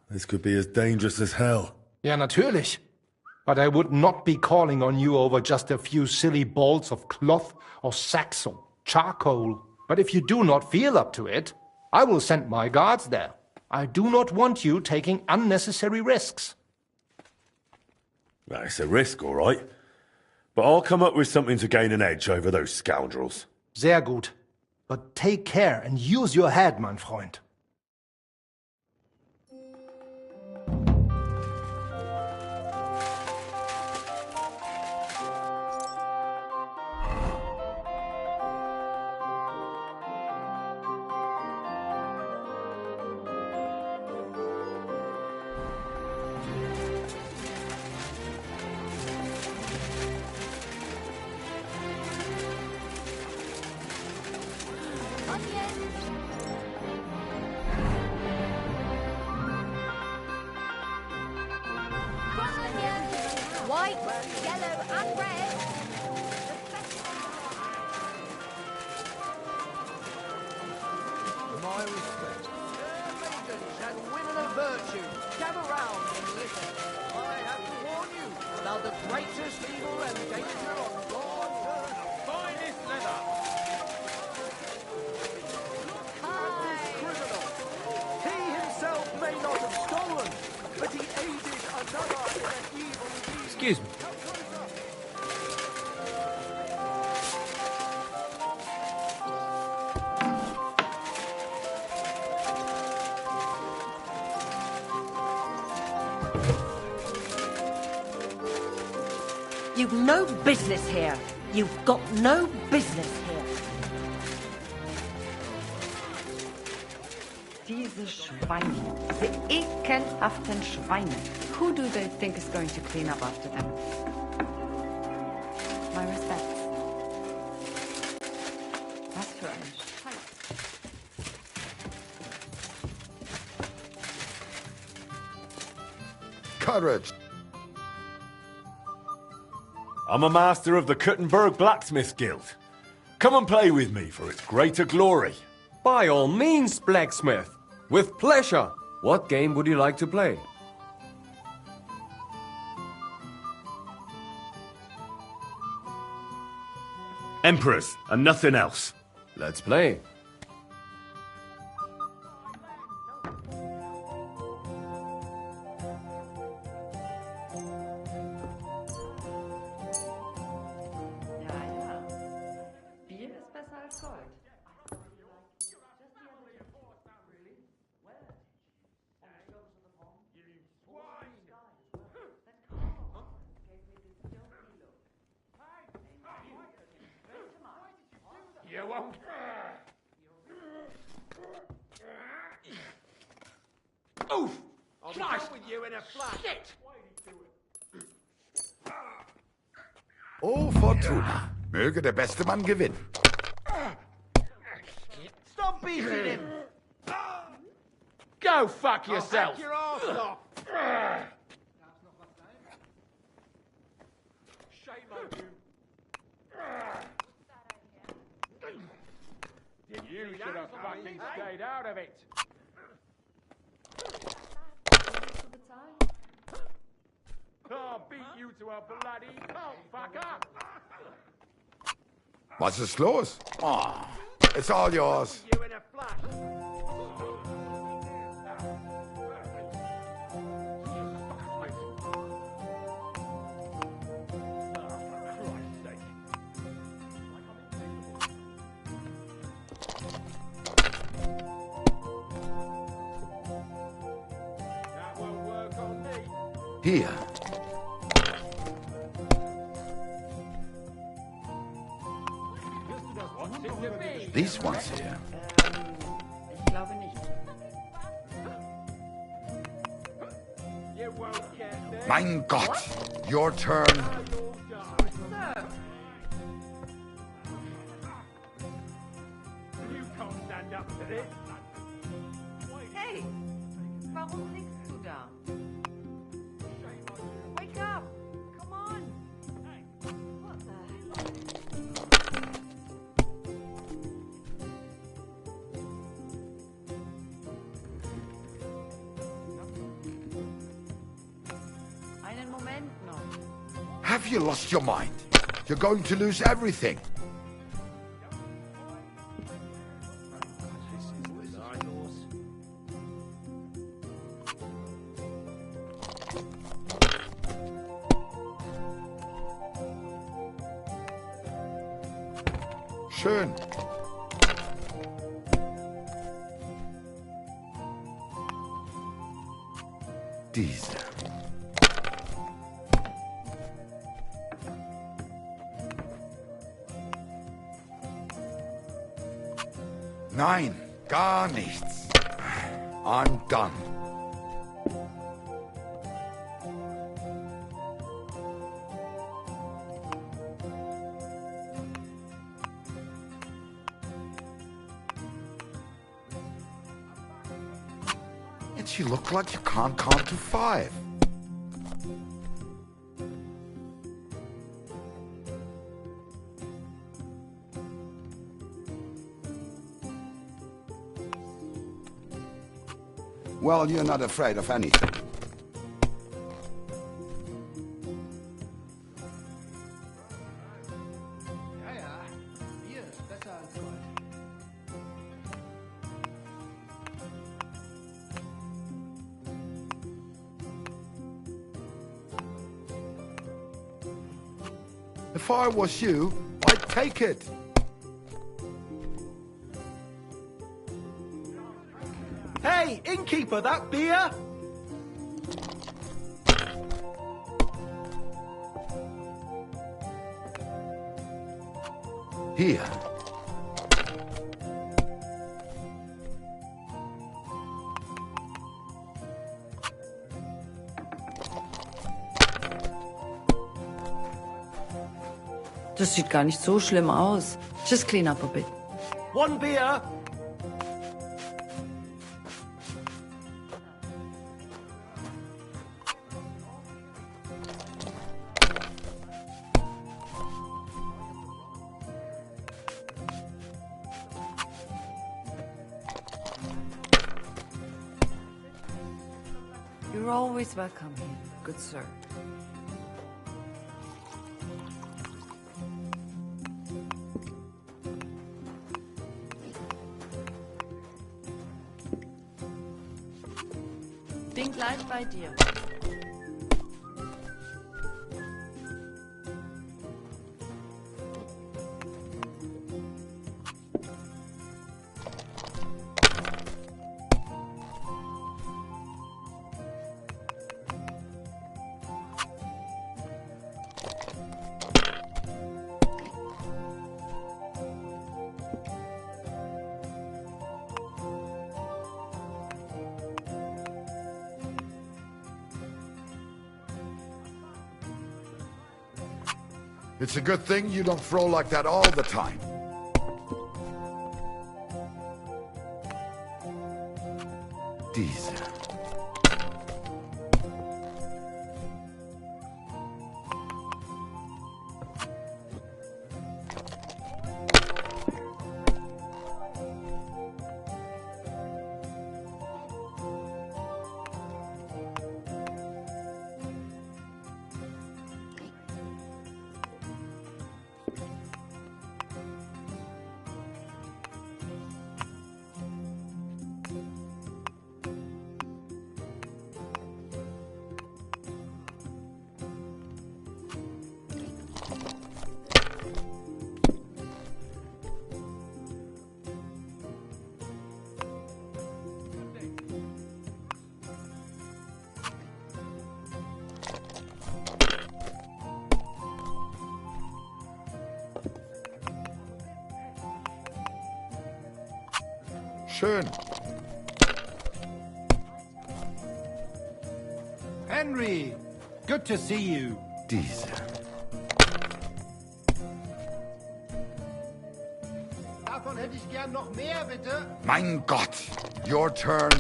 This could be as dangerous as hell. Ja, natürlich. But I would not be calling on you over just a few silly balls of cloth or sacks or charcoal. But if you do not feel up to it, I will send my guards there. I do not want you taking unnecessary risks. Well, it's a risk, all right. But I'll come up with something to gain an edge over those scoundrels. Sehr gut. But take care and use your head, mein Freund. White, yellow, and red. My respect. Maidens and women of virtue, gather round and listen. I have to warn you about the greatest evil and danger on God's earth. Finest leather. This criminal. He himself may not have stolen, but he aided another in an evil deed. Excuse me. You've no business here. You've got no business here. Diese Schweine, diese ekelhaften Schweine. Who do they think is going to clean up after them? My respects. Was für ein Scheiß. Courage. I'm a master of the Kuttenberg Blacksmith Guild. Come and play with me for its greater glory. By all means, blacksmith. With pleasure. What game would you like to play? Emperors, and nothing else. Let's play. Bier ist besser als Gold. You won't. Oof! I'll be done with you in a flash. Shit! Oh, Fortuna. Möge der beste Mann gewinnen. Stop beating him! Go fuck yourself! Back your arse off! Shame on you! You should have fucking stayed out of it! I'll beat you to a bloody pulp, fucker! Was ist los? Oh, it's all yours. You in a flash! Here. These ones here. Ich glaube nicht. Mein Gott! Your turn. Hey, warum liegst du da? Wake up! Come on! What the... Einen Moment noch. Have you lost your mind? You're going to lose everything. Schön. Diese. Nein, gar nichts. I'm done. Yet you look like you can't count to 5. Well, you're not afraid of anything. Hier ist besser als Gold. If I was you, I'd take it. Hey, innkeeper, that beer? Here. Das sieht gar nicht so schlimm aus. Just clean up a bit. One beer? You're always welcome here, good sir. Bin gleich bei dir. It's a good thing you don't throw like that all the time. Diese. Schön. Henry, good to see you. Diese. Davon hätte ich gern noch mehr, bitte. Mein Gott. Your turn.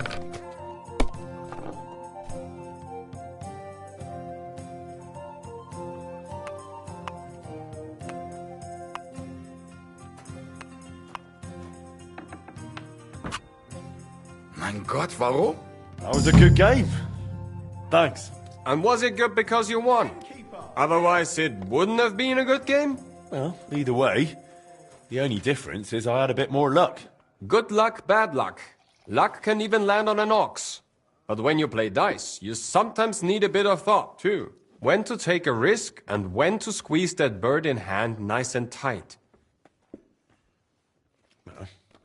Mein Gott, warum? That was a good game. Thanks. And was it good because you won? Otherwise, it wouldn't have been a good game? Well, either way, the only difference is I had a bit more luck. Good luck, bad luck. Luck can even land on an ox. But when you play dice, you sometimes need a bit of thought, too. When to take a risk and when to squeeze that bird in hand nice and tight.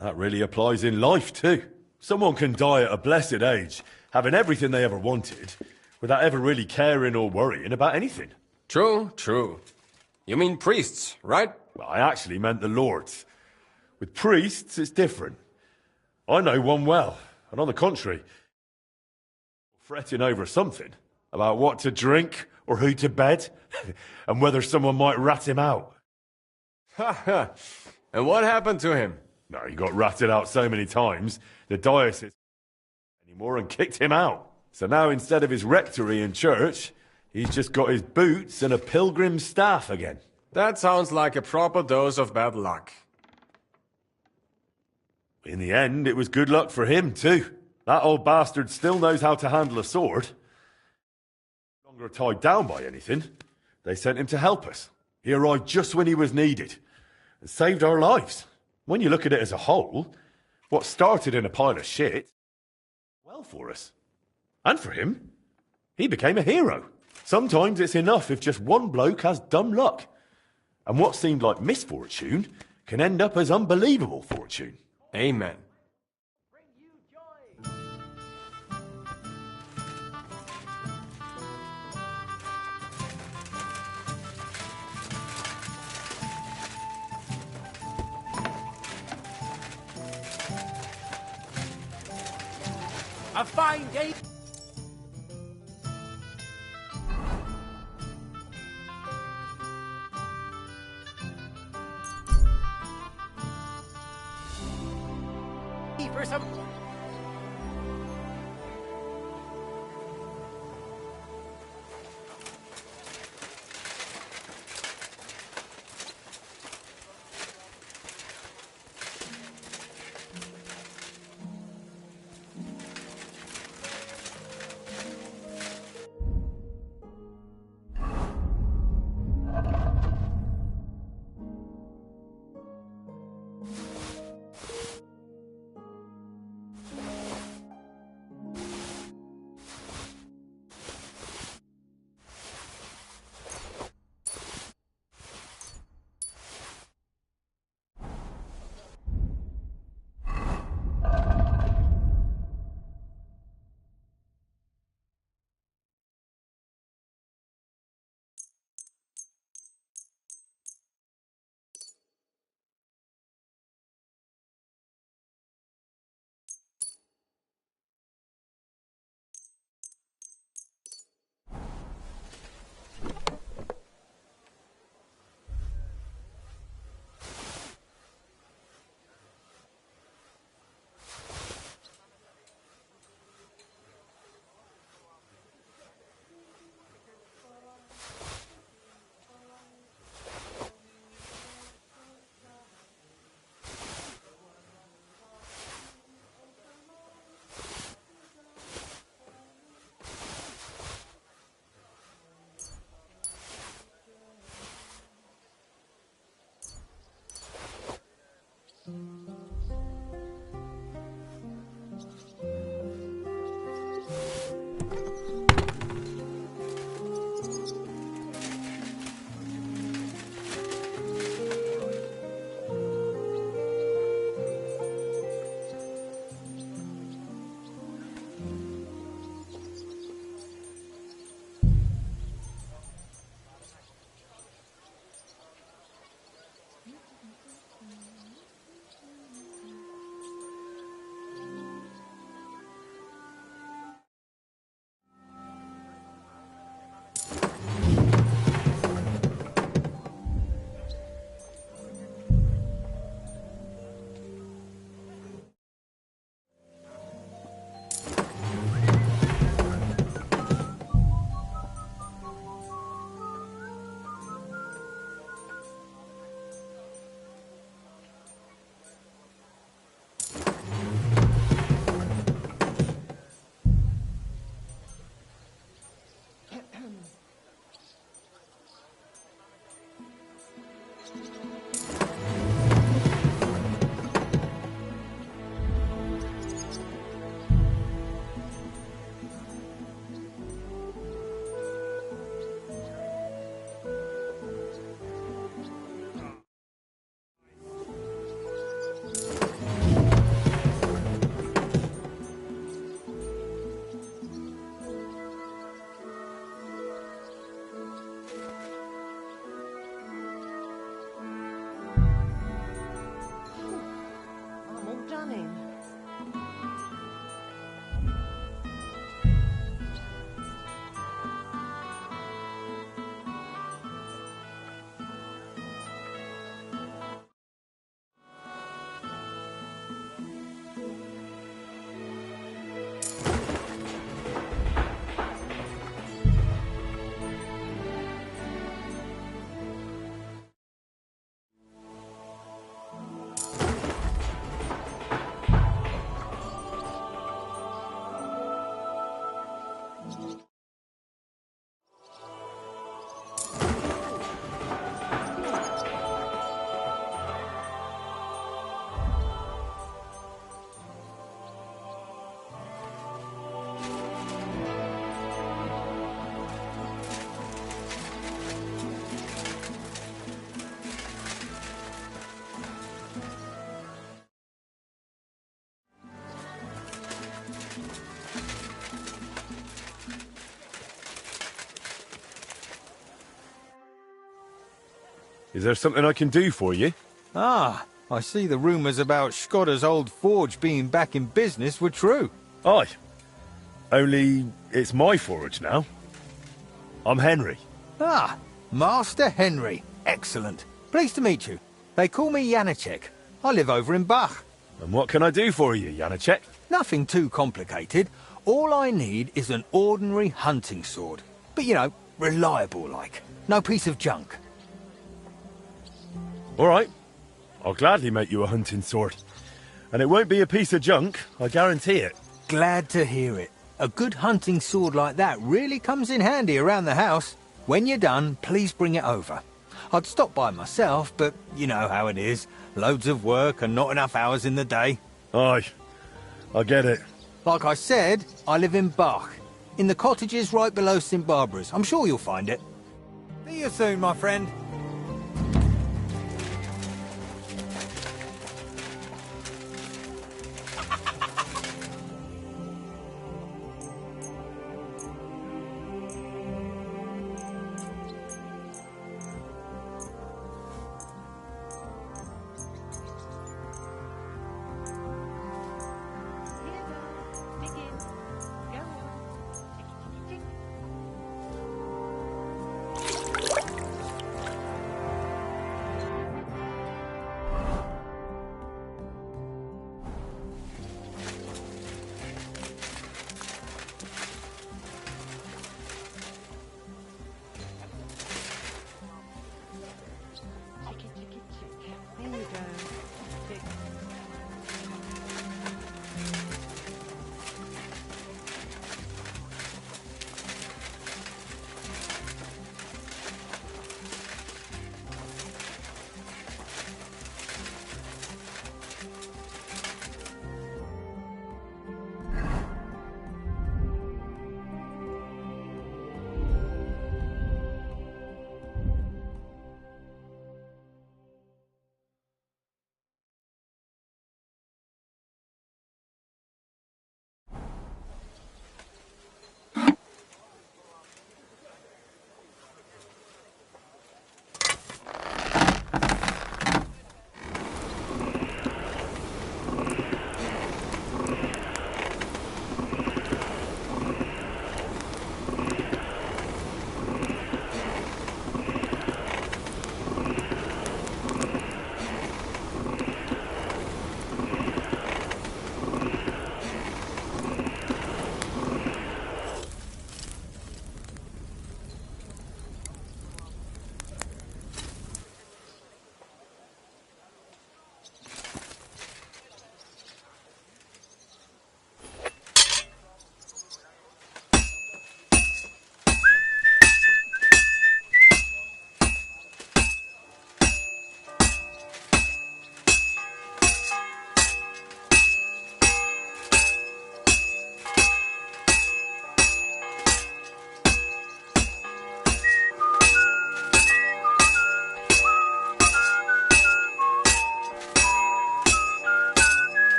That really applies in life, too. Someone can die at a blessed age, having everything they ever wanted, without ever really caring or worrying about anything. True, true. You mean priests, right? Well, I actually meant the lords. With priests, it's different. I know one well, and on the contrary, fretting over something, about what to drink or who to bed, and whether someone might rat him out. Ha ha. And what happened to him? No, he got ratted out so many times, the diocese anymore and kicked him out. So now instead of his rectory and church, he's just got his boots and a pilgrim's staff again. That sounds like a proper dose of bad luck. In the end, it was good luck for him, too. That old bastard still knows how to handle a sword. No longer tied down by anything. They sent him to help us. He arrived just when he was needed and saved our lives. When you look at it as a whole, what started in a pile of shit, well for us. And for him, he became a hero. Sometimes it's enough if just one bloke has dumb luck. And what seemed like misfortune can end up as unbelievable fortune. Amen. A fine day. For some. Is there something I can do for you? Ah, I see the rumours about Skoda's old forge being back in business were true. Aye. Only it's my forge now. I'm Henry. Ah, Master Henry. Excellent. Pleased to meet you. They call me Janacek. I live over in Bach. And what can I do for you, Janacek? Nothing too complicated. All I need is an ordinary hunting sword. But, you know, reliable like. No piece of junk. All right. I'll gladly make you a hunting sword. And it won't be a piece of junk, I guarantee it. Glad to hear it. A good hunting sword like that really comes in handy around the house. When you're done, please bring it over. I'd stop by myself, but you know how it is. Loads of work and not enough hours in the day. Aye, I get it. Like I said, I live in Bach. In the cottages right below St. Barbara's. I'm sure you'll find it. See you soon, my friend.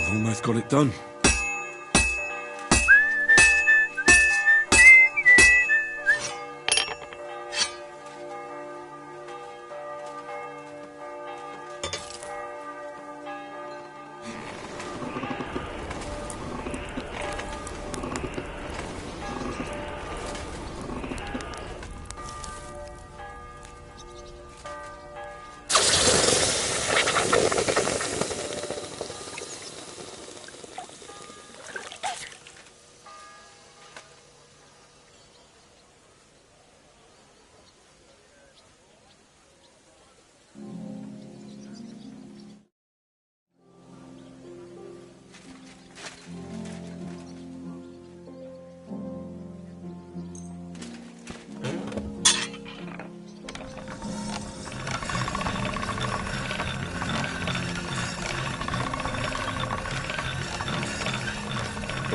Almost got it done.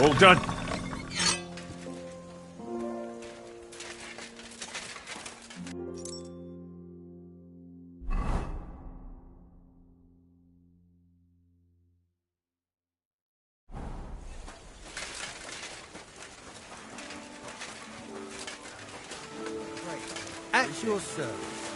All done. At your service.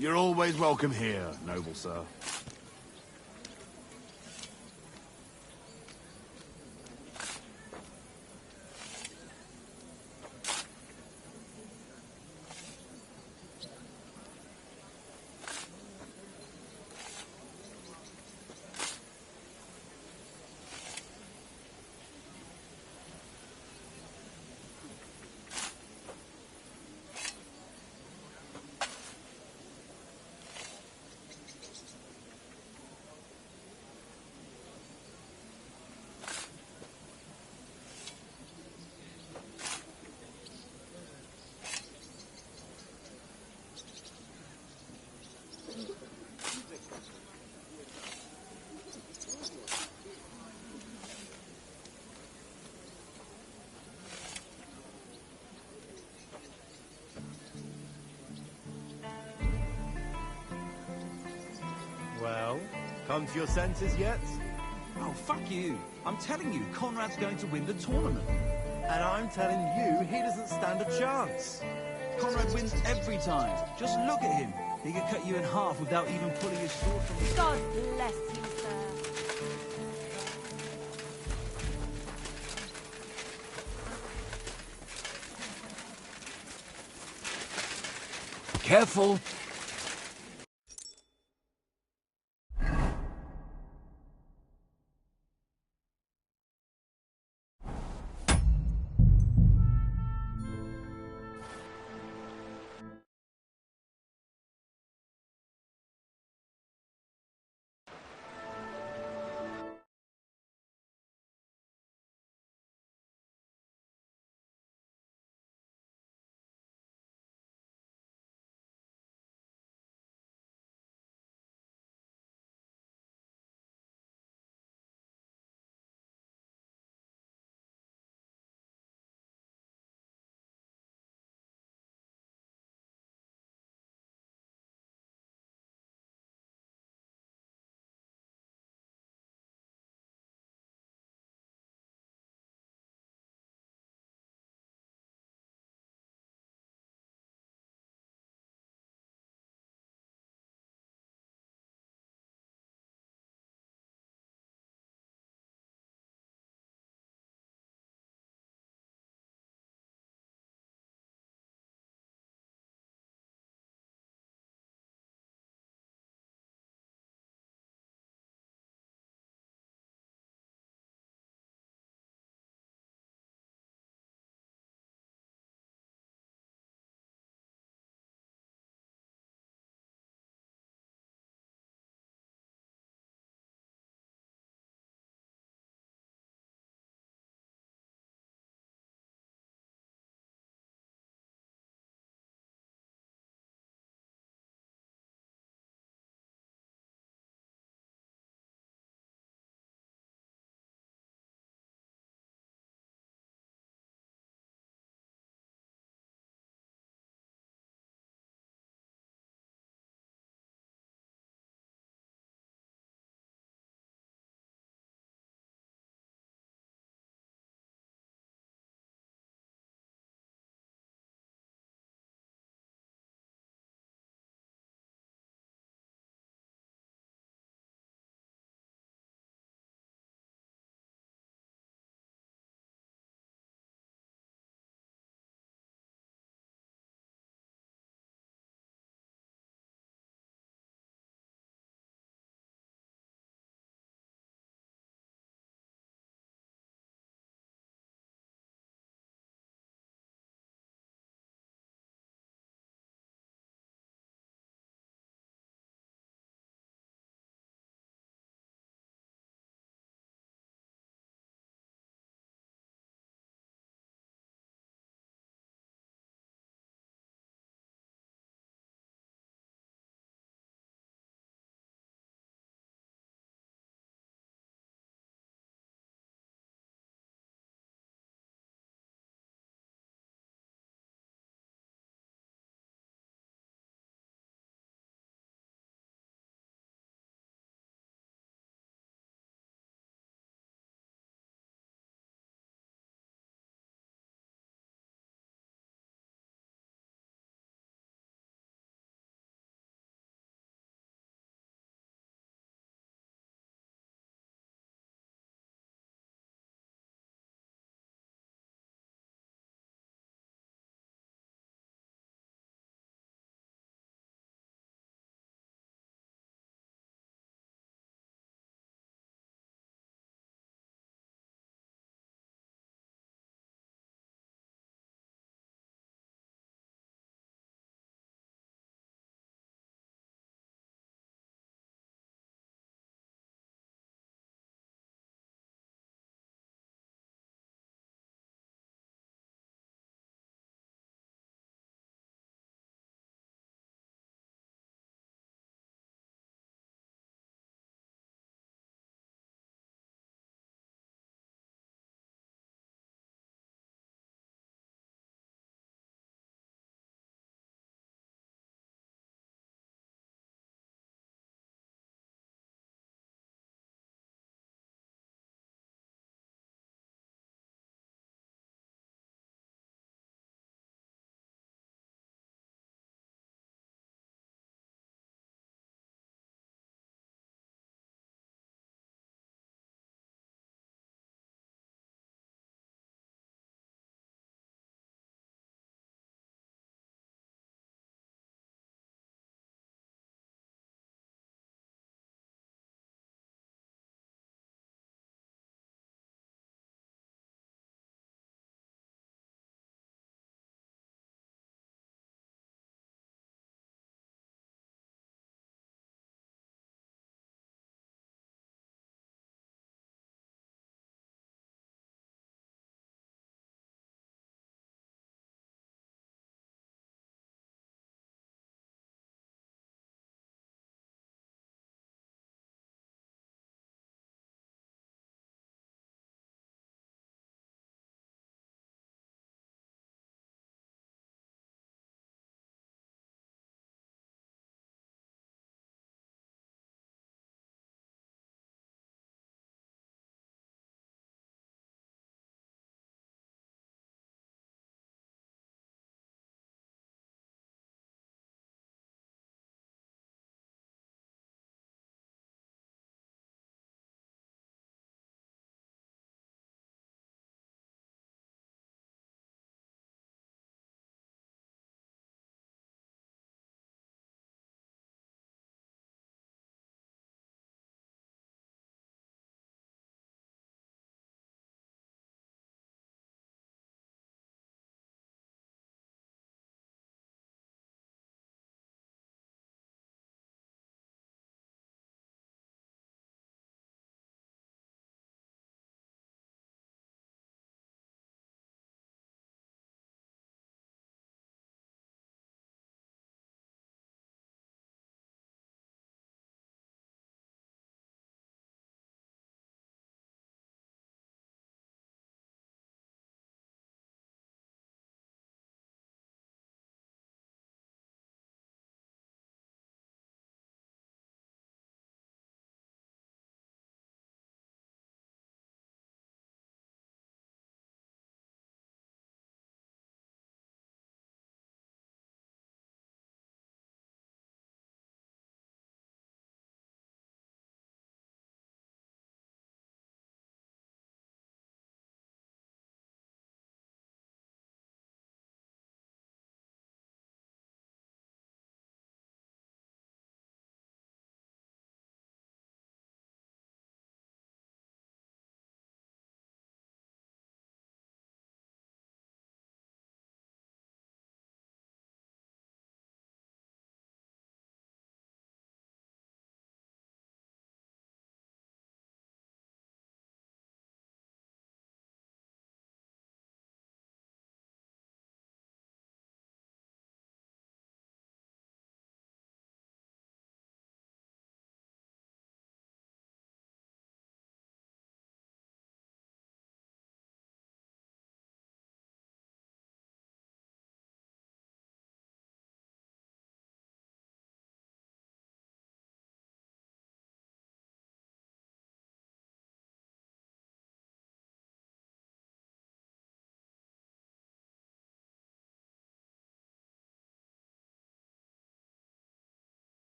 You're always welcome here, noble sir. Well, come to your senses yet? Oh, fuck you. I'm telling you, Conrad's going to win the tournament. And I'm telling you, he doesn't stand a chance. Conrad wins every time. Just look at him. He could cut you in half without even pulling his sword from you. God bless you, sir. Careful.